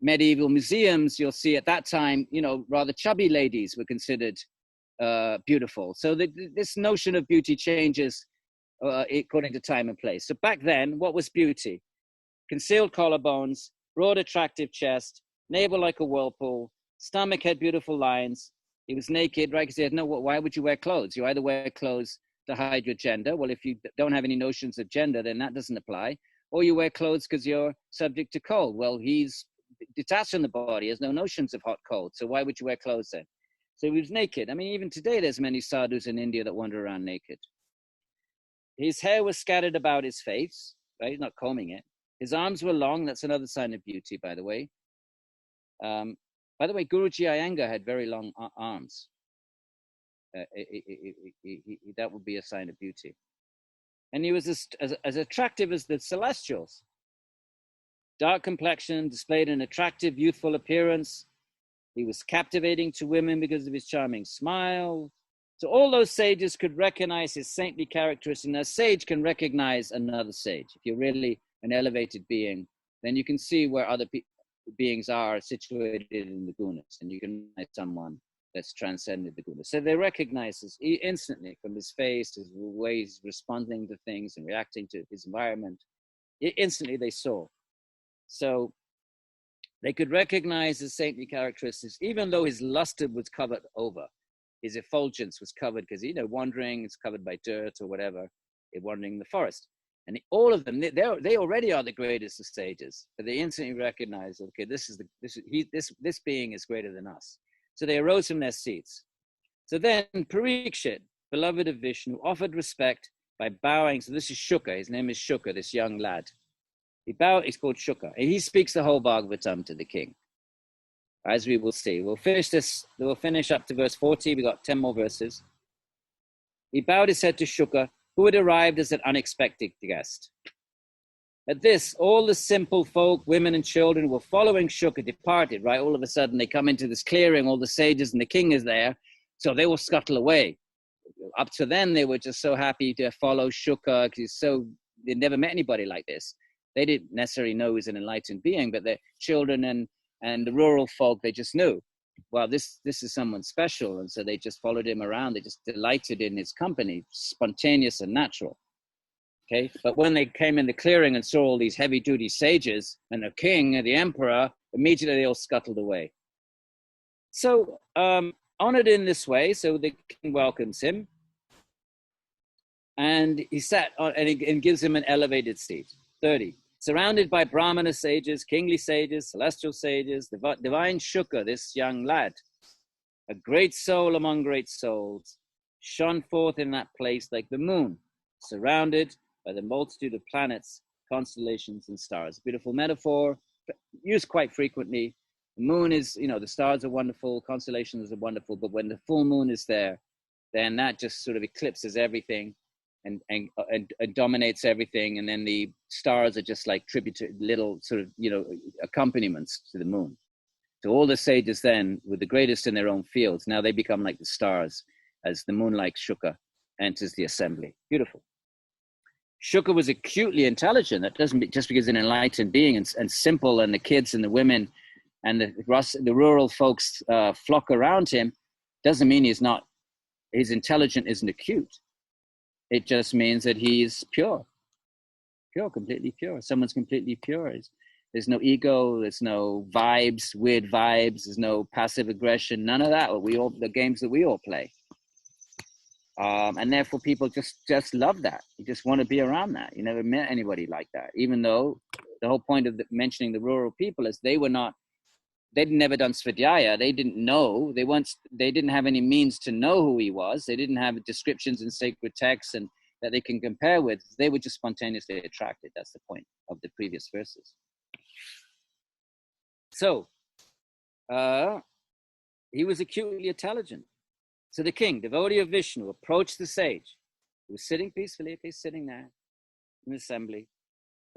medieval museums, you'll see at that time, rather chubby ladies were considered beautiful. So this notion of beauty changes according to time and place. So back then, what was beauty? Concealed collarbones, broad attractive chest, navel like a whirlpool, stomach had beautiful lines. He was naked, right? Because he had why would you wear clothes? You either wear clothes to hide your gender. Well, if you don't have any notions of gender, then that doesn't apply. Or you wear clothes because you're subject to cold. Well, he's detached from the body, has no notions of hot, cold. So why would you wear clothes then? So he was naked. I mean, even today, there's many sadhus in India that wander around naked. His hair was scattered about his face, right? He's not combing it. His arms were long. That's another sign of beauty, by the way. By the way, Guruji Iyengar had very long arms. That would be a sign of beauty. And he was as attractive as the celestials. Dark complexion, displayed an attractive, youthful appearance. He was captivating to women because of his charming smile. So all those sages could recognize his saintly characteristics. And a sage can recognize another sage. If you're really an elevated being, then you can see where other beings are situated in the gunas, and you can recognize someone that's transcended the gunas. So they recognize us instantly from his face, his ways responding to things and reacting to his environment. Instantly they saw. So they could recognize his saintly characteristics, even though his luster was covered over. His effulgence was covered because, wandering, it's covered by dirt or whatever, wandering in the forest. And all of them, they already are the greatest of sages, but they instantly recognize, okay, this being is greater than us. So they arose from their seats. So then Parikshit, beloved of Vishnu, offered respect by bowing. So this is Shuka. His name is Shuka, this young lad. He bowed. He's called Shuka. And he speaks the whole Bhagavatam to the king, as we will see. We'll finish up to verse 40. We got 10 more verses. He bowed his head to Shuka, who had arrived as an unexpected guest. At this, all the simple folk, women and children who were following Shuka departed, right? All of a sudden, they come into this clearing, all the sages and the king is there, so they will scuttle away. Up to then, they were just so happy to follow Shuka, because they'd never met anybody like this. They didn't necessarily know he was an enlightened being, but the children and the rural folk, they just knew, well, this is someone special. And so they just followed him around. They just delighted in his company, spontaneous and natural. Okay, but when they came in the clearing and saw all these heavy-duty sages and the king and the emperor, immediately they all scuttled away. So honored in this way, so the king welcomes him, and he sat on, and gives him an elevated seat. 30. Surrounded by Brahmana sages, kingly sages, celestial sages, the divine Shuka, this young lad, a great soul among great souls, shone forth in that place like the moon, surrounded by the multitude of planets, constellations, and stars. Beautiful metaphor, used quite frequently. The moon is, the stars are wonderful, constellations are wonderful, but when the full moon is there, then that just sort of eclipses everything and dominates everything. And then the stars are just like tributary, little sort of, accompaniments to the moon. So all the sages then were the greatest in their own fields. Now they become like the stars as the moon-like Shuka enters the assembly. Beautiful. Shuka was acutely intelligent. That doesn't just because he's an enlightened being and simple, and the kids and the women and the rural folks flock around him, doesn't mean his intelligence isn't acute. It just means that he's pure, completely pure. Someone's completely pure. There's no ego. There's no vibes, weird vibes. There's no passive aggression. None of that. The games that we all play. And therefore people just love that. You just want to be around that. You never met anybody like that, even though the whole point of mentioning the rural people is they'd never done Svadhyaya. They didn't know. They didn't have any means to know who he was. They didn't have descriptions in sacred texts and that they can compare with. They were just spontaneously attracted. That's the point of the previous verses. So he was acutely intelligent. So the king, devotee of Vishnu, approached the sage, who was sitting peacefully, sitting there in the assembly.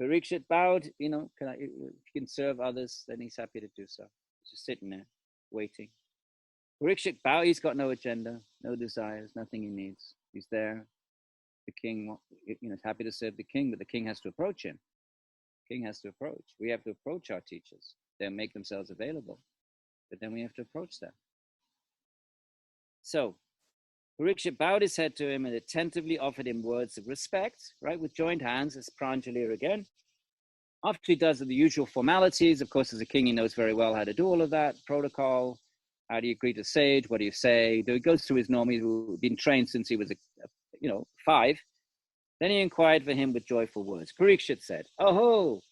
Parikshit bowed, if you can serve others, then he's happy to do so. He's just sitting there, waiting. Parikshit bowed, he's got no agenda, no desires, nothing he needs. He's there. The king, is happy to serve the king, but the king has to approach him. The king has to approach. We have to approach our teachers. They'll make themselves available, but then we have to approach them. So Parikshit bowed his head to him and attentively offered him words of respect, right, with joined hands, as Pranjali again. After he does the usual formalities, of course, as a king, he knows very well how to do all of that, protocol, how do you greet a sage, what do you say? He goes through his normal, he's been trained since he was 5. Then he inquired for him with joyful words. Parikshit said, "Oh,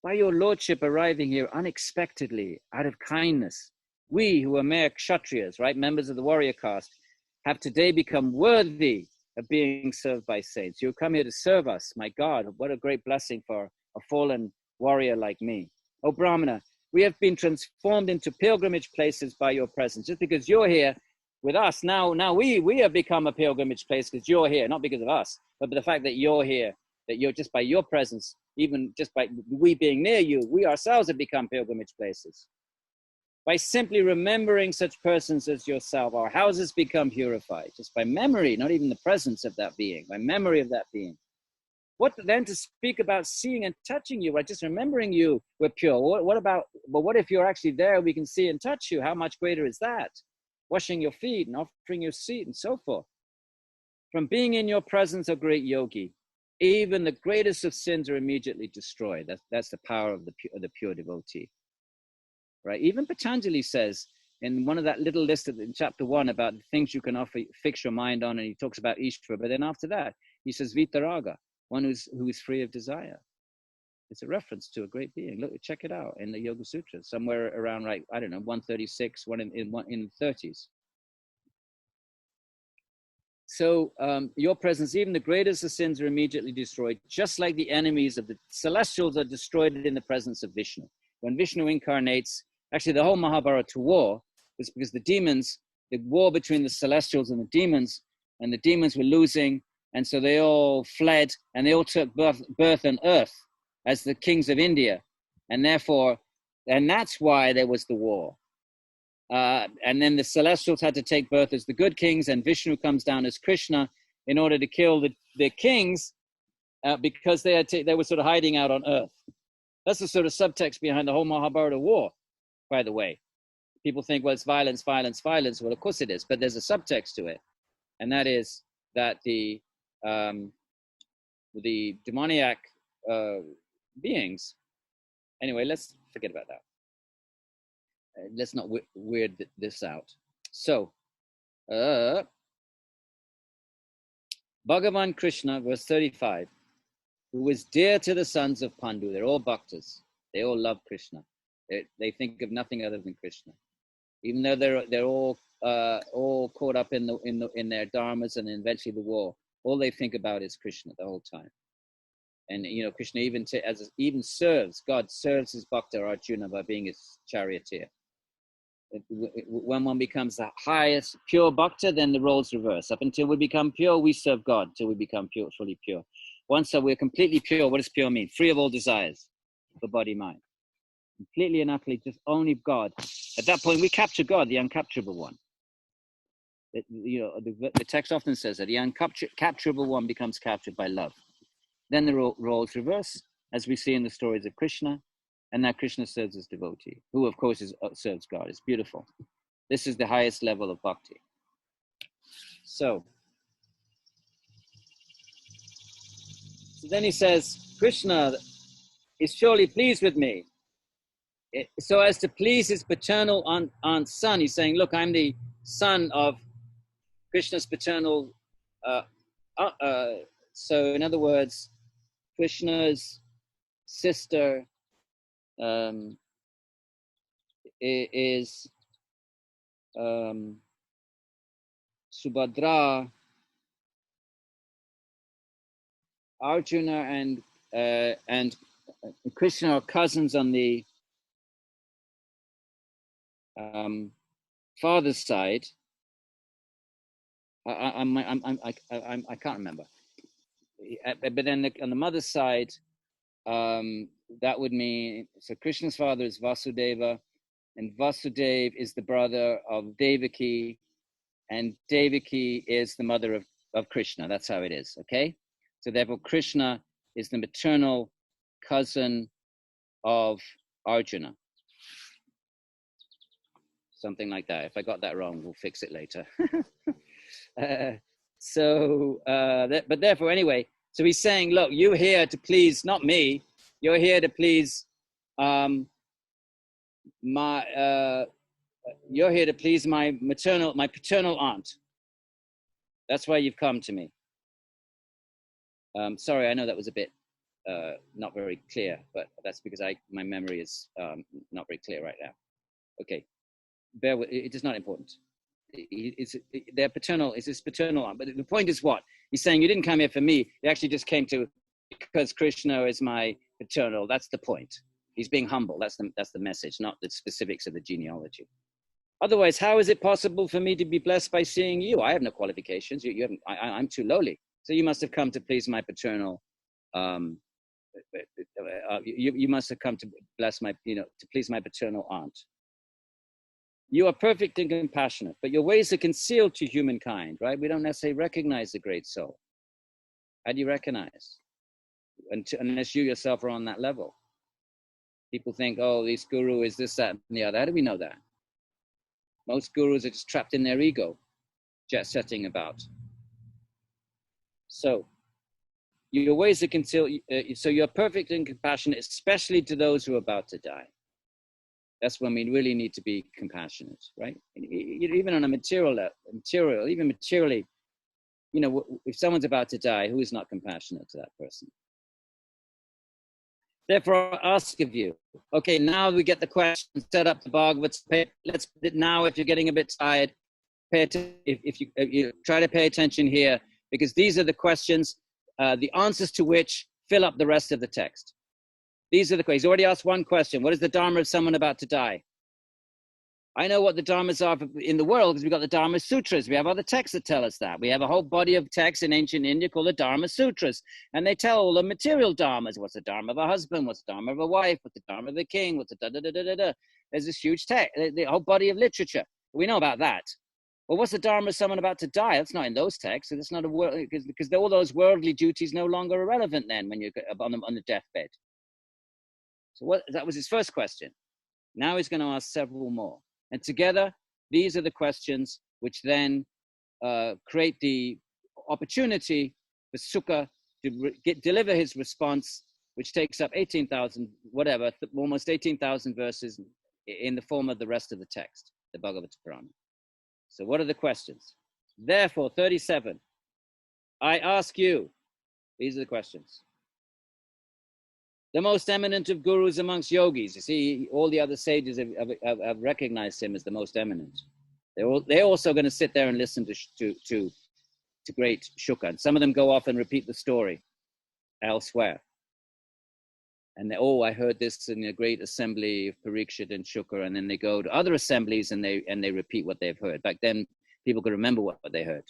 by your lordship arriving here unexpectedly, out of kindness, we who are mere kshatriyas, right, members of the warrior caste, have today become worthy of being served by saints. You come here to serve us. My God, what a great blessing for a fallen warrior like me. Oh, Brahmana, we have been transformed into pilgrimage places by your presence. Just because you're here with us, now we have become a pilgrimage place because you're here, not because of us, but the fact that you're here, that you're just by your presence, even just by we being near you, we ourselves have become pilgrimage places. By simply remembering such persons as yourself, our houses become purified, just by memory, not even the presence of that being, by memory of that being. What then to speak about seeing and touching you, right? Just remembering you, we're pure. What if you're actually there, we can see and touch you? How much greater is that? Washing your feet and offering your seat and so forth. From being in your presence, O great yogi, even the greatest of sins are immediately destroyed. That's the power of the pure devotee. Right? Even Patanjali says in one of that little list in chapter 1 about the things you can fix your mind on, and he talks about Ishvara, but then after that, he says Vitaraga, one who is free of desire. It's a reference to a great being. Look, check it out in the Yoga Sutras, somewhere around, like, I don't know, 136, one in the 30s. So your presence, even the greatest of sins are immediately destroyed, just like the enemies of the celestials are destroyed in the presence of Vishnu. When Vishnu incarnates, actually the whole Mahabharata war was because the war between the celestials and the demons were losing, and so they all fled, and they all took birth on earth as the kings of India, and that's why there was the war. And then the celestials had to take birth as the good kings, and Vishnu comes down as Krishna in order to kill the kings because they were sort of hiding out on earth. That's the sort of subtext behind the whole Mahabharata war, by the way. People think, well, it's violence, violence, violence. Well, of course it is, but there's a subtext to it, and that is that the demoniac beings. Anyway, let's forget about that. Let's not weird this out. So, Bhagavan Krishna, verse 35, who is dear to the sons of Pandu. They're all bhaktas. They all love Krishna. They think of nothing other than Krishna, even though they're all caught up in their dharmas and eventually the war. All they think about is Krishna the whole time. And Krishna even serves his bhakta Arjuna by being his charioteer. When one becomes the highest pure bhakta, then the roles reverse. Up until we become pure, we serve God till we become pure, fully pure. Once we're completely pure, what does pure mean? Free of all desires for body, mind. Completely and utterly just only God. At that point, we capture God, the uncapturable one. The text often says that the uncapturable one becomes captured by love. Then the roles reverse, as we see in the stories of Krishna, and now Krishna serves as devotee, who of course serves God. It's beautiful. This is the highest level of bhakti. So then he says, Krishna is surely pleased with me. So as to please his paternal aunt son, he's saying, look, I'm the son of Krishna's paternal. So in other words, Krishna's sister is Subhadra. Arjuna and Krishna are cousins on the father's side. I can't remember. But then on the mother's side, that would mean, so Krishna's father is Vasudeva, and Vasudev is the brother of Devaki, and Devaki is the mother of Krishna. That's how it is, okay? So therefore, Krishna is the maternal cousin of Arjuna. Something like that. If I got that wrong, we'll fix it later. But therefore, anyway, so he's saying, look, you're here to please, not me, you're here to please my paternal aunt. That's why you've come to me. Sorry, I know that was a bit not very clear, but that's because my memory is not very clear right now. Okay, bear with it. Is not important. Their paternal is his paternal arm, but the point is what he's saying. You didn't come here for me. You actually just came to because Krishna is my paternal. That's the point. He's being humble. That's the message, not the specifics of the genealogy. Otherwise, how is it possible for me to be blessed by seeing you? I have no qualifications. You haven't. I'm too lowly. So you must have come to please my paternal. You must have come to bless my, to please my paternal aunt. You are perfect and compassionate, but your ways are concealed to humankind, right? We don't necessarily recognize the great soul. How do you recognize? Unless you yourself are on that level. People think, oh, this guru is this, that, and the other. How do we know that? Most gurus are just trapped in their ego, jet setting about. So, your ways are concealed. So you're perfect and compassionate, especially to those who are about to die. That's when we really need to be compassionate, right? Even on a materially, if someone's about to die, who is not compassionate to that person? Therefore, I ask of you, okay, now we get the question, set up the bhagavata. Now, if you're getting a bit tired, pay attention. If you try to pay attention here, because these are the questions, the answers to which fill up the rest of the text. These are the questions. He's already asked one question. What is the dharma of someone about to die? I know what the dharmas are in the world because we've got the Dharma Sutras. We have other texts that tell us that. We have a whole body of texts in ancient India called the Dharma Sutras. And they tell all the material dharmas. What's the dharma of a husband? What's the dharma of a wife? What's the dharma of a king? What's the da-da-da-da-da-da? There's this huge text, the whole body of literature. We know about that. Well, what's the dharma of someone about to die? That's not in those texts. It's not because all those worldly duties no longer irrelevant then when you're on the deathbed. So that was his first question. Now he's going to ask several more. And together, these are the questions which then create the opportunity for Sukha to deliver his response, which takes up 18,000, almost 18,000 verses in the form of the rest of the text, the Bhagavata Purana. So what are the questions? Therefore, 37, I ask you, these are the questions. The most eminent of gurus amongst yogis. You see, all the other sages have recognized him as the most eminent. They're also going to sit there and listen to great Shuka. And some of them go off and repeat the story elsewhere. And I heard this in a great assembly of Parikshit and Shuka. And then they go to other assemblies and they repeat what they've heard. Back then, people could remember what they heard.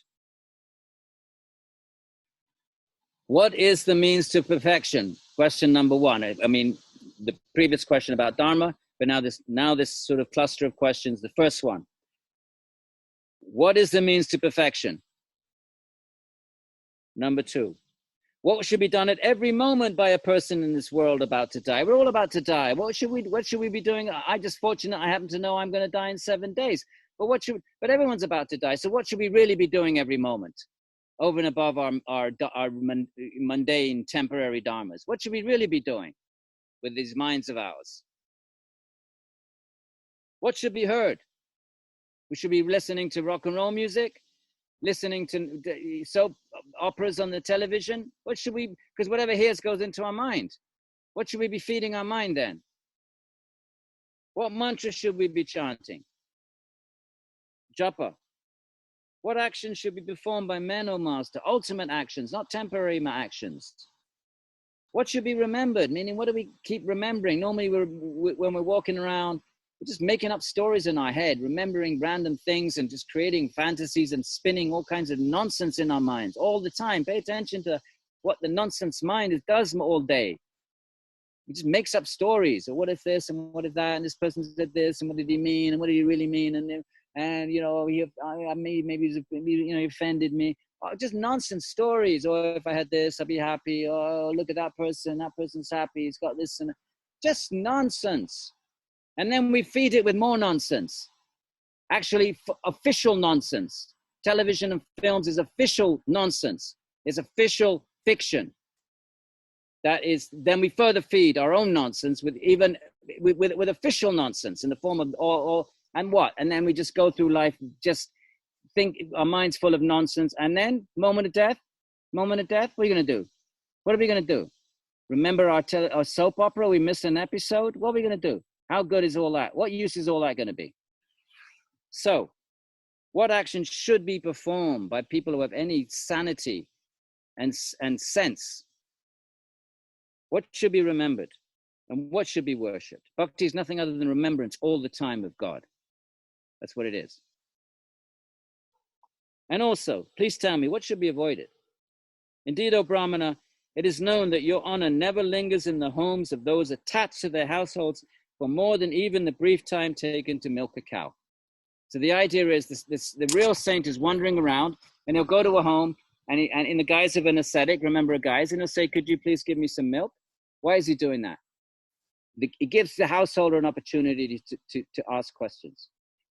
What is the means to perfection? Question number one. I mean, the previous question about Dharma, but now this sort of cluster of questions. The first one. What is the means to perfection? Number two. What should be done at every moment by a person in this world about to die? We're all about to die. What should we be doing? I'm just fortunate. I happen to know I'm going to die in 7 days. But everyone's about to die. So what should we really be doing every moment? Over and above our mundane, temporary dharmas. What should we really be doing with these minds of ours? What should be heard? We should be listening to rock and roll music, listening to soap operas on the television. What should we, because whatever hears goes into our mind. What should we be feeding our mind then? What mantra should we be chanting? Japa. What actions should be performed by men, O Master? Ultimate actions, not temporary actions. What should be remembered? Meaning, what do we keep remembering? Normally, when we're walking around, we're just making up stories in our head, remembering random things and just creating fantasies and spinning all kinds of nonsense in our minds all the time. Pay attention to what the nonsense mind does all day. It just makes up stories. Or what if this and what if that? And this person said this and what did he mean? And what did he really mean? And maybe he offended me. Just nonsense stories. Or if I had this, I'd be happy. Oh, look at that person. That person's happy. He's got this and just nonsense. And then we feed it with more nonsense. Actually, official nonsense. Television and films is official nonsense. It's official fiction. That is. Then we further feed our own nonsense with official nonsense in the form of all. And what? And then we just go through life, just think our mind's full of nonsense. And then moment of death, what are you going to do? What are we going to do? Remember our soap opera? We missed an episode. What are we going to do? How good is all that? What use is all that going to be? So, what action should be performed by people who have any sanity and sense? What should be remembered? And what should be worshipped? Bhakti is nothing other than remembrance all the time of God. That's what it is. And also, please tell me, what should be avoided? Indeed, O Brahmana, it is known that your honor never lingers in the homes of those attached to their households for more than even the brief time taken to milk a cow. So the idea is the real saint is wandering around, and he'll go to a home, and in the guise of an ascetic, remember a guise, and he'll say, could you please give me some milk? Why is he doing that? It gives the householder an opportunity to ask questions.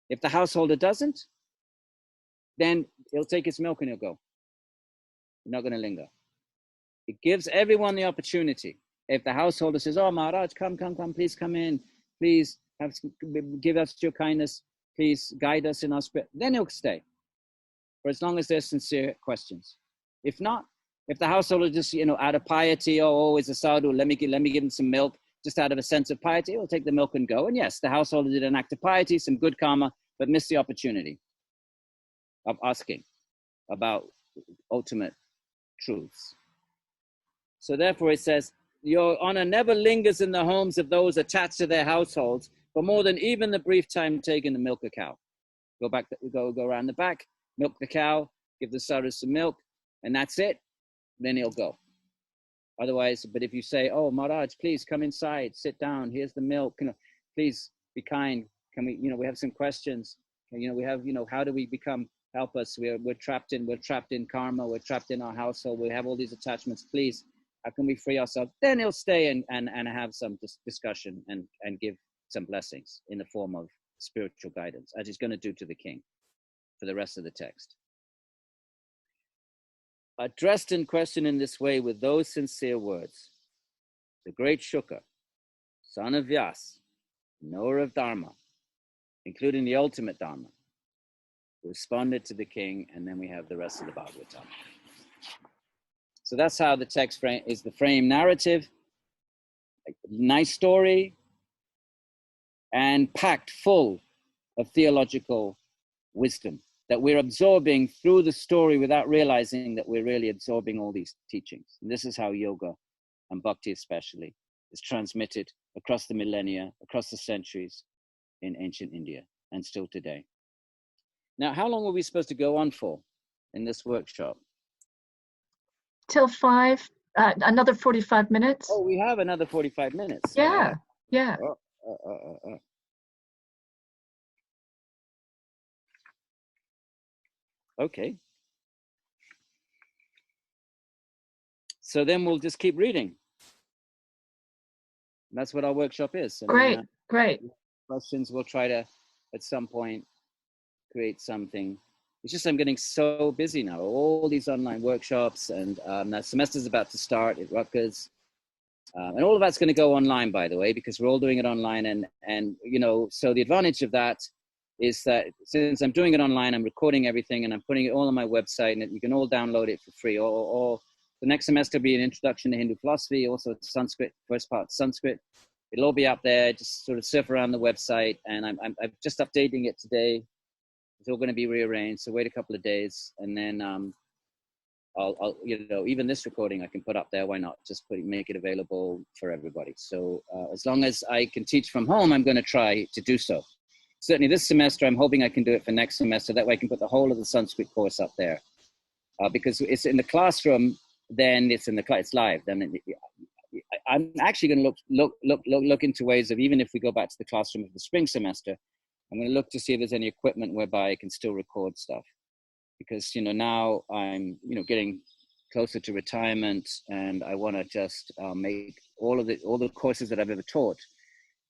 If the householder doesn't, then he'll take his milk and he'll go. You're not going to linger. It gives everyone the opportunity. If the householder says, oh, Maharaj, come, please come in. Please give us your kindness. Please guide us in our spirit. Then he'll stay. For as long as there's sincere questions. If not, if the householder just, out of piety, it's a sadhu, let me give him some milk, just out of a sense of piety, he'll take the milk and go. And yes, the householder did an act of piety, some good karma, but missed the opportunity of asking about ultimate truths. So therefore it says, your honor never lingers in the homes of those attached to their households for more than even the brief time taken to milk a cow. Go around the back, milk the cow, give the sadhu some milk, and that's it. Then he'll go. Otherwise, but if you say, oh, Maharaj, please come inside, sit down, here's the milk, please be kind. Can we, we have some questions. We have, how do we help us? We're trapped in karma, we're trapped in our household, we have all these attachments, please, how can we free ourselves? Then he'll stay and have some discussion and give some blessings in the form of spiritual guidance, as he's going to do to the king for the rest of the text. Addressed and questioned in this way with those sincere words, the great Shuka, son of Vyas, knower of Dharma, including the ultimate Dharma, responded to the king, and then we have the rest of the bhagavata. So that's how the text is the frame narrative, nice story, and packed full of theological wisdom that we're absorbing through the story without realizing that we're really absorbing all these teachings. And this is how yoga, and bhakti especially, is transmitted across the millennia, across the centuries in ancient India, and still today. Now, how long were we supposed to go on for in this workshop? Till 5, another 45 minutes. Oh, we have another 45 minutes. Yeah. Okay. So then we'll just keep reading. That's what our workshop is. Great. Questions, we'll try to, at some point, create something. It's just I'm getting so busy now. All these online workshops, and that semester's about to start at Rutgers. And all of that's going to go online, by the way, because we're all doing it online. And so the advantage of that is that since I'm doing it online, I'm recording everything and I'm putting it all on my website, and you can all download it for free. Or the next semester will be an introduction to Hindu philosophy, also Sanskrit, first part Sanskrit. It'll all be up there. Just sort of surf around the website, and I'm just updating it today. It's all going to be rearranged, so wait a couple of days, and then I'll even this recording I can put up there. Why not? Just make it available for everybody. So as long as I can teach from home, I'm going to try to do so. Certainly this semester, I'm hoping I can do it for next semester. That way I can put the whole of the Sanskrit course up there. Because it's in the classroom, then it's live. Then I'm actually going to look into ways of, even if we go back to the classroom for the spring semester, I'm going to look to see if there's any equipment whereby I can still record stuff. Because, now I'm, getting closer to retirement, and I want to just make all the courses that I've ever taught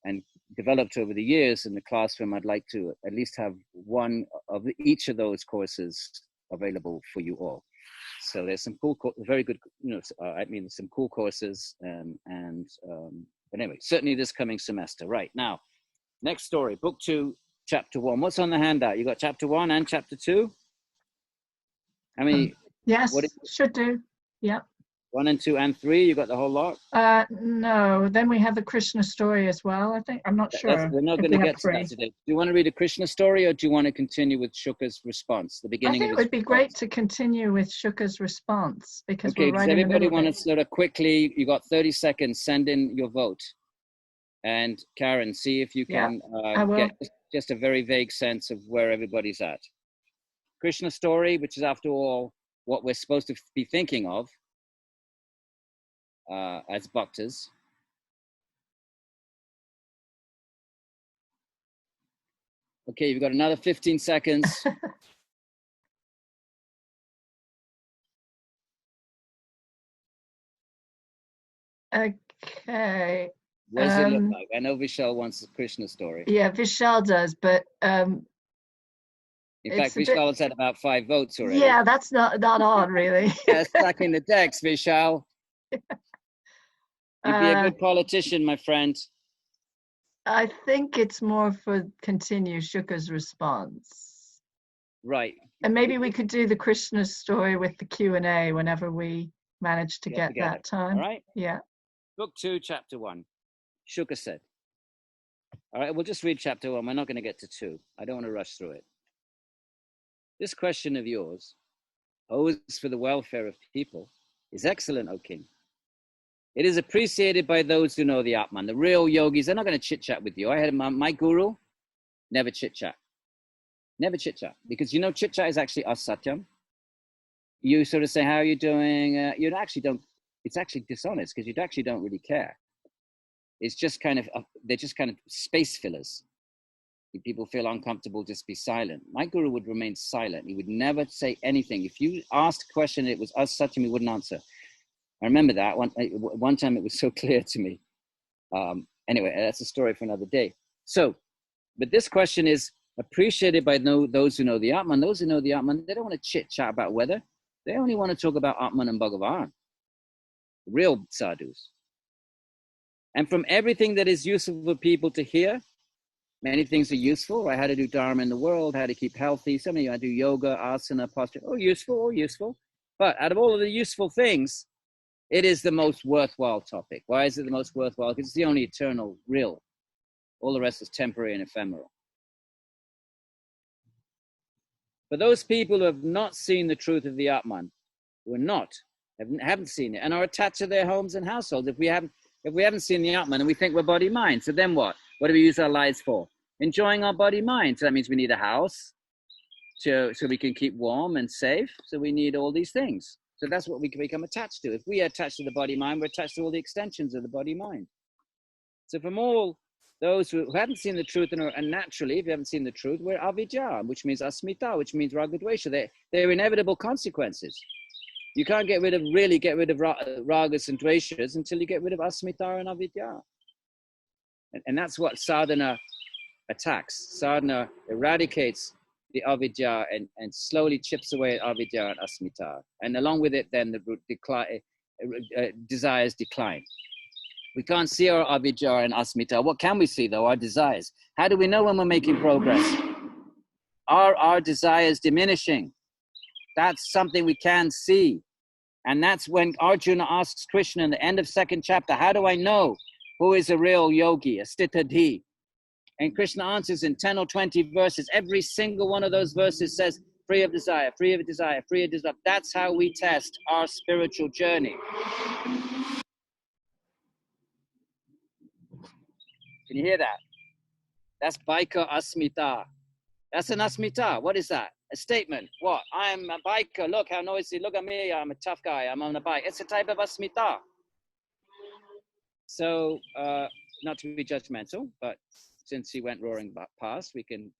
and developed over the years in the classroom. I'd like to at least have one of each of those available for you all. So there's some cool, very good, some cool courses, but anyway, certainly this coming semester. Right now, next story, book 2, chapter 1. What's on the handout? You got chapter 1 and chapter 2? Yes, should do. Yep. 1 and 2 and 3, you got the whole lot? No, then we have the Krishna story as well, I think. I'm not sure We're not if going we to have get to 3. that today. Do you want to read a Krishna story, or do you want to continue with Shuka's response, the I beginning think of it his would be response? great to continue with Shuka's response because Okay, we're does right in the everybody middle of want to it. sort of quickly, you got 30 seconds, send in your vote. And Karen, see if you can I will. get just a very vague sense of where everybody's at. Krishna story, which is after all what we're supposed to be thinking of as bhaktas. Okay, you've got another 15 seconds. Okay. What does it look like? I know Vishal wants a Krishna story. Yeah, Vishal does, but in fact, Vishal has had about 5 votes already. Yeah, that's not odd, really. Yeah, stuck in the decks, Vishal. You'd be a good politician, my friend. I think it's more for continue Shuka's response. Right. And maybe we could do the Krishna story with the Q&A whenever we manage to get that time. All right. Yeah. Book 2, chapter 1. Shuka said. All right, we'll just read chapter 1. We're not going to get to 2. I don't want to rush through it. This question of yours, posed for the welfare of people, is excellent, O king. It is appreciated by those who know the Atman, the real yogis. They're not going to chit-chat with you. I had my guru, never chit-chat. Never chit-chat. Because you know chit-chat is actually asatyam. You sort of say, how are you doing? You actually don't, it's actually dishonest because you actually don't really care. It's just kind of, they're just kind of space fillers. People feel uncomfortable, just be silent. My guru would remain silent. He would never say anything. If you asked a question, it was asatyam, he wouldn't answer. I remember that one time it was so clear to me. Anyway, that's a story for another day. So, but this question is appreciated by those who know the Atman. Those who know the Atman, they don't want to chit chat about weather. They only want to talk about Atman and Bhagavan, real sadhus. And from everything that is useful for people to hear, many things are useful, right? How to do Dharma in the world, how to keep healthy. Some of you, I do yoga, asana, posture. Oh, useful. But out of all of the useful things, it is the most worthwhile topic. Why is it the most worthwhile? Because it's the only eternal, real. All the rest is temporary and ephemeral. For those people who have not seen the truth of the Atman, who are haven't seen it, and are attached to their homes and households, if we haven't seen the Atman and we think we're body-mind, so then what? What do we use our lives for? Enjoying our body-mind. So that means we need a house so we can keep warm and safe. So we need all these things. So that's what we can become attached to. If we are attached to the body-mind, we're attached to all the extensions of the body-mind. So from all those who haven't seen the truth, and naturally, if you haven't seen the truth, we're avidya, which means asmita, which means ragadvesha. They're inevitable consequences. You can't really get rid of ragas and dveshas until you get rid of asmita and avidya. And that's what sadhana attacks. Sadhana eradicates the avidya and slowly chips away at avidya and asmita. And along with it, then the desires decline. We can't see our avidya and asmita. What can we see, though? Our desires. How do we know when we're making progress? Are our desires diminishing? That's something we can see. And that's when Arjuna asks Krishna in the end of 2nd chapter, how do I know who is a real yogi, a stitadhi? And Krishna answers in 10 or 20 verses. Every single one of those verses says, free of desire, free of desire, free of desire. That's how we test our spiritual journey. Can you hear that? That's biker asmita. That's an asmita. What is that? A statement. What? I'm a biker. Look how noisy. Look at me. I'm a tough guy. I'm on a bike. It's a type of asmita. So, not to be judgmental, but since he went roaring past, we can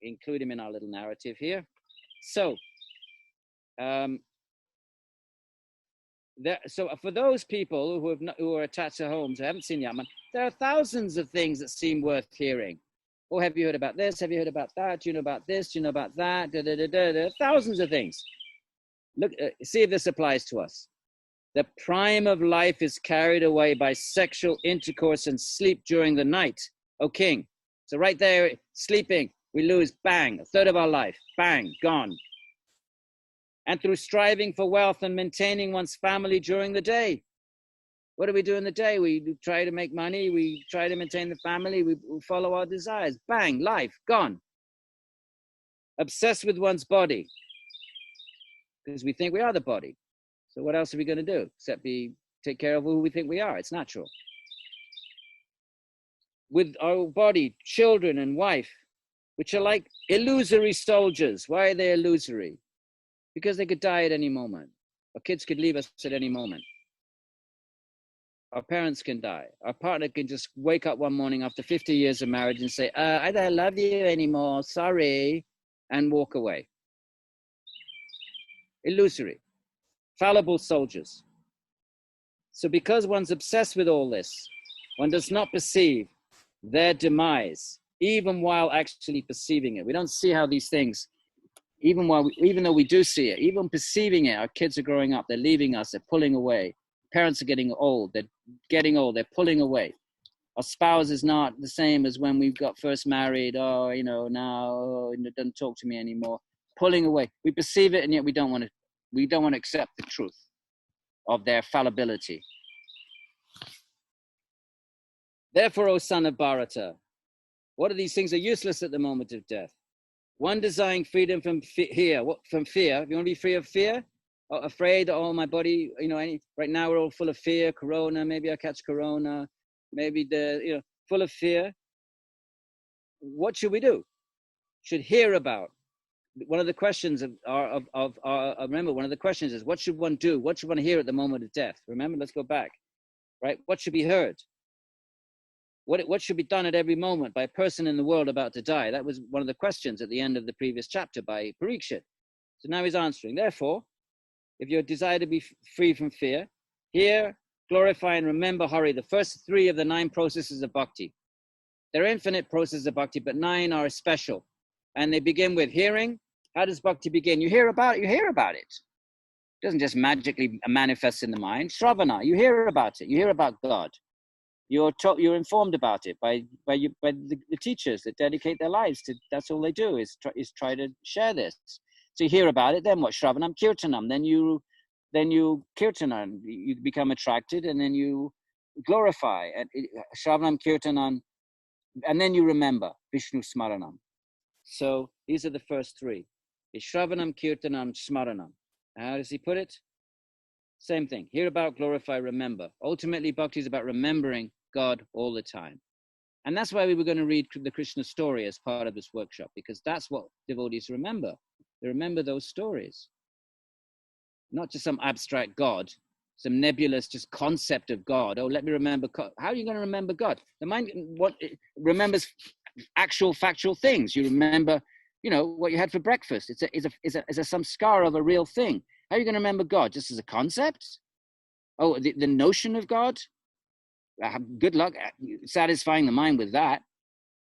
include him in our little narrative here. So, so for those people who are attached to homes, who haven't seen Yatman, there are thousands of things that seem worth hearing. Oh, have you heard about this? Have you heard about that? Do you know about this? Do you know about that? There are thousands of things. Look, see if this applies to us. The prime of life is carried away by sexual intercourse and sleep during the night, O king. So right there, sleeping, we lose, bang, a third of our life, bang, gone. and through striving for wealth and maintaining one's family during the day. What do we do in the day? We try to make money, we try to maintain the family, we follow our desires. Bang, life, gone. Obsessed with one's body, because we think we are the body. So what else are we going to do except take care of who we think we are? It's natural. With our body, children and wife, which are like illusory soldiers. Why are they illusory? Because they could die at any moment. Our kids could leave us at any moment. Our parents can die. Our partner can just wake up one morning after 50 years of marriage and say, I don't love you anymore, sorry, and walk away. Illusory. Fallible soldiers. So because one's obsessed with all this, one does not perceive their demise, even while actually perceiving it. We don't see how these things, even though we do see it, even perceiving it, our kids are growing up, they're leaving us, they're pulling away. Parents are getting old, they're pulling away. Our spouse is not the same as when we got first married. Now it doesn't talk to me anymore. Pulling away. We perceive it, and yet we don't want to accept the truth of their fallibility. Therefore, O son of Bharata, what of these things are useless at the moment of death? One desiring freedom from fear. From fear? If you want to be free of fear, or afraid, oh, my body, right now we're all full of fear, corona, maybe I'll catch corona, maybe full of fear. What should we do? Should hear about. One of the questions remember, one of the questions is, what should one do? What should one hear at the moment of death? Remember, let's go back, right? What should be heard? What should be done at every moment by a person in the world about to die? That was one of the questions at the end of the previous chapter by Parikshit. So now he's answering. Therefore, if you desire to be free from fear, hear, glorify, and remember Hari, the first 3 of the 9 processes of bhakti. There are infinite processes of bhakti, but 9 are special. And they begin with hearing. How does bhakti begin? You hear about it. It doesn't just magically manifest in the mind. Shravana, you hear about it. You hear about God. You're informed about it by the teachers that dedicate their lives to. That's all they do is try to share this. So you hear about it. Then what? Shravanam, kirtanam. Then you kirtanam. You become attracted, and then you glorify. And Shravanam, kirtanam, and then you remember Vishnu smaranam. So these are the first 3. Is Shravanam, kirtanam, smaranam. How does he put it? Same thing. Hear about, glorify, remember. Ultimately, bhakti is about remembering God all the time. And that's why we were going to read the Krishna story as part of this workshop, because that's what devotees remember. They remember those stories. Not just some abstract God, some nebulous just concept of God. Oh, let me remember God. How are you going to remember God? The mind remembers actual factual things. You remember, what you had for breakfast. It's a samskar of a real thing. How are you going to remember God? Just as a concept? Oh, the notion of God? Good luck satisfying the mind with that.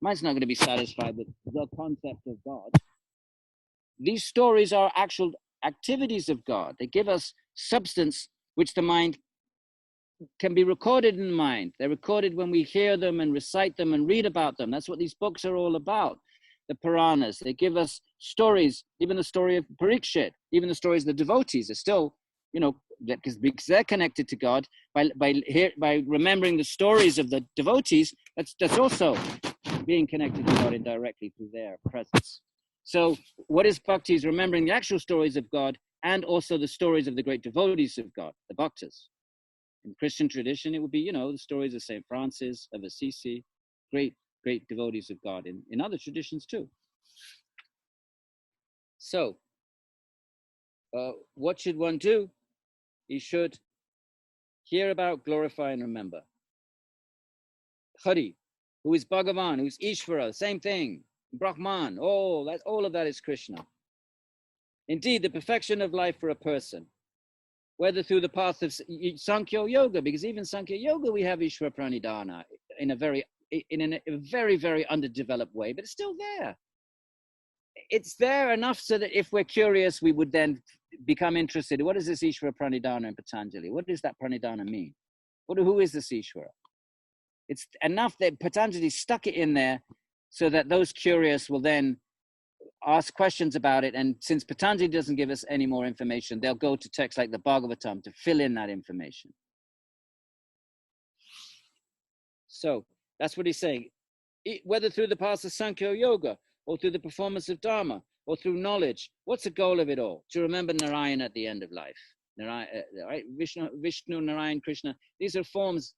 Mind's not going to be satisfied with the concept of God. These stories are actual activities of God. They give us substance which the mind can be recorded in the mind. They're recorded when we hear them and recite them and read about them. That's what these books are all about. The Puranas, they give us stories, even the story of Parikshit, even the stories of the devotees are still, because they're connected to God by remembering the stories of the devotees. That's also being connected to God indirectly through their presence. So what is bhakti? Is remembering the actual stories of God and also the stories of the great devotees of God, the bhaktas. In Christian tradition, it would be, the stories of St. Francis of Assisi, great devotees of God in other traditions too. So, what should one do? He should hear about, glorify, and remember. Hari, who is Bhagavan, who is Ishvara, same thing. Brahman, all of that is Krishna. Indeed, the perfection of life for a person, whether through the path of Sankhya Yoga, because even Sankhya Yoga we have Ishvara Pranidhana in a very, very underdeveloped way, but it's still there. It's there enough so that if we're curious, we would then become interested. What is this Ishvara Pranidhana in Patanjali? What does that Pranidhana mean? Who is this Ishvara? It's enough that Patanjali stuck it in there so that those curious will then ask questions about it. And since Patanjali doesn't give us any more information, they'll go to texts like the Bhagavatam to fill in that information. So that's what he's saying. Whether through the paths of Sankhya Yoga, or through the performance of Dharma, or through knowledge, what's the goal of it all? To remember Narayana at the end of life. Right? Vishnu, Narayan, Krishna. These are forms.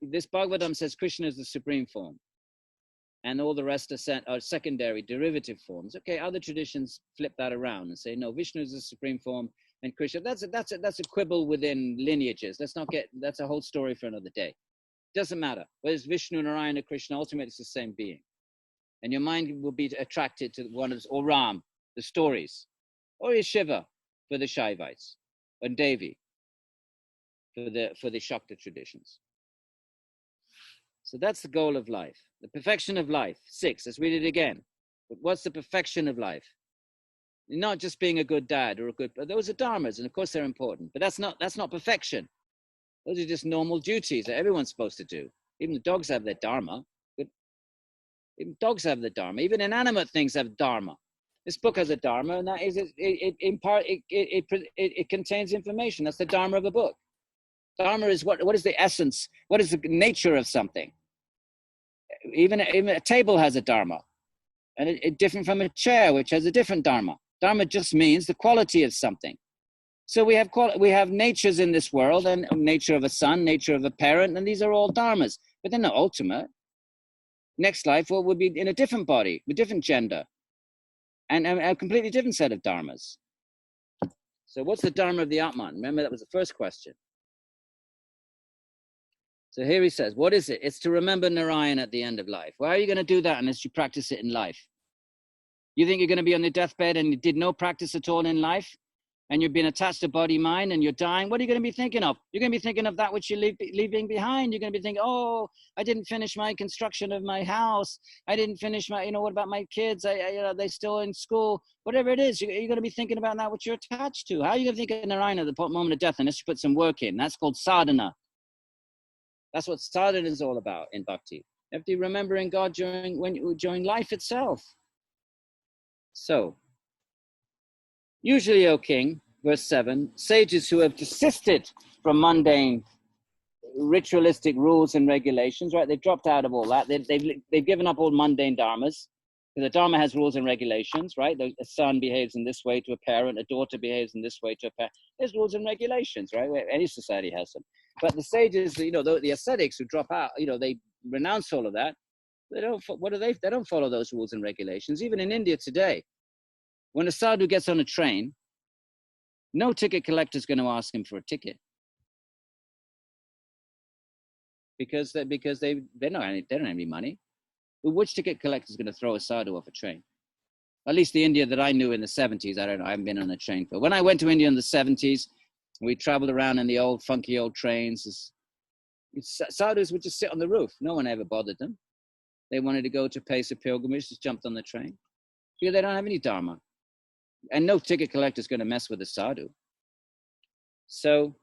This Bhagavatam says Krishna is the supreme form, and all the rest are secondary, derivative forms. Okay, other traditions flip that around and say no, Vishnu is the supreme form, and Krishna. That's a quibble within lineages. That's a whole story for another day. Doesn't matter whether it's Vishnu, Narayana, Krishna. Ultimately, it's the same being, and your mind will be attracted to one of those, or Ram, the stories, or Shiva for the Shaivites, and Devi for the Shakta traditions. So that's the goal of life, the perfection of life. 6. Let's read it again. But what's the perfection of life? Not just being a good dad or a good. Those are dharmas, and of course they're important. But that's not perfection. Those are just normal duties that everyone's supposed to do. Even the dogs have their dharma. Even dogs have the dharma. Even inanimate things have dharma. This book has a dharma, and that is it contains information. That's the dharma of a book. Dharma is what is the essence? What is the nature of something? Even a table has a dharma, and it different from a chair, which has a different dharma. Dharma just means the quality of something. So we have natures in this world, and nature of a son, nature of a parent, and these are all dharmas, but they're not ultimate. Next life will be in a different body, with different gender, and a completely different set of dharmas. So what's the dharma of the Atman? Remember, that was the first question. So here he says, what is it? It's to remember Narayan at the end of life. Why are you going to do that unless you practice it in life? You think you're going to be on the deathbed and you did no practice at all in life, and you've been attached to body, mind, and you're dying? What are you going to be thinking of? You're going to be thinking of that which you're leaving behind. You're going to be thinking, oh, I didn't finish my construction of my house. I didn't finish my, what about my kids? They're still in school. Whatever it is, you're going to be thinking about that which you're attached to. How are you going to think of Narayana at the moment of death unless you put some work in? That's called sadhana. That's what sadhana is all about in bhakti. You have to be remembering God during life itself. So, usually, O king, verse 7, sages who have desisted from mundane ritualistic rules and regulations, right? They've dropped out of all that. They've given up all mundane dharmas. Because the dharma has rules and regulations, right? A son behaves in this way to a parent, a daughter behaves in this way to a parent. There's rules and regulations, right? Any society has them. But the sages, the ascetics who drop out, they renounce all of that. They don't. What do they? They don't follow those rules and regulations. Even in India today, when a sadhu gets on a train, no ticket collector is going to ask him for a ticket because they don't have any money. Which ticket collector is going to throw a sadhu off a train? At least the India that I knew in the 70s, I don't know, I haven't been on a train for. When I went to India in the 70s, we traveled around in the old, funky old trains. Sadhus would just sit on the roof. No one ever bothered them. They wanted to go to pay a pilgrimage, just jumped on the train. Because they don't have any dharma. And no ticket collector is going to mess with a sadhu. So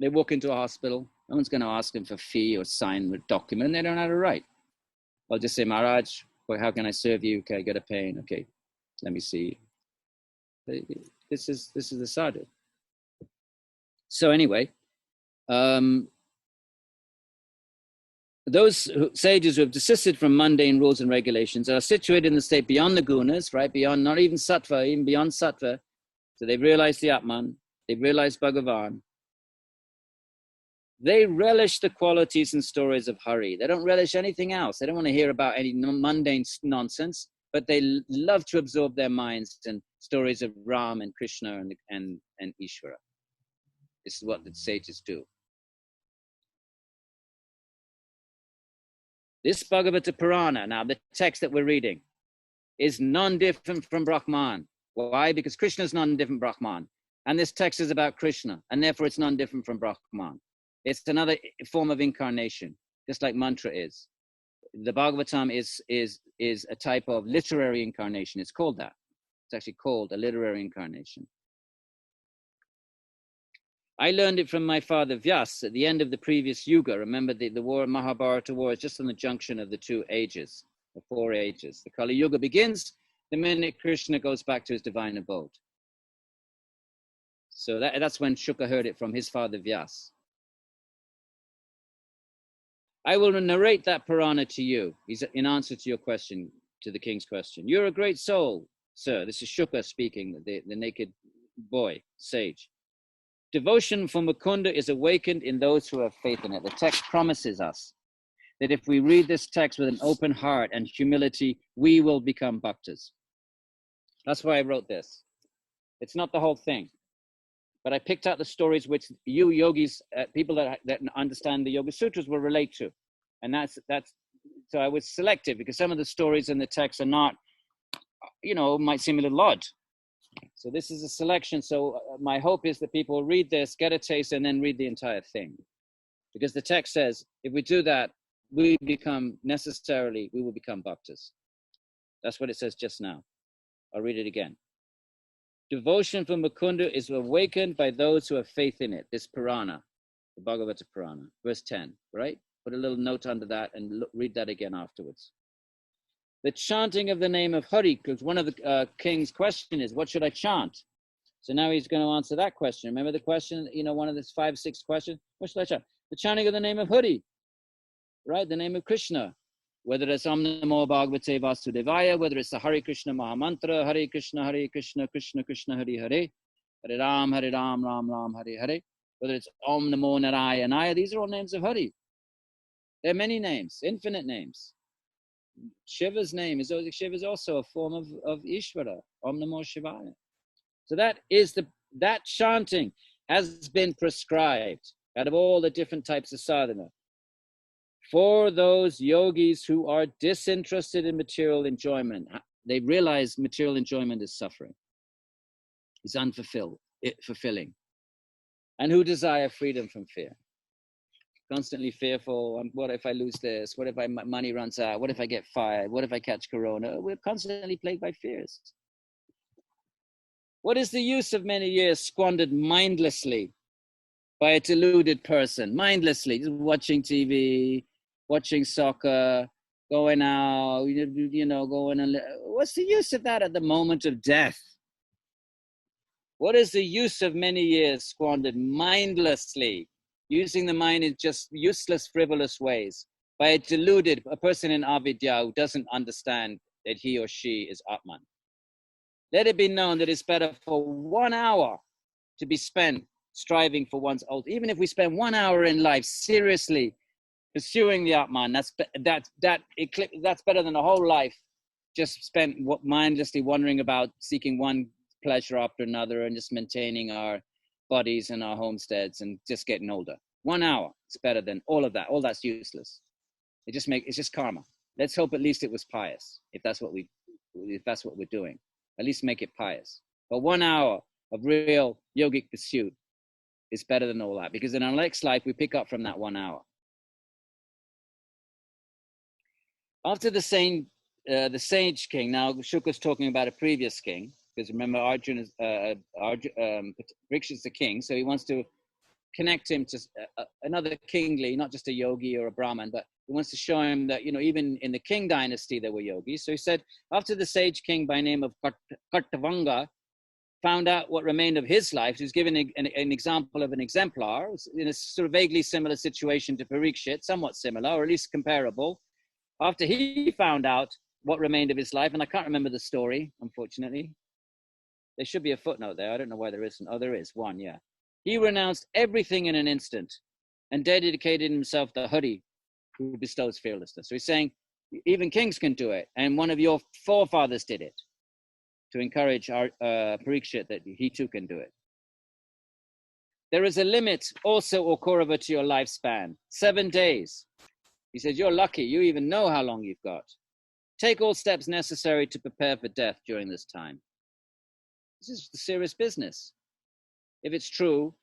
they walk into a hospital. No one's going to ask them for fee or sign a document. They don't have a right. I'll just say, Maharaj, how can I serve you? Okay, I get a pain. Okay, let me see. This is the sadhu. So anyway, those sages who have desisted from mundane rules and regulations are situated in the state beyond the gunas, right? Beyond, not even sattva, even beyond sattva. So they've realized the Atman, they've realized Bhagavan. They relish the qualities and stories of Hari. They don't relish anything else. They don't want to hear about any mundane nonsense, but they love to absorb their minds in stories of Ram and Krishna and Ishvara. This is what the sages do. This Bhagavata Purana, now the text that we're reading, is non-different from Brahman. Why? Because Krishna is non-different Brahman. And this text is about Krishna, and therefore it's non-different from Brahman. It's another form of incarnation, just like mantra is. The Bhagavatam is a type of literary incarnation. It's called that. It's actually called a literary incarnation. I learned it from my father Vyas at the end of the previous yuga. Remember the war, Mahabharata war, is just on the junction of the two ages, the 4 ages. The Kali Yuga begins the minute Krishna goes back to his divine abode. So that's when Shuka heard it from his father Vyas. I will narrate that Purana to you. He's in answer to your question, to the king's question. You're a great soul, sir. This is Shuka speaking, the naked boy, sage. Devotion for Mukunda is awakened in those who have faith in it. The text promises us that if we read this text with an open heart and humility, we will become bhaktas. That's why I wrote this. It's not the whole thing, but I picked out the stories which you yogis, people that understand the Yoga Sutras will relate to. And that's so I was selective because some of the stories in the text are not, might seem a little odd. So this is a selection. So my hope is that people read this, get a taste, and then read the entire thing. Because the text says, if we do that, we will become bhaktas. That's what it says just now. I'll read it again. Devotion for Mukunda is awakened by those who have faith in it. This Purana, the Bhagavata Purana, verse 10, right? Put a little note under that and read that again afterwards. The chanting of the name of Hari, because one of the king's question is, what should I chant? So now he's going to answer that question. Remember the question, one of the 5, 6 questions? What should I chant? The chanting of the name of Hari, right? The name of Krishna. Whether it's Om Namo Bhagavate Vasudevaya, whether it's the Hare Krishna Mahamantra, Hare Krishna, Krishna Krishna, Hare Hare, Hare Ram, Ram Ram, Hare Hare, whether it's Om Namo Narayanaya, these are all names of Hari. There are many names, infinite names. Shiva's name is also a form of Ishvara, Om Namo Shivaya. So that chanting has been prescribed out of all the different types of sadhana for those yogis who are disinterested in material enjoyment. They realize material enjoyment is suffering, is fulfilling, and who desire freedom from fear. Constantly fearful, what if I lose this? What if my money runs out? What if I get fired? What if I catch corona? We're constantly plagued by fears. What is the use of many years squandered mindlessly by a deluded person? Mindlessly, just watching TV, watching soccer, going out, going and what's the use of that at the moment of death? What is the use of many years squandered mindlessly, using the mind in just useless, frivolous ways by a person in avidya who doesn't understand that he or she is Atman? Let it be known that it's better for 1 hour to be spent striving for one's ultimate. Even if we spend 1 hour in life seriously pursuing the Atman, that's better than a whole life just spent mindlessly wondering about seeking one pleasure after another and just maintaining our bodies and our homesteads and just getting older. 1 hour is better than all of that. All that's useless. It's just karma. Let's hope at least it was pious. If that's what we're doing, at least make it pious. But 1 hour of real yogic pursuit is better than all that, because in our next life we pick up from that 1 hour. After the sage king, now Shuka's talking about a previous king, because remember Parikshit's the king, so he wants to connect him to another kingly, not just a yogi or a brahman, but he wants to show him that, even in the king dynasty there were yogis. So he said, after the sage king by name of Kartavanga found out what remained of his life, he was given an example of an exemplar in a sort of vaguely similar situation to Parikshit, somewhat similar, or at least comparable. After he found out what remained of his life, and I can't remember the story, unfortunately. There should be a footnote there. I don't know why there isn't. Oh, there is one, yeah. He renounced everything in an instant and dedicated himself to Hari, who bestows fearlessness. So he's saying, even kings can do it. And one of your forefathers did it to encourage our Parikshit that he too can do it. There is a limit also, O Kaurava, to your lifespan, 7 days. He says, you're lucky. You even know how long you've got. Take all steps necessary to prepare for death during this time. This is the serious business. If it's true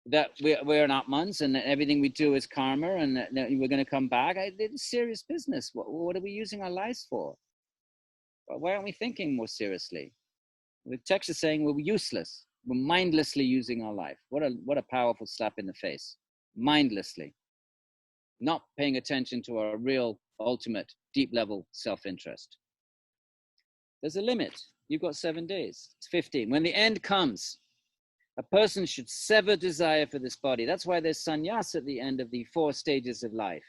that we're an Atmans and that everything we do is karma and that we're going to come back, it's serious business. What are we using our lives for? Why aren't we thinking more seriously? The text is saying we're useless. We're mindlessly using our life. What a powerful slap in the face. Mindlessly. Not paying attention to our real, ultimate, deep level self-interest. There's a limit. You've got 7 days. It's 15. When the end comes, a person should sever desire for this body. That's why there's sannyas at the end of the 4 stages of life.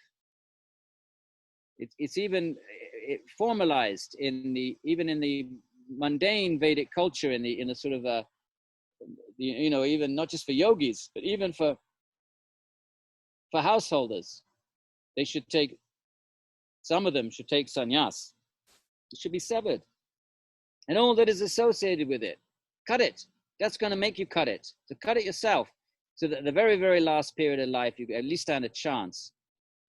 It's even formalized even in the mundane Vedic culture, in a sort of a, even not just for yogis, but even for householders. Some of them should take sannyas. It should be severed. And all that is associated with it. Cut it. That's going to make you cut it. So cut it yourself. So that the very, very last period of life, you at least stand a chance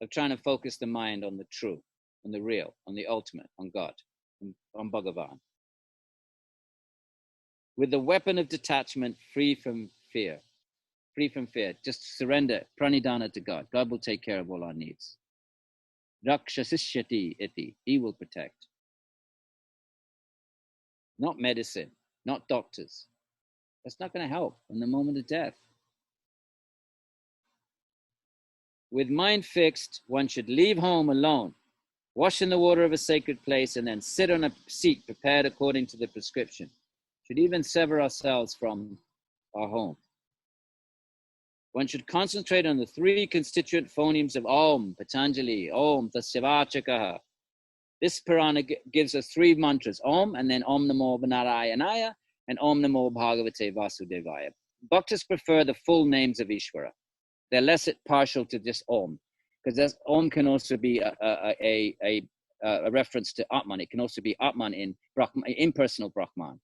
of trying to focus the mind on the true, on the real, on the ultimate, on God, on Bhagavan. With the weapon of detachment, free from fear. Free from fear. Just surrender, pranidhana to God. God will take care of all our needs. Rakshasishyati iti. He will protect. Not medicine, not doctors. That's not going to help in the moment of death. With mind fixed, one should leave home alone, wash in the water of a sacred place, and then sit on a seat prepared according to the prescription. Should even sever ourselves from our home. One should concentrate on the 3 constituent phonemes of Om, Patanjali, Om, Tasyavachakaha. This Purana gives us 3 mantras, Om, and then Om Namo Narayanaya, and Om Namo Bhagavate Vasudevaya. Bhaktas prefer the full names of Ishvara. They're less partial to just Om, because Om can also be a reference to Atman. It can also be Atman in impersonal Brahman.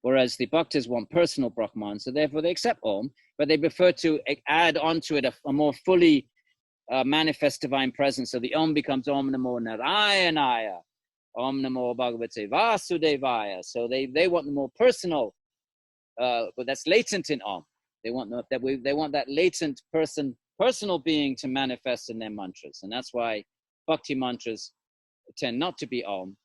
Whereas the Bhaktas want personal Brahman, so therefore they accept Om, but they prefer to add onto it a more fully manifest divine presence. So the Om becomes Om Namo Narayanaya, Om Namo Bhagavate Vasudevaya. So they want the more personal, but that's latent in Om. They want that latent personal being to manifest in their mantras, and that's why bhakti mantras tend not to be Om,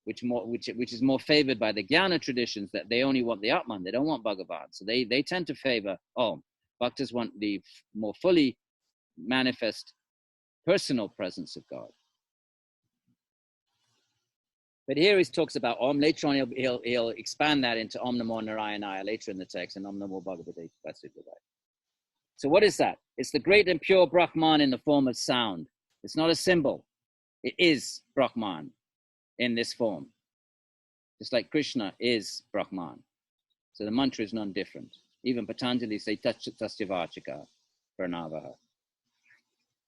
which is more favored by the Jnana traditions, that they only want the Atman, they don't want Bhagavan. So they tend to favor Om. Bhaktas want the more fully manifest personal presence of God. But here he talks about Om. Later on, he'll expand that into Om Namo Narayanaya later in the text, and Om Namo Bhagavate Vasudevaya. So what is that? It's the great and pure Brahman in the form of sound. It's not a symbol. It is Brahman in this form. Just like Krishna is Brahman. So the mantra is non-different. Even Patanjali say Tasyavachaka Pranavaha.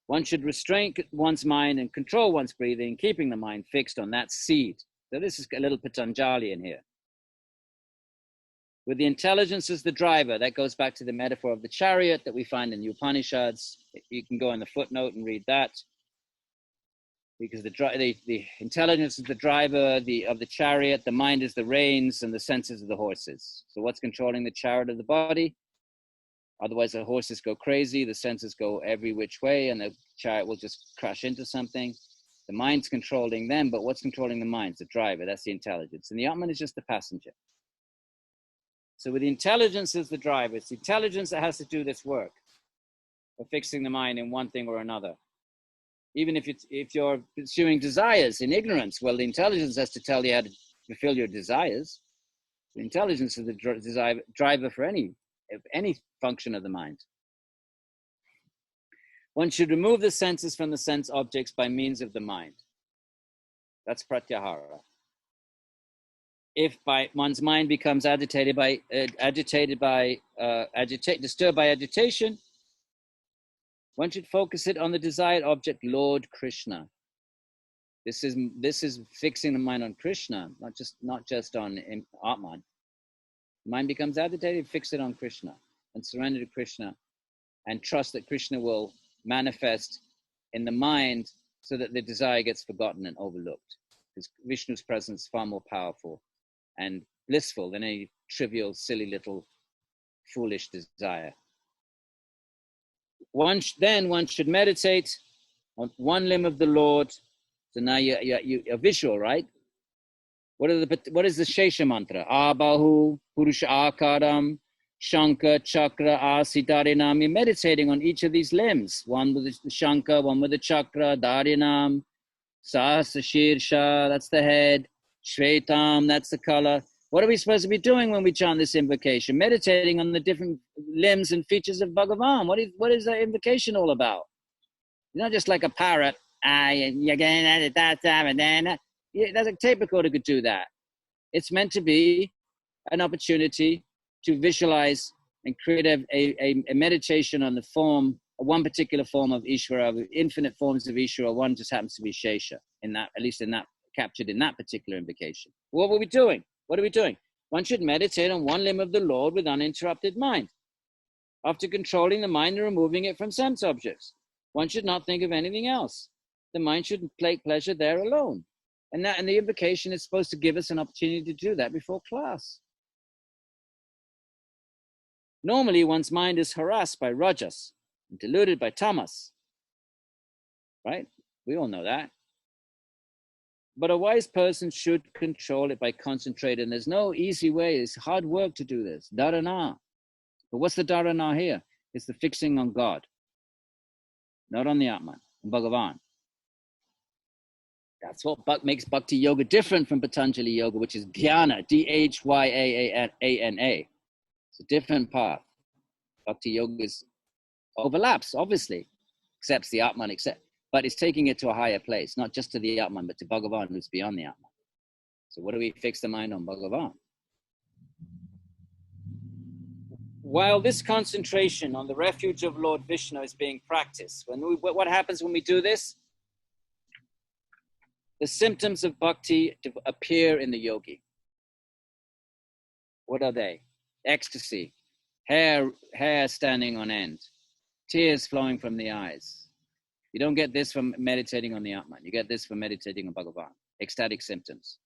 One should restrain one's mind and control one's breathing, keeping the mind fixed on that seed. So this is a little Patanjali in here. With the intelligence as the driver, that goes back to the metaphor of the chariot that we find in the Upanishads. You can go in the footnote and read that. Because the intelligence is the driver of the chariot, the mind is the reins, and the senses are the horses. So what's controlling the chariot of the body? Otherwise, the horses go crazy, the senses go every which way, and the chariot will just crash into something. The mind's controlling them, but what's controlling the mind? It's the driver, that's the intelligence. And the Atman is just the passenger. So with the intelligence as the driver, it's the intelligence that has to do this work of fixing the mind in one thing or another. Even if you're pursuing desires in ignorance, well, the intelligence has to tell you how to fulfill your desires. The intelligence is the driver for any function of the mind. One should remove the senses from the sense objects by means of the mind. That's pratyahara. If one's mind becomes disturbed by agitation, one should focus it on the desired object, Lord Krishna. This is fixing the mind on Krishna, not just on Atman. Mind becomes agitated, fix it on Krishna and surrender to Krishna and trust that Krishna will manifest in the mind so that the desire gets forgotten and overlooked. Because Vishnu's presence is far more powerful and blissful than any trivial, silly little foolish desire. One should meditate on one limb of the Lord. So now you're visual, right? What is the Shesha mantra? Abahu, Purusha Akaram, Shankha, Chakra, Asidarinam. You're meditating on each of these limbs. One with the Shankha, one with the Chakra, Darinam, Sahasra Shirsha, that's the head. Shvetam, that's the color. What are we supposed to be doing when we chant this invocation? Meditating on the different limbs and features of Bhagavan. What is that invocation all about? It's not just like a parrot. That's a tape recorder could do that. It's meant to be an opportunity to visualize and create a meditation on the form, one particular form of Ishvara, of infinite forms of Ishvara. One just happens to be Shesha, in that, at least in that, captured in that particular invocation. What were we doing? What are we doing? One should meditate on one limb of the Lord with uninterrupted mind. After controlling the mind and removing it from sense objects, one should not think of anything else. The mind should take pleasure there alone. And the invocation is supposed to give us an opportunity to do that before class. Normally, one's mind is harassed by rajas and deluded by tamas. Right? We all know that. But a wise person should control it by concentrating. There's no easy way. It's hard work to do this. Dharana. But what's the dharana here? It's the fixing on God, not on the Atman, on Bhagavan. That's what makes Bhakti Yoga different from Patanjali Yoga, which is Dhyana, Dhyana. It's a different path. Bhakti Yoga overlaps, obviously, accepts the Atman, but it's taking it to a higher place, not just to the Atman, but to Bhagavan, who's beyond the Atman. So what do we fix the mind on? Bhagavan. While this concentration on the refuge of Lord Vishnu is being practiced, what happens when we do this? The symptoms of bhakti appear in the yogi. What are they? Ecstasy, hair standing on end, tears flowing from the eyes. You don't get this from meditating on the Atman. You get this from meditating on Bhagavan. Ecstatic symptoms.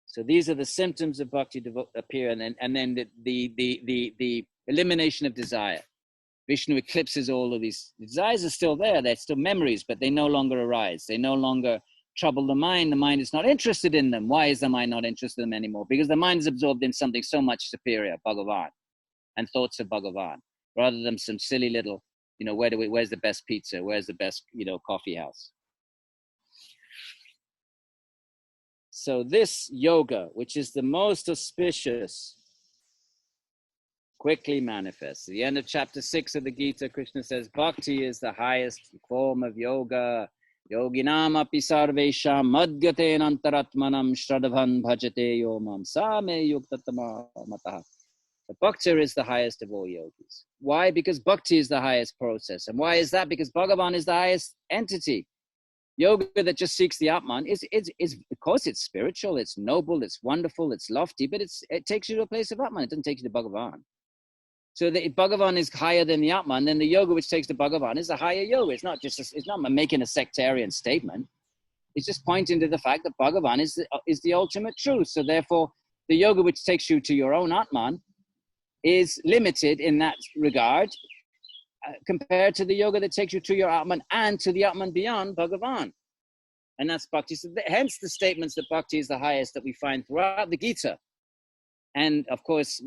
So these are the symptoms of bhakti appear, and then the elimination of desire. Vishnu eclipses all of these. The desires are still there. They're still memories, but they no longer arise. They no longer trouble the mind. The mind is not interested in them. Why is the mind not interested in them anymore? Because the mind is absorbed in something so much superior, Bhagavan, and thoughts of Bhagavan, rather than some silly little, where's the best pizza? Where's the best, coffee house? So this yoga, which is the most auspicious, quickly manifests. At the end of chapter 6 of the Gita, Krishna says, Bhakti is the highest form of yoga. Yoginam api sarvesham madgate antaratmanam shradhavan bhajate yomam same yuktatama mataha. But Bhakti is the highest of all yogis. Why? Because Bhakti is the highest process. And why is that? Because Bhagavan is the highest entity. Yoga that just seeks the Atman is of course, it's spiritual, it's noble, it's wonderful, it's lofty, but it takes you to a place of Atman. It doesn't take you to Bhagavan. So if Bhagavan is higher than the Atman, then the yoga which takes to Bhagavan is a higher yoga. It's not making a sectarian statement. It's just pointing to the fact that Bhagavan is the ultimate truth. So therefore, the yoga which takes you to your own Atman is limited in that regard, compared to the yoga that takes you to your Atman and to the Atman beyond Bhagavan. And that's Bhakti. So hence the statements that Bhakti is the highest that we find throughout the Gita. And of course,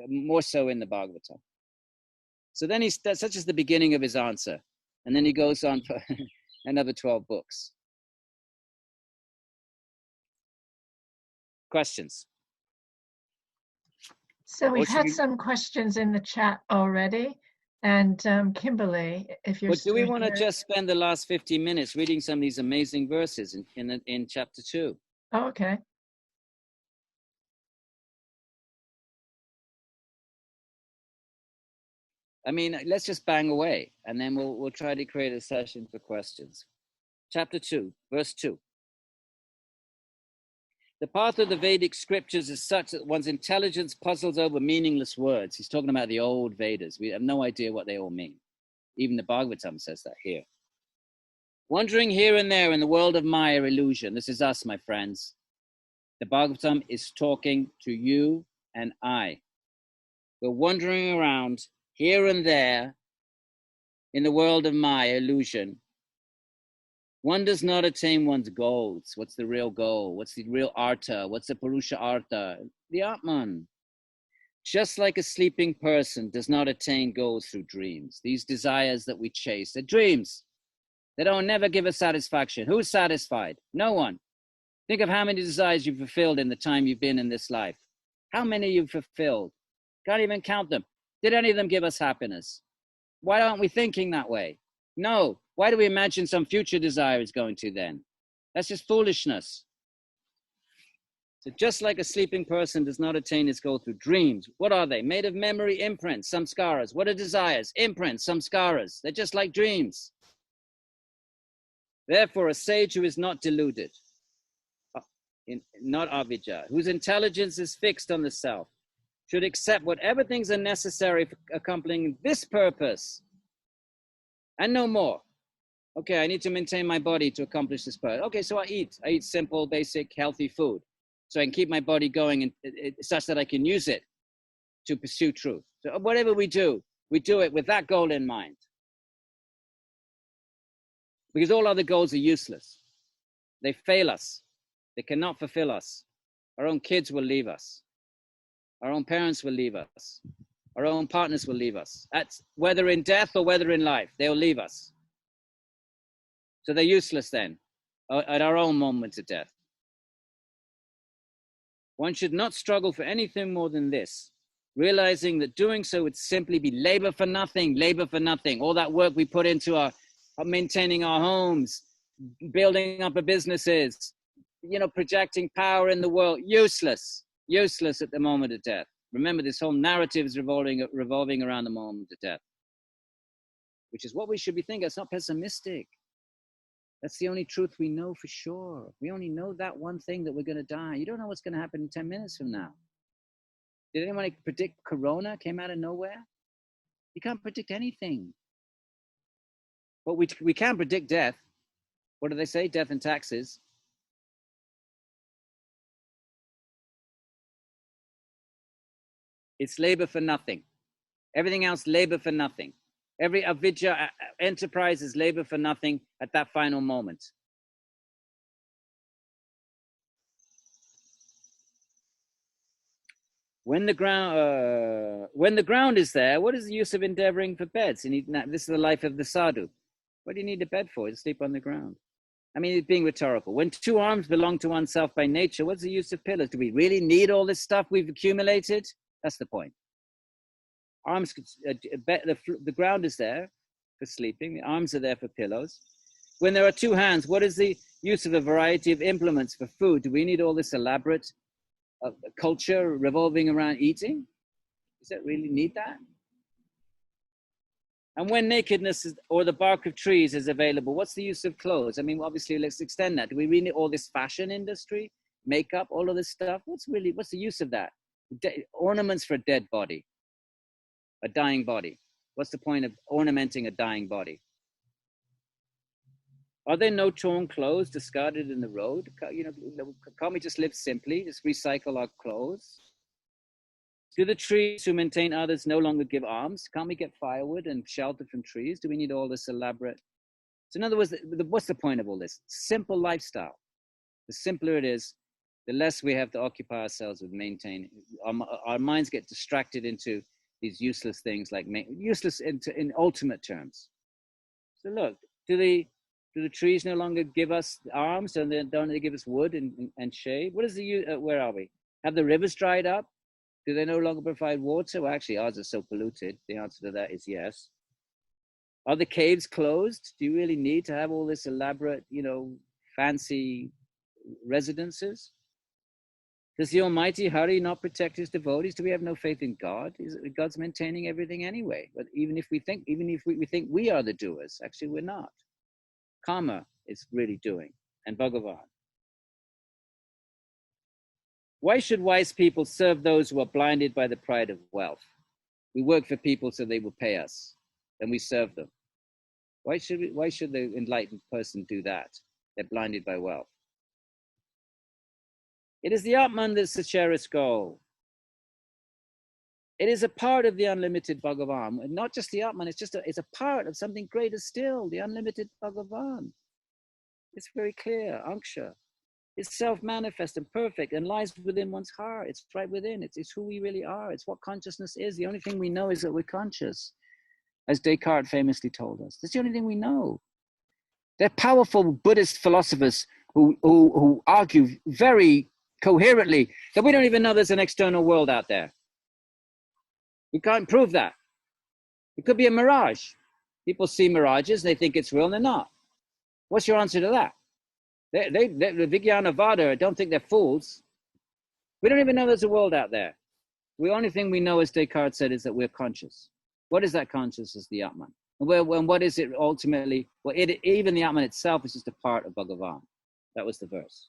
more so in the Bhagavata. So then that's such as the beginning of his answer. And then he goes on for another 12 books. Questions? So we've had some questions in the chat already. And Kimberly, if you're do we want to just spend the last 15 minutes reading some of these amazing verses in chapter 2? Oh, okay. I mean, let's just bang away, and then we'll try to create a session for questions. Chapter 2, verse 2. The path of the Vedic scriptures is such that one's intelligence puzzles over meaningless words. He's talking about the old Vedas. We have no idea what they all mean. Even the Bhagavatam says that here. Wandering here and there in the world of Maya illusion. This is us, my friends. The Bhagavatam is talking to you and I. We're wandering around here and there in the world of Maya illusion. One does not attain one's goals. What's the real goal? What's the real artha? What's the Purusha artha? The Atman. Just like a sleeping person does not attain goals through dreams. These desires that we chase, they're dreams. They don't never give us satisfaction. Who's satisfied? No one. Think of how many desires you've fulfilled in the time you've been in this life. How many you've fulfilled? Can't even count them. Did any of them give us happiness? Why aren't we thinking that way? No. Why do we imagine some future desire is going to then? That's just foolishness. So just like a sleeping person does not attain its goal through dreams, what are they? Made of memory imprints, samskaras. What are desires? Imprints, samskaras. They're just like dreams. Therefore, a sage who is not deluded, not avijja, whose intelligence is fixed on the self, should accept whatever things are necessary for accomplishing this purpose and no more. Okay, I need to maintain my body to accomplish this purpose. Okay, so I eat simple, basic, healthy food so I can keep my body going and such that I can use it to pursue truth. So whatever we do it with that goal in mind. Because all other goals are useless. They fail us. They cannot fulfill us. Our own kids will leave us. Our own parents will leave us. Our own partners will leave us. That's whether in death or whether in life, they'll leave us. So they're useless then, at our own moment of death. One should not struggle for anything more than this, realizing that doing so would simply be labor for nothing, labor for nothing. All that work we put into our maintaining our homes, building up our businesses, projecting power in the world, useless at the moment of death. Remember, this whole narrative is revolving around the moment of death, which is what we should be thinking. It's not pessimistic. That's the only truth we know for sure. We only know that one thing, that we're going to die. You don't know what's going to happen in 10 minutes from now. Did anyone predict Corona came out of nowhere? You can't predict anything. But we can predict death. What do they say? Death and taxes. It's labor for nothing. Everything else, labor for nothing. Every avidya enterprise is labor for nothing at that final moment. When the ground is there, what is the use of endeavoring for beds? This is the life of the sadhu. What do you need a bed for? To sleep on the ground. I mean, it's being rhetorical. When two arms belong to oneself by nature, what's the use of pillars? Do we really need all this stuff we've accumulated? That's the point. Arms, the ground is there for sleeping. The arms are there for pillows. When there are two hands, what is the use of a variety of implements for food? Do we need all this elaborate culture revolving around eating? Does it really need that? And when nakedness or the bark of trees is available, what's the use of clothes? I mean, obviously, let's extend that. Do we really need all this fashion industry, makeup, all of this stuff? What's the use of that? Ornaments for a dead body, a dying body. What's the point of ornamenting a dying body? Are there no torn clothes discarded in the road? Can't we just live simply, just recycle our clothes? Do the trees who maintain others no longer give alms? Can't we get firewood and shelter from trees? Do we need all this elaborate? So in other words, what's the point of all this? Simple lifestyle. The simpler it is, the less we have to occupy ourselves with maintaining. Our minds get distracted into these useless things, like useless in ultimate terms. So look, do the trees no longer give us arms, and don't they give us wood and shade? What is where are we? Have the rivers dried up? Do they no longer provide water? Well, actually, ours are so polluted. The answer to that is yes. Are the caves closed? Do you really need to have all this elaborate, fancy residences? Does the Almighty Hari not protect his devotees? Do we have no faith in God? God's maintaining everything anyway. But even if we think we are the doers, actually we're not. Karma is really doing, and Bhagavan. Why should wise people serve those who are blinded by the pride of wealth? We work for people so they will pay us, and we serve them. Why should the enlightened person do that? They're blinded by wealth. It is the Atman that's the cherished goal. It is a part of the unlimited Bhagavan, and not just the Atman. It's a part of something greater still, the unlimited Bhagavan. It's very clear, Anksha. It's self-manifest and perfect and lies within one's heart. It's right within. It's who we really are. It's what consciousness is. The only thing we know is that we're conscious, as Descartes famously told us. That's the only thing we know. They're powerful Buddhist philosophers who argue very coherently that we don't even know there's an external world out there. We can't prove that. It could be a mirage. People see mirages, they think it's real, and they're not. What's your answer to that? The Vijnanavada don't think they're fools. We don't even know there's a world out there. The only thing we know, as Descartes said, is that we're conscious. What is that consciousness? The Atman. And what is it ultimately? Well, even the Atman itself is just a part of Bhagavan. That was the verse.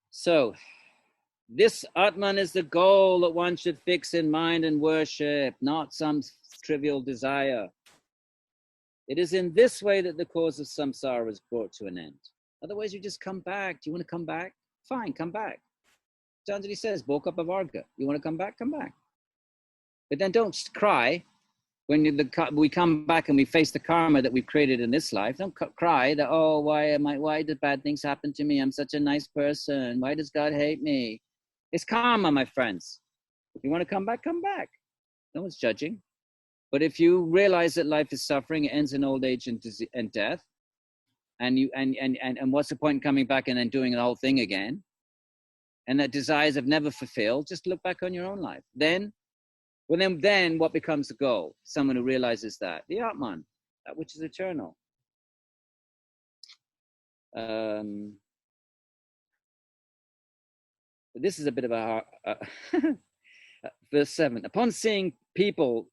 So, this Atman is the goal that one should fix in mind and worship, not some trivial desire. It is in this way that the cause of samsara is brought to an end. Otherwise, you just come back. Do you want to come back? Fine, come back. Patanjali says, Boka Pavarga. You want to come back? Come back. But then don't cry when we come back and we face the karma that we've created in this life. Don't cry that, oh, why did bad things happen to me? I'm such a nice person. Why does God hate me? It's karma, my friends. If you want to come back, come back. No one's judging. But if you realize that life is suffering, it ends in old age and death, and what's the point in coming back and then doing the whole thing again? And that desires have never fulfilled. Just look back on your own life. Then what becomes the goal? Someone who realizes that the Atman, that which is eternal. This is a bit of a verse 7. Upon seeing people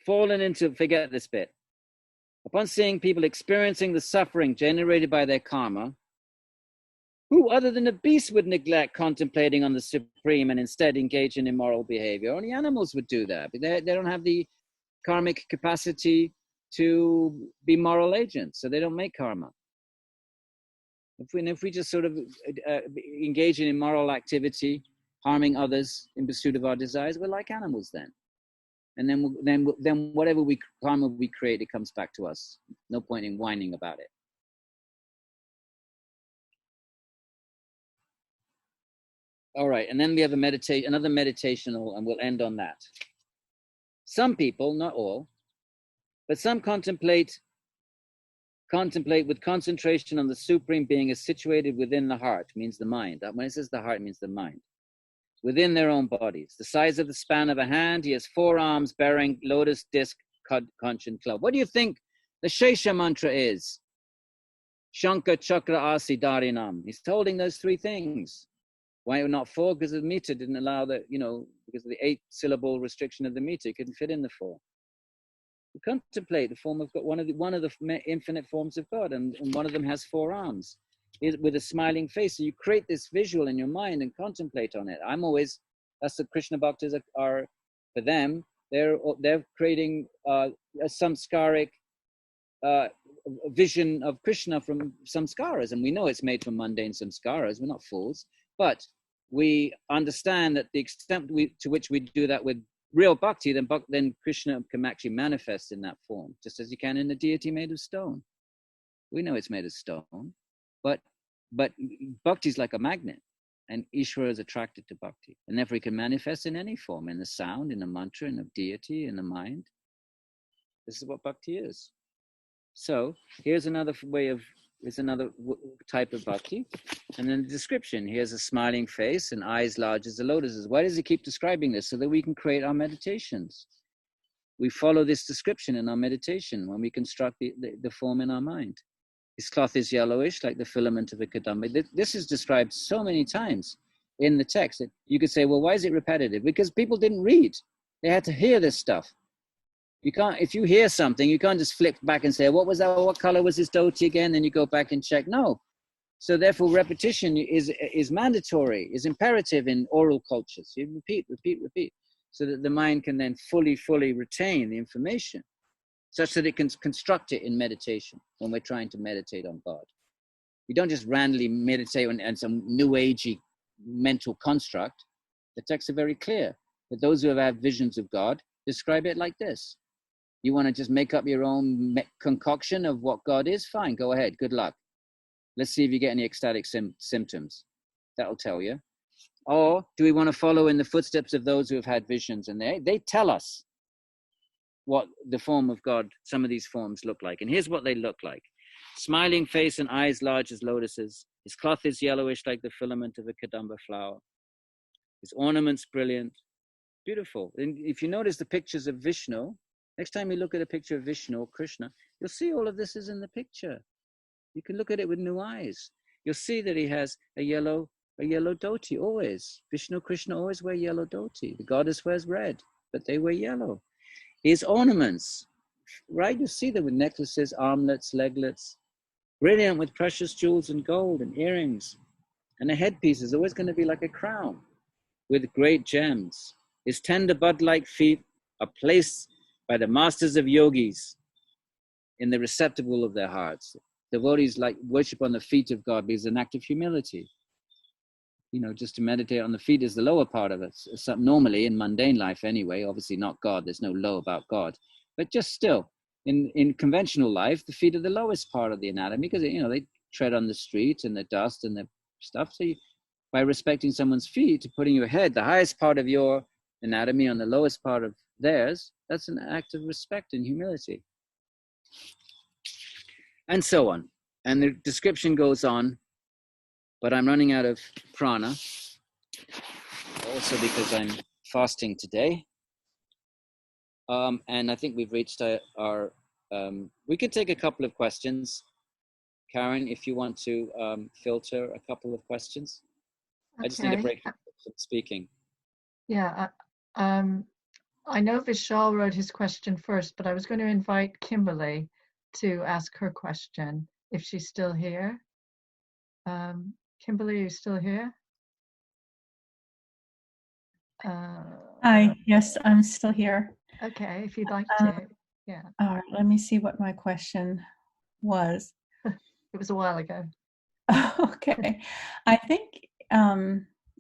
fallen into, forget this bit. Upon seeing people experiencing the suffering generated by their karma, who other than a beast would neglect contemplating on the Supreme and instead engage in immoral behavior? Only animals would do that. But they don't have the karmic capacity to be moral agents, so they don't make karma. If we just sort of engage in immoral activity, harming others in pursuit of our desires, we're like animals then. And then whatever karma we create, it comes back to us. No point in whining about it. All right, and then we have another meditational, and we'll end on that. Some people, not all, but some contemplate with concentration on the Supreme Being is situated within the heart, means the mind. When it says the heart, it means the mind. Within their own bodies. The size of the span of a hand, he has 4 arms bearing lotus disc, conch, and club. What do you think the Shesha mantra is? Shankha Chakra Asi Dharinam. He's holding those 3 things. Why not 4? Because the meter didn't allow that, because of the 8-syllable restriction of the meter, it couldn't fit in the 4. You contemplate the form of God, one of the infinite forms of God, and one of them has 4 arms with a smiling face. So you create this visual in your mind and contemplate on it. That's the Krishna Bhaktas are, for them, they're creating a samskaric vision of Krishna from samskaras, and we know it's made from mundane samskaras. We're not fools. But we understand that the extent to which we do that with real bhakti, then Krishna can actually manifest in that form, just as you can in a deity made of stone. We know it's made of stone, but bhakti is like a magnet, and Ishvara is attracted to bhakti, and therefore he can manifest in any form, in the sound, in the mantra, in the deity, in the mind. This is what bhakti is. So here's another type of bhakti. And then the description, here's a smiling face and eyes large as the lotuses. Why does he keep describing this? So that we can create our meditations. We follow this description in our meditation when we construct the form in our mind. His cloth is yellowish, like the filament of a kadamba. This is described so many times in the text that you could say, well, why is it repetitive? Because people didn't read. They had to hear this stuff. You can't, if you hear something, you can't just flip back and say, what was that? What color was this dhoti again? Then you go back and check. No. So therefore, repetition is mandatory, is imperative in oral cultures. You repeat, so that the mind can then fully retain the information, such that it can construct it in meditation when we're trying to meditate on God. We don't just randomly meditate on some new agey mental construct. The texts are very clear that those who have had visions of God describe it like this. You want to just make up your own concoction of what God is? Fine, go ahead. Good luck. Let's see if you get any ecstatic symptoms. That'll tell you. Or do we want to follow in the footsteps of those who have had visions? And they tell us. what the form of God, some of these forms look like. And here's what they look like. Smiling face and eyes large as lotuses. His cloth is yellowish like the filament of a kadamba flower. His ornaments brilliant, beautiful. And if you notice the pictures of Vishnu, next time you look at a picture of Vishnu or Krishna, you'll see all of this is in the picture. You can look at it with new eyes. You'll see that he has a yellow dhoti always. Vishnu, Krishna always wear yellow dhoti. The goddess wears red, but they wear yellow. His ornaments, right? You see them with necklaces, armlets, leglets, brilliant with precious jewels and gold and earrings. And the headpiece is always going to be like a crown with great gems. His tender bud-like feet are placed by the masters of yogis in the receptacle of their hearts. Devotees like worship on the feet of God because it's an act of humility. You know, just to meditate on the feet is the lower part of it. So normally in mundane life anyway, obviously not God, there's no low about God. But just still, in conventional life, the feet are the lowest part of the anatomy because, you know, they tread on the street and the dust and the stuff. So by respecting someone's feet, putting your head, the highest part of your anatomy on the lowest part of theirs, that's an act of respect and humility. And so on. And the description goes on, but I'm running out of prana, also because I'm fasting today. And I think we've reached our we could take a couple of questions. Karen, if you want to filter a couple of questions. Okay. I just need a break from speaking. Yeah, I know Vishal wrote his question first, but I was going to invite Kimberly to ask her question if she's still here. Kimberly, are you still here? Hi, yes, I'm still here. Okay, if you'd like to, yeah. All right, let me see what my question was. It was a while ago. Okay, I think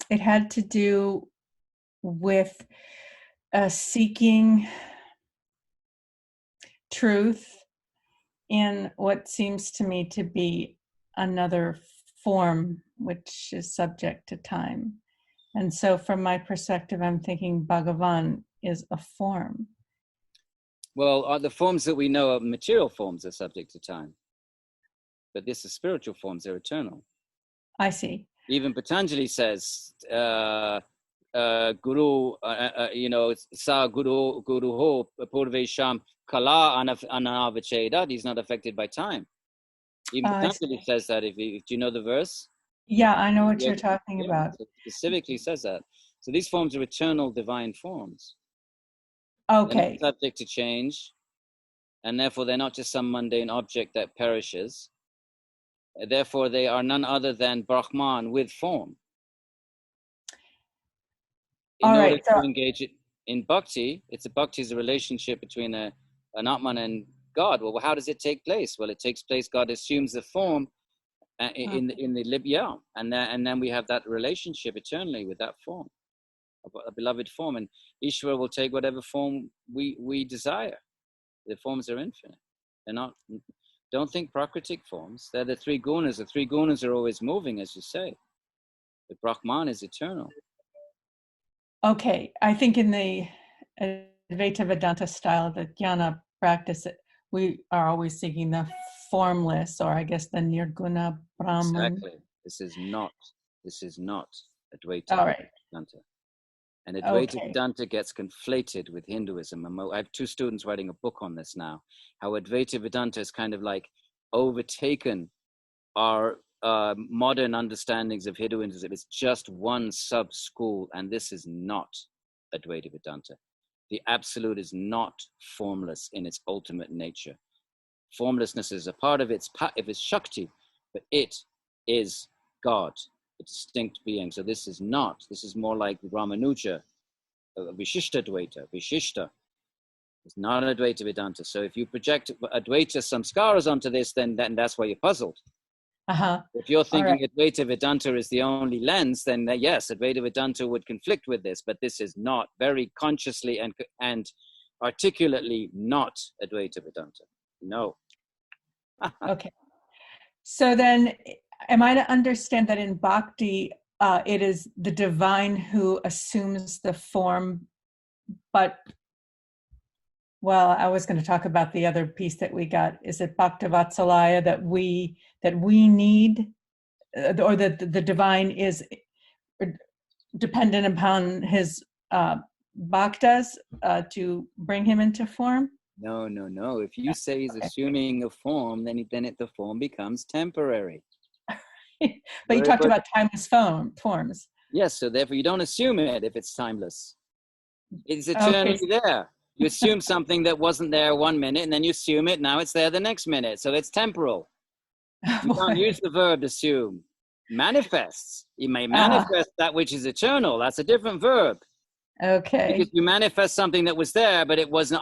it had to do with seeking truth in what seems to me to be another form which is subject to time. And so from my perspective, I'm thinking Bhagavan is a form. Well, the forms that we know are material forms are subject to time. But this is spiritual forms, they're eternal. I see. Even Patanjali says, Guru, you know, Sa Guru Ho Purvesham Kala Anavacheda, he's not affected by time. Even Patanjali says that. Do you know the verse? Yeah, I know what you're talking about. It specifically says that. So these forms are eternal divine forms. Okay. They're not subject to change, and therefore they're not just some mundane object that perishes. Therefore, they are none other than Brahman with form. In order to engage it in bhakti, bhakti is a relationship between an Atman and God. Well, how does it take place? Well, it takes place, God assumes the form in the and then we have that relationship eternally with that form, a beloved form, and Ishvara will take whatever form we desire. The forms are infinite. They're not. Don't think Prakritic forms. They're the three gunas. The three gunas are always moving, as you say. The Brahman is eternal. Okay, I think in the Advaita Vedanta style, the jnana practice, we are always seeking the formless, or I guess the nirguna Brahman. Exactly. This is not Advaita Vedanta. And Advaita Vedanta gets conflated with Hinduism. And I have two students writing a book on this now, how Advaita Vedanta is kind of like overtaken our modern understandings of Hinduism. It's just one sub-school, and this is not Advaita Vedanta. The absolute is not formless in its ultimate nature. Formlessness is a part of its Shakti, but it is God, a distinct being. So this is more like Ramanuja, Vishishta Dvaita. Vishishta is not an Advaita Vedanta. So if you project Advaita samskaras onto this, then that's why you're puzzled. If you're thinking Advaita Vedanta is the only lens, then yes, Advaita Vedanta would conflict with this, but this is not, very consciously and articulately not Advaita Vedanta. No. Okay. So then, am I to understand that in Bhakti, it is the divine who assumes the form, but Well, I was going to talk about the other piece that we got. Is it Bhaktavatsalaya that we need, or that the divine is dependent upon his bhaktas to bring him into form? No. If you say he's Okay. assuming a form, then the form becomes temporary. But you talked about timeless forms. Yes, so therefore you don't assume it if it's timeless. It's Okay. eternally there. You assume something that wasn't there 1 minute, and then you assume it, now it's there the next minute. So it's temporal. You don't use the verb assume. Manifests. You may manifest that which is eternal. That's a different verb. Okay. Because you manifest something that was there, but it wasn't,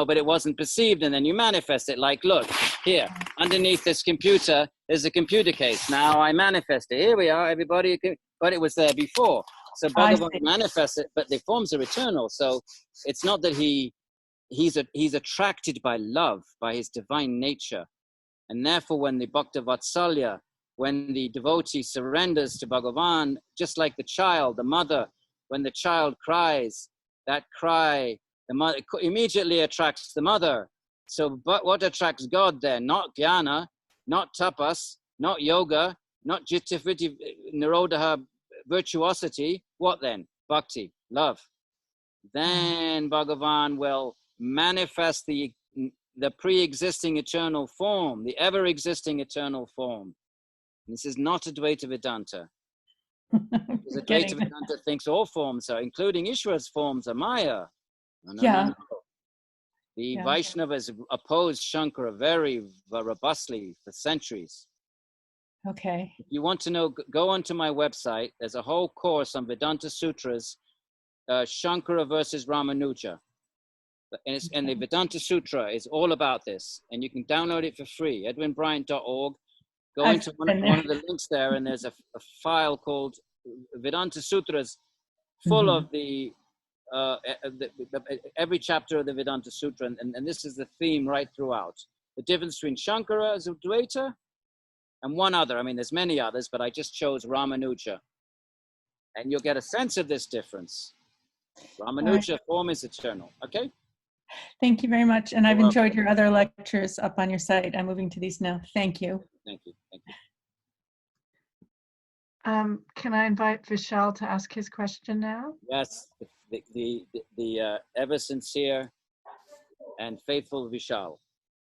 but it wasn't perceived, and then you manifest it. Like, look, here, underneath this computer, there's a computer case. Now I manifest it. Here we are, everybody. But it was there before. So Bhagavan manifests it, but the forms are eternal. So it's not that he's attracted by love, by his divine nature. And therefore, when the Bhakta Vatsalya, when the devotee surrenders to Bhagavan, just like the child, the mother, when the child cries, that cry, the mother immediately attracts the mother. So, but what attracts God then? Not jnana, not tapas, not yoga, not jittavritti nirodha, virtuosity. What then? Bhakti, love. Then Bhagavan will manifest the pre-existing eternal form, the ever-existing eternal form. This is not Advaita Vedanta. Because Advaita Vedanta thinks all forms are, including Ishvara's forms, are Maya. No. The Vaishnavas opposed Shankara very robustly for centuries. Okay. If you want to know, go onto my website. There's a whole course on Vedanta Sutras, Shankara versus Ramanuja. And the Vedanta Sutra is all about this. And you can download it for free, edwinbryant.org. Go into one of the links there, and there's a file called Vedanta Sutras, full of every chapter of the Vedanta Sutra, and this is the theme right throughout. The difference between Shankara as Advaita and one other. I mean, there's many others, but I just chose Ramanuja. And you'll get a sense of this difference. Ramanuja form is eternal, okay? Thank you very much. And I've enjoyed your other lectures up on your site. I'm moving to these now. Thank you. Thank you. Can I invite Vishal to ask his question now? Yes, the ever sincere and faithful Vishal.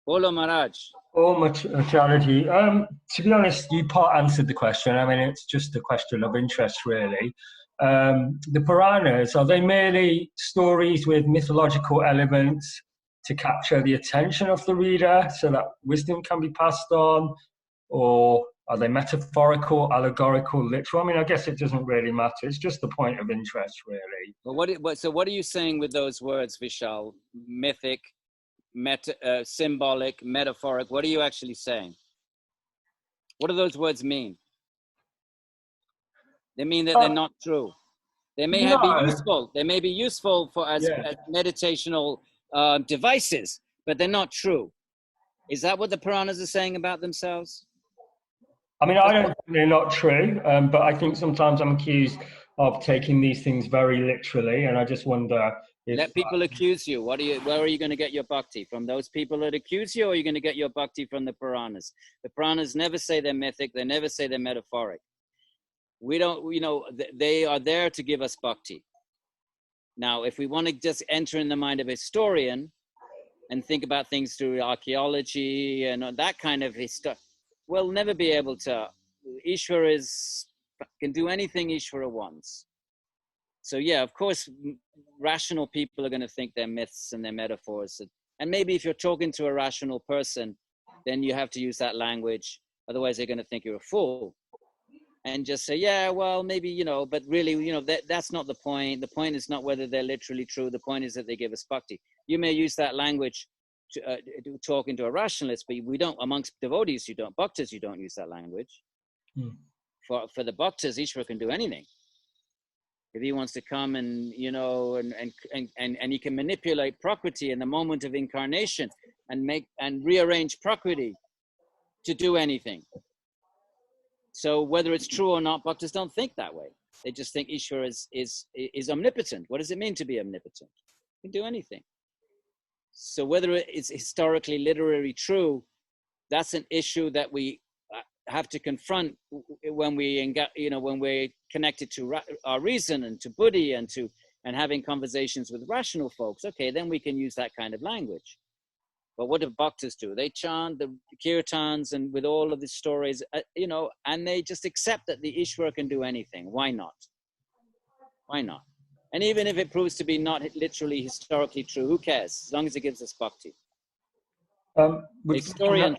Bolo Maharaj. Oh, much charity. To be honest, you part answered the question. I mean, it's just a question of interest, really. The Puranas, are they merely stories with mythological elements to capture the attention of the reader so that wisdom can be passed on? Or are they metaphorical, allegorical, literal? I mean, I guess it doesn't really matter. It's just the point of interest, really. Well, so what are you saying with those words, Vishal? Mythic, symbolic, metaphoric. What are you actually saying? What do those words mean? They mean that they're not true. They may be useful. They may be useful for as meditational devices, but they're not true. Is that what the Puranas are saying about themselves? I mean, I don't think they're not true, but I think sometimes I'm accused of taking these things very literally, and I just wonder if... Let people accuse you. Where are you going to get your bhakti? From those people that accuse you, or are you going to get your bhakti from the Puranas? The Puranas never say they're mythic. They never say they're metaphoric. We don't, they are there to give us bhakti. Now, if we want to just enter in the mind of a historian and think about things through archaeology and that kind of history, we'll never be able to. Ishvara can do anything Ishvara wants. So yeah, of course, rational people are going to think they're myths and they're metaphors. And maybe if you're talking to a rational person, then you have to use that language. Otherwise, they're going to think you're a fool. And just say, yeah, well, maybe, but really, that's not the point. The point is not whether they're literally true. The point is that they give us bhakti. You may use that language to talking to a rationalist, but we don't, amongst devotees, you don't. Bhaktas, you don't use that language. For the bhaktas, Ishvara can do anything. If he wants to come and, and he can manipulate Prakriti in the moment of incarnation and rearrange Prakriti to do anything. So whether it's true or not, bhaktas don't think that way. They just think Ishvara is omnipotent. What does it mean to be omnipotent? He can do anything. So whether it's historically literary true, that's an issue that we have to confront when when we're connected to our reason and to Buddhi and having conversations with rational folks. Okay, then we can use that kind of language. But what do bhaktas do? They chant the kirtans and with all of these stories, and they just accept that the Ishvara can do anything. Why not? Why not? And even if it proves to be not literally historically true, who cares? As long as it gives us bhakti. A historian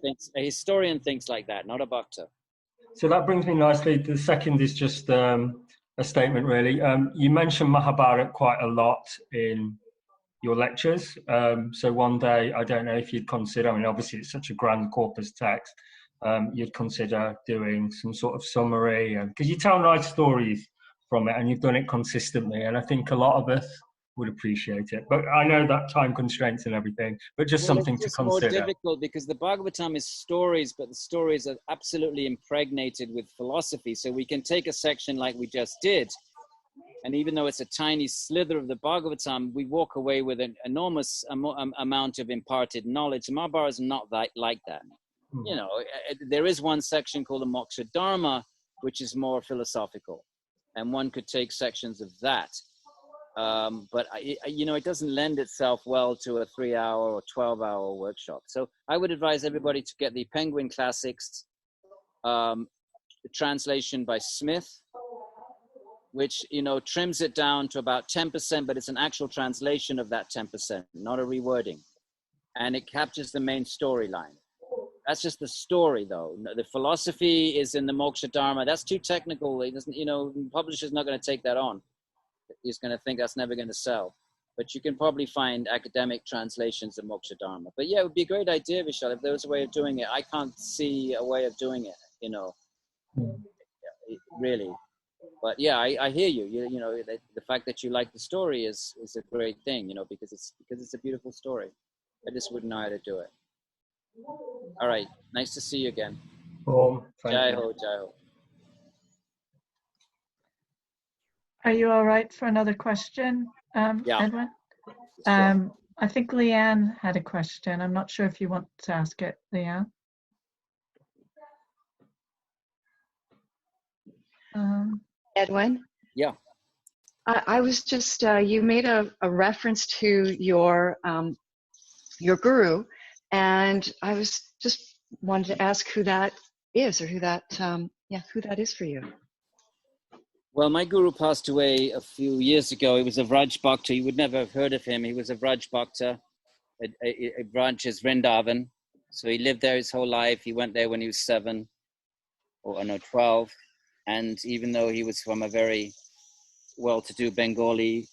thinks like that, not a bhakta. So that brings me nicely. The second is just a statement, really. You mentioned Mahabharata quite a lot in your lectures. So one day, I don't know if you'd consider, I mean, obviously it's such a grand corpus text, you'd consider doing some sort of summary, because you tell nice stories from it and you've done it consistently. And I think a lot of us would appreciate it. But I know that time constraints and everything, but just something to consider. It's more difficult because the Bhagavatam is stories, but the stories are absolutely impregnated with philosophy. So we can take a section like we just did, and even though it's a tiny slither of the Bhagavatam, we walk away with an enormous amount of imparted knowledge. Mahabharata is not like that. There is one section called the Moksha Dharma, which is more philosophical, and one could take sections of that. But it doesn't lend itself well to a 3-hour or 12-hour workshop. So I would advise everybody to get the Penguin Classics, the translation by Smith, which trims it down to about 10%, but it's an actual translation of that 10%, not a rewording, and it captures the main storyline. That's just the story, though. The philosophy is in the Moksha Dharma. That's too technical. It doesn't, the publisher's not going to take that on. He's going to think that's never going to sell. But you can probably find academic translations of Moksha Dharma. But yeah, it would be a great idea, Vishal, if there was a way of doing it. I can't see a way of doing it, really. But yeah, I hear you. The fact that you like the story is a great thing, because it's a beautiful story. I just wouldn't know how to do it. All right, nice to see you again. Jai ho, jai ho. Are you all right for another question, Yeah. Edwin? Sure. I think Leanne had a question. I'm not sure if you want to ask it, Leanne. Edwin? Yeah. I was just, you made a reference to your guru, and I was just wanted to ask who that is, or who that is for you. Well, my guru passed away a few years ago. He was a Vraj Bhakta. You would never have heard of him. He was a Vraj Bhakta. A branch is Vrindavan. So he lived there his whole life. He went there when he was 7 or 12. And even though he was from a very well-to-do Bengali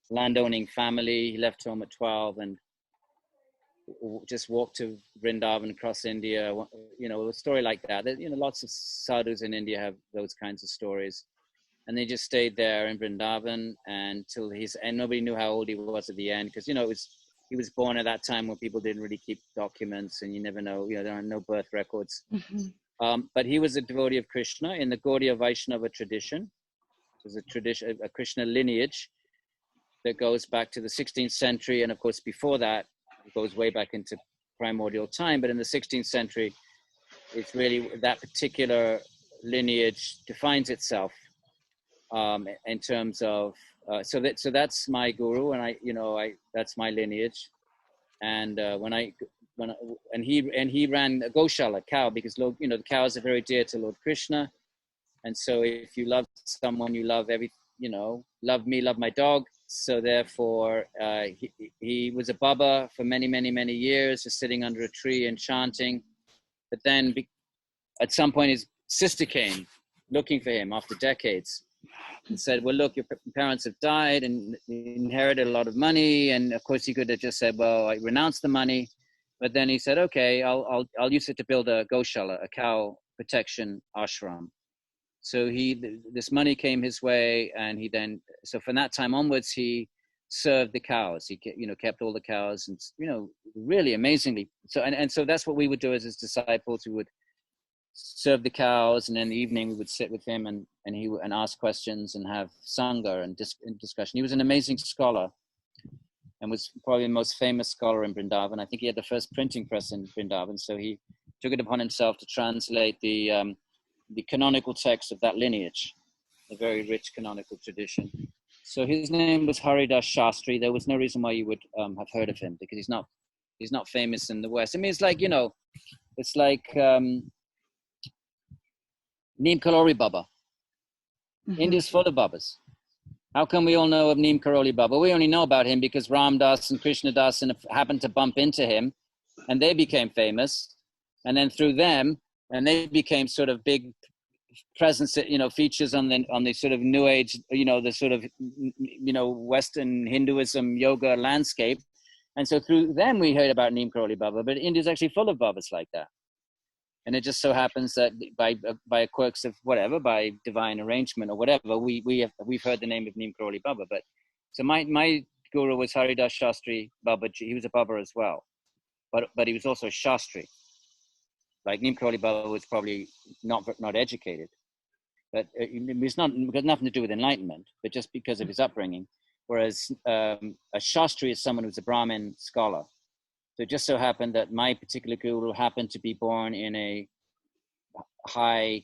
landowning family, he left home at 12 and just walked to Vrindavan across India. A story like that. Lots of sadhus in India have those kinds of stories. And they just stayed there in Vrindavan until and nobody knew how old he was at the end, because he was born at that time when people didn't really keep documents, and you never know. There are no birth records. Mm-hmm. But he was a devotee of Krishna in the Gaudiya Vaishnava tradition. It was a Krishna lineage that goes back to the 16th century, and of course before that it goes way back into primordial time. But in the 16th century, it's really that particular lineage defines itself. In terms of so that's my guru, and that's my lineage, and he ran a Goshala, cow, because the cows are very dear to Lord Krishna, and so if you love someone, you love love me, love my dog. So therefore, he was a Baba for many years, just sitting under a tree and chanting. But then at some point, his sister came looking for him after decades. And said, well, look, your parents have died and you inherited a lot of money. And of course he could have just said, well, I renounce the money. But then he said, okay, I'll use it to build a Goshala, a cow protection ashram. So this money came his way, and so from that time onwards, he served the cows. He kept all the cows, and really amazingly. So that's what we would do as his disciples. We would serve the cows, and in the evening we would sit with him and ask questions and have sangha and discussion. He was an amazing scholar, and was probably the most famous scholar in Vrindavan. I think he had the first printing press in Vrindavan, so he took it upon himself to translate the canonical text of that lineage, a very rich canonical tradition. So his name was Haridas Shastri. There was no reason why you would have heard of him, because he's not famous in the West. I mean, it's like, it's like Neem Karoli Baba. India's full of Babas. How come we all know of Neem Karoli Baba? We only know about him because Ram Das and Krishna Das and happened to bump into him, and they became famous. And then through them, and they became sort of big presence, features on the sort of New Age, the sort of, Western Hinduism yoga landscape. And so through them, we heard about Neem Karoli Baba, but India's actually full of Babas like that. And it just so happens that by quirks of whatever, by divine arrangement or whatever, we've heard the name of Neem Karoli Baba. But so my guru was Haridas Shastri Baba. He was a Baba as well, but he was also a Shastri. Like Neem Karoli Baba was probably not educated, but it's got nothing to do with enlightenment, but just because of his upbringing. Whereas a Shastri is someone who's a Brahmin scholar. So it just so happened that my particular guru happened to be born in a high,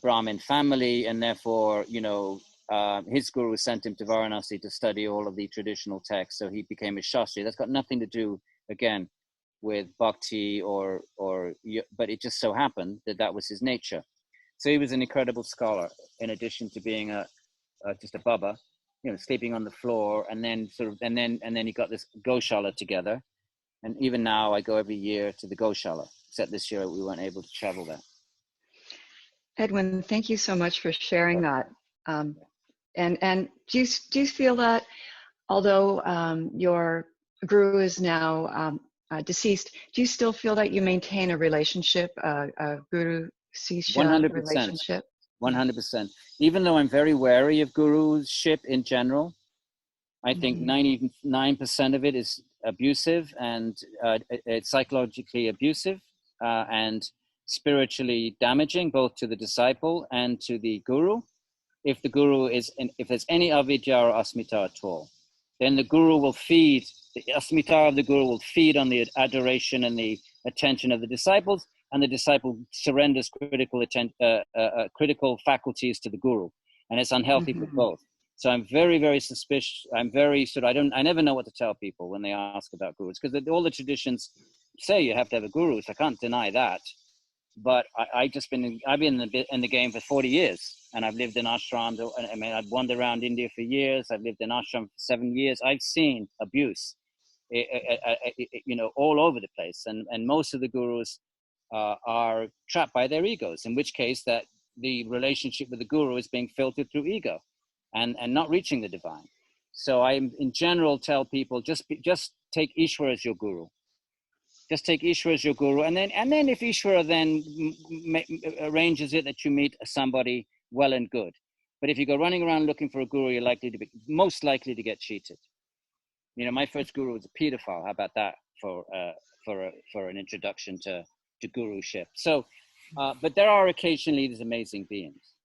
Brahmin family, and therefore, his guru sent him to Varanasi to study all of the traditional texts. So he became a Shastri. That's got nothing to do, again, with bhakti but it just so happened that was his nature. So he was an incredible scholar, in addition to being just a Baba, sleeping on the floor, and then he got this Goshala together. And even now I go every year to the Goshala, except this year we weren't able to travel there. Edwin, thank you so much for sharing that. And do you feel that although your guru is now deceased, do you still feel that you maintain a relationship, a guru-sishya 100%. relationship? 100%. Even though I'm very wary of guruship in general, I think 99% of it is abusive, and it's psychologically abusive and spiritually damaging, both to the disciple and to the guru. If there's any avidya or asmita at all, then the guru will feed, the asmita of the guru will feed on the adoration and the attention of the disciples, and the disciple surrenders critical faculties to the guru, and it's unhealthy for both. So I'm very, very suspicious. I'm very I never know what to tell people when they ask about gurus, because all the traditions say you have to have a guru, so I can't deny that. But I've been in the game for 40 years, and I've lived in ashrams. I mean, I've wandered around India for years. I've lived in ashram for 7 years. I've seen abuse, all over the place. And most of the gurus are trapped by their egos, in which case that the relationship with the guru is being filtered through ego and not reaching the divine. So I, in general, tell people, just take Ishwara as your guru. Just take Ishwara as your guru, and then if Ishwara then arranges it that you meet somebody, well and good. But if you go running around looking for a guru, you're most likely to get cheated. My first guru was a pedophile. How about that for an introduction to guruship? So, but there are occasionally these amazing beings,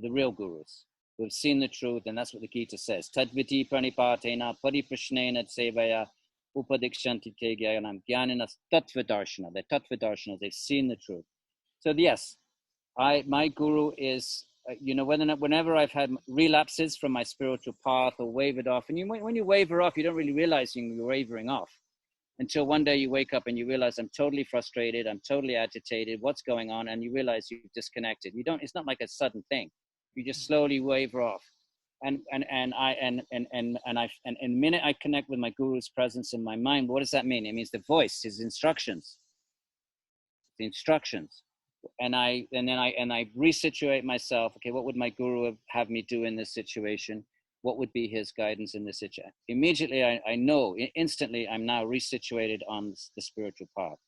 the real gurus, who have seen the truth, and that's what the Gita says. Tadviti pranipatena pariprashnena sevaya upadikshanti te gyanam gyaninas tattva darshana. They're tattva darshanas. They've seen the truth. So yes, my guru is, whenever I've had relapses from my spiritual path or wavered off, and when you waver off, you don't really realize you're wavering off until one day you wake up and you realize, I'm totally frustrated, I'm totally agitated, what's going on? And you realize you've disconnected. It's not like a sudden thing. You just slowly waver off. And the minute I connect with my guru's presence in my mind, what does that mean? It means the voice, his instructions, the instructions. And I resituate myself. Okay, what would my guru have me do in this situation? What would be his guidance in this situation? Immediately, I know instantly I'm now resituated on the spiritual path.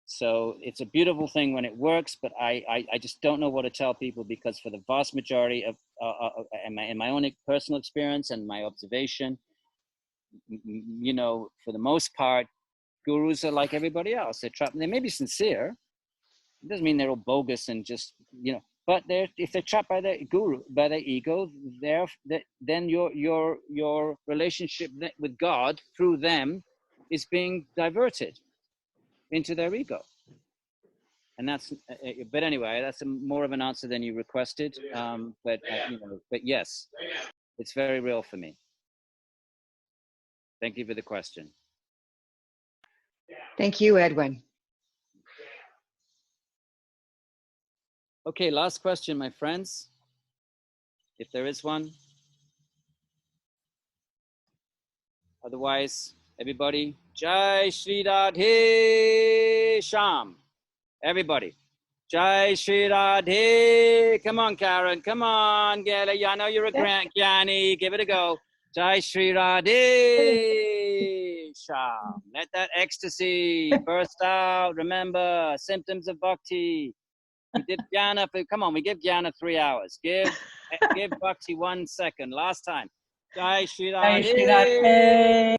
So it's a beautiful thing when it works, but I just don't know what to tell people, because for the vast majority of in my own personal experience and my observation, for the most part, gurus are like everybody else. They're trapped. They may be sincere. It doesn't mean they're all bogus and just, But if they're trapped by their guru, by their ego, then your relationship with God through them is being diverted into their ego. And that's, but anyway, that's more of an answer than you requested. But yes, it's very real for me. Thank you for the question. Thank you, Edwin. Okay, last question, my friends, if there is one. Otherwise, everybody, Jai Shri Radhe Sham. Everybody, Jai Shri Radhe. Come on, Karen. Come on, Gela. I know you're a Gyani. Give it a go. Jai Shri Radhe Sham. Let that ecstasy burst out. Remember, symptoms of bhakti. We did Jnana. Come on, we give Jnana 3 hours. Give bhakti 1 second. Last time. Jai Shri Radhe.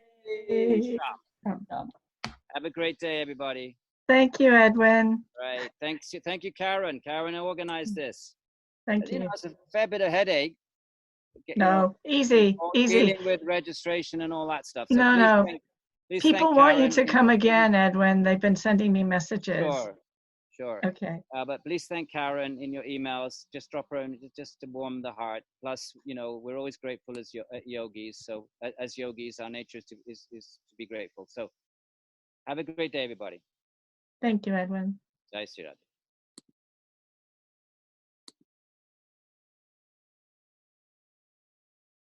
Have a great day, everybody. Thank you, Edwin. Right. Thank you, Karen. Karen organized this. Thank you. It's a fair bit of headache. Easy. Dealing with registration and all that stuff. So No. Please people want you to come again, Edwin. They've been sending me messages. Sure. Okay. But please thank Karen in your emails. Just drop her in, just to warm the heart. Plus, we're always grateful as yogis. So as yogis, our nature is to be grateful. So have a great day, everybody. Thank you, Edwin. Jai Shri Radhe.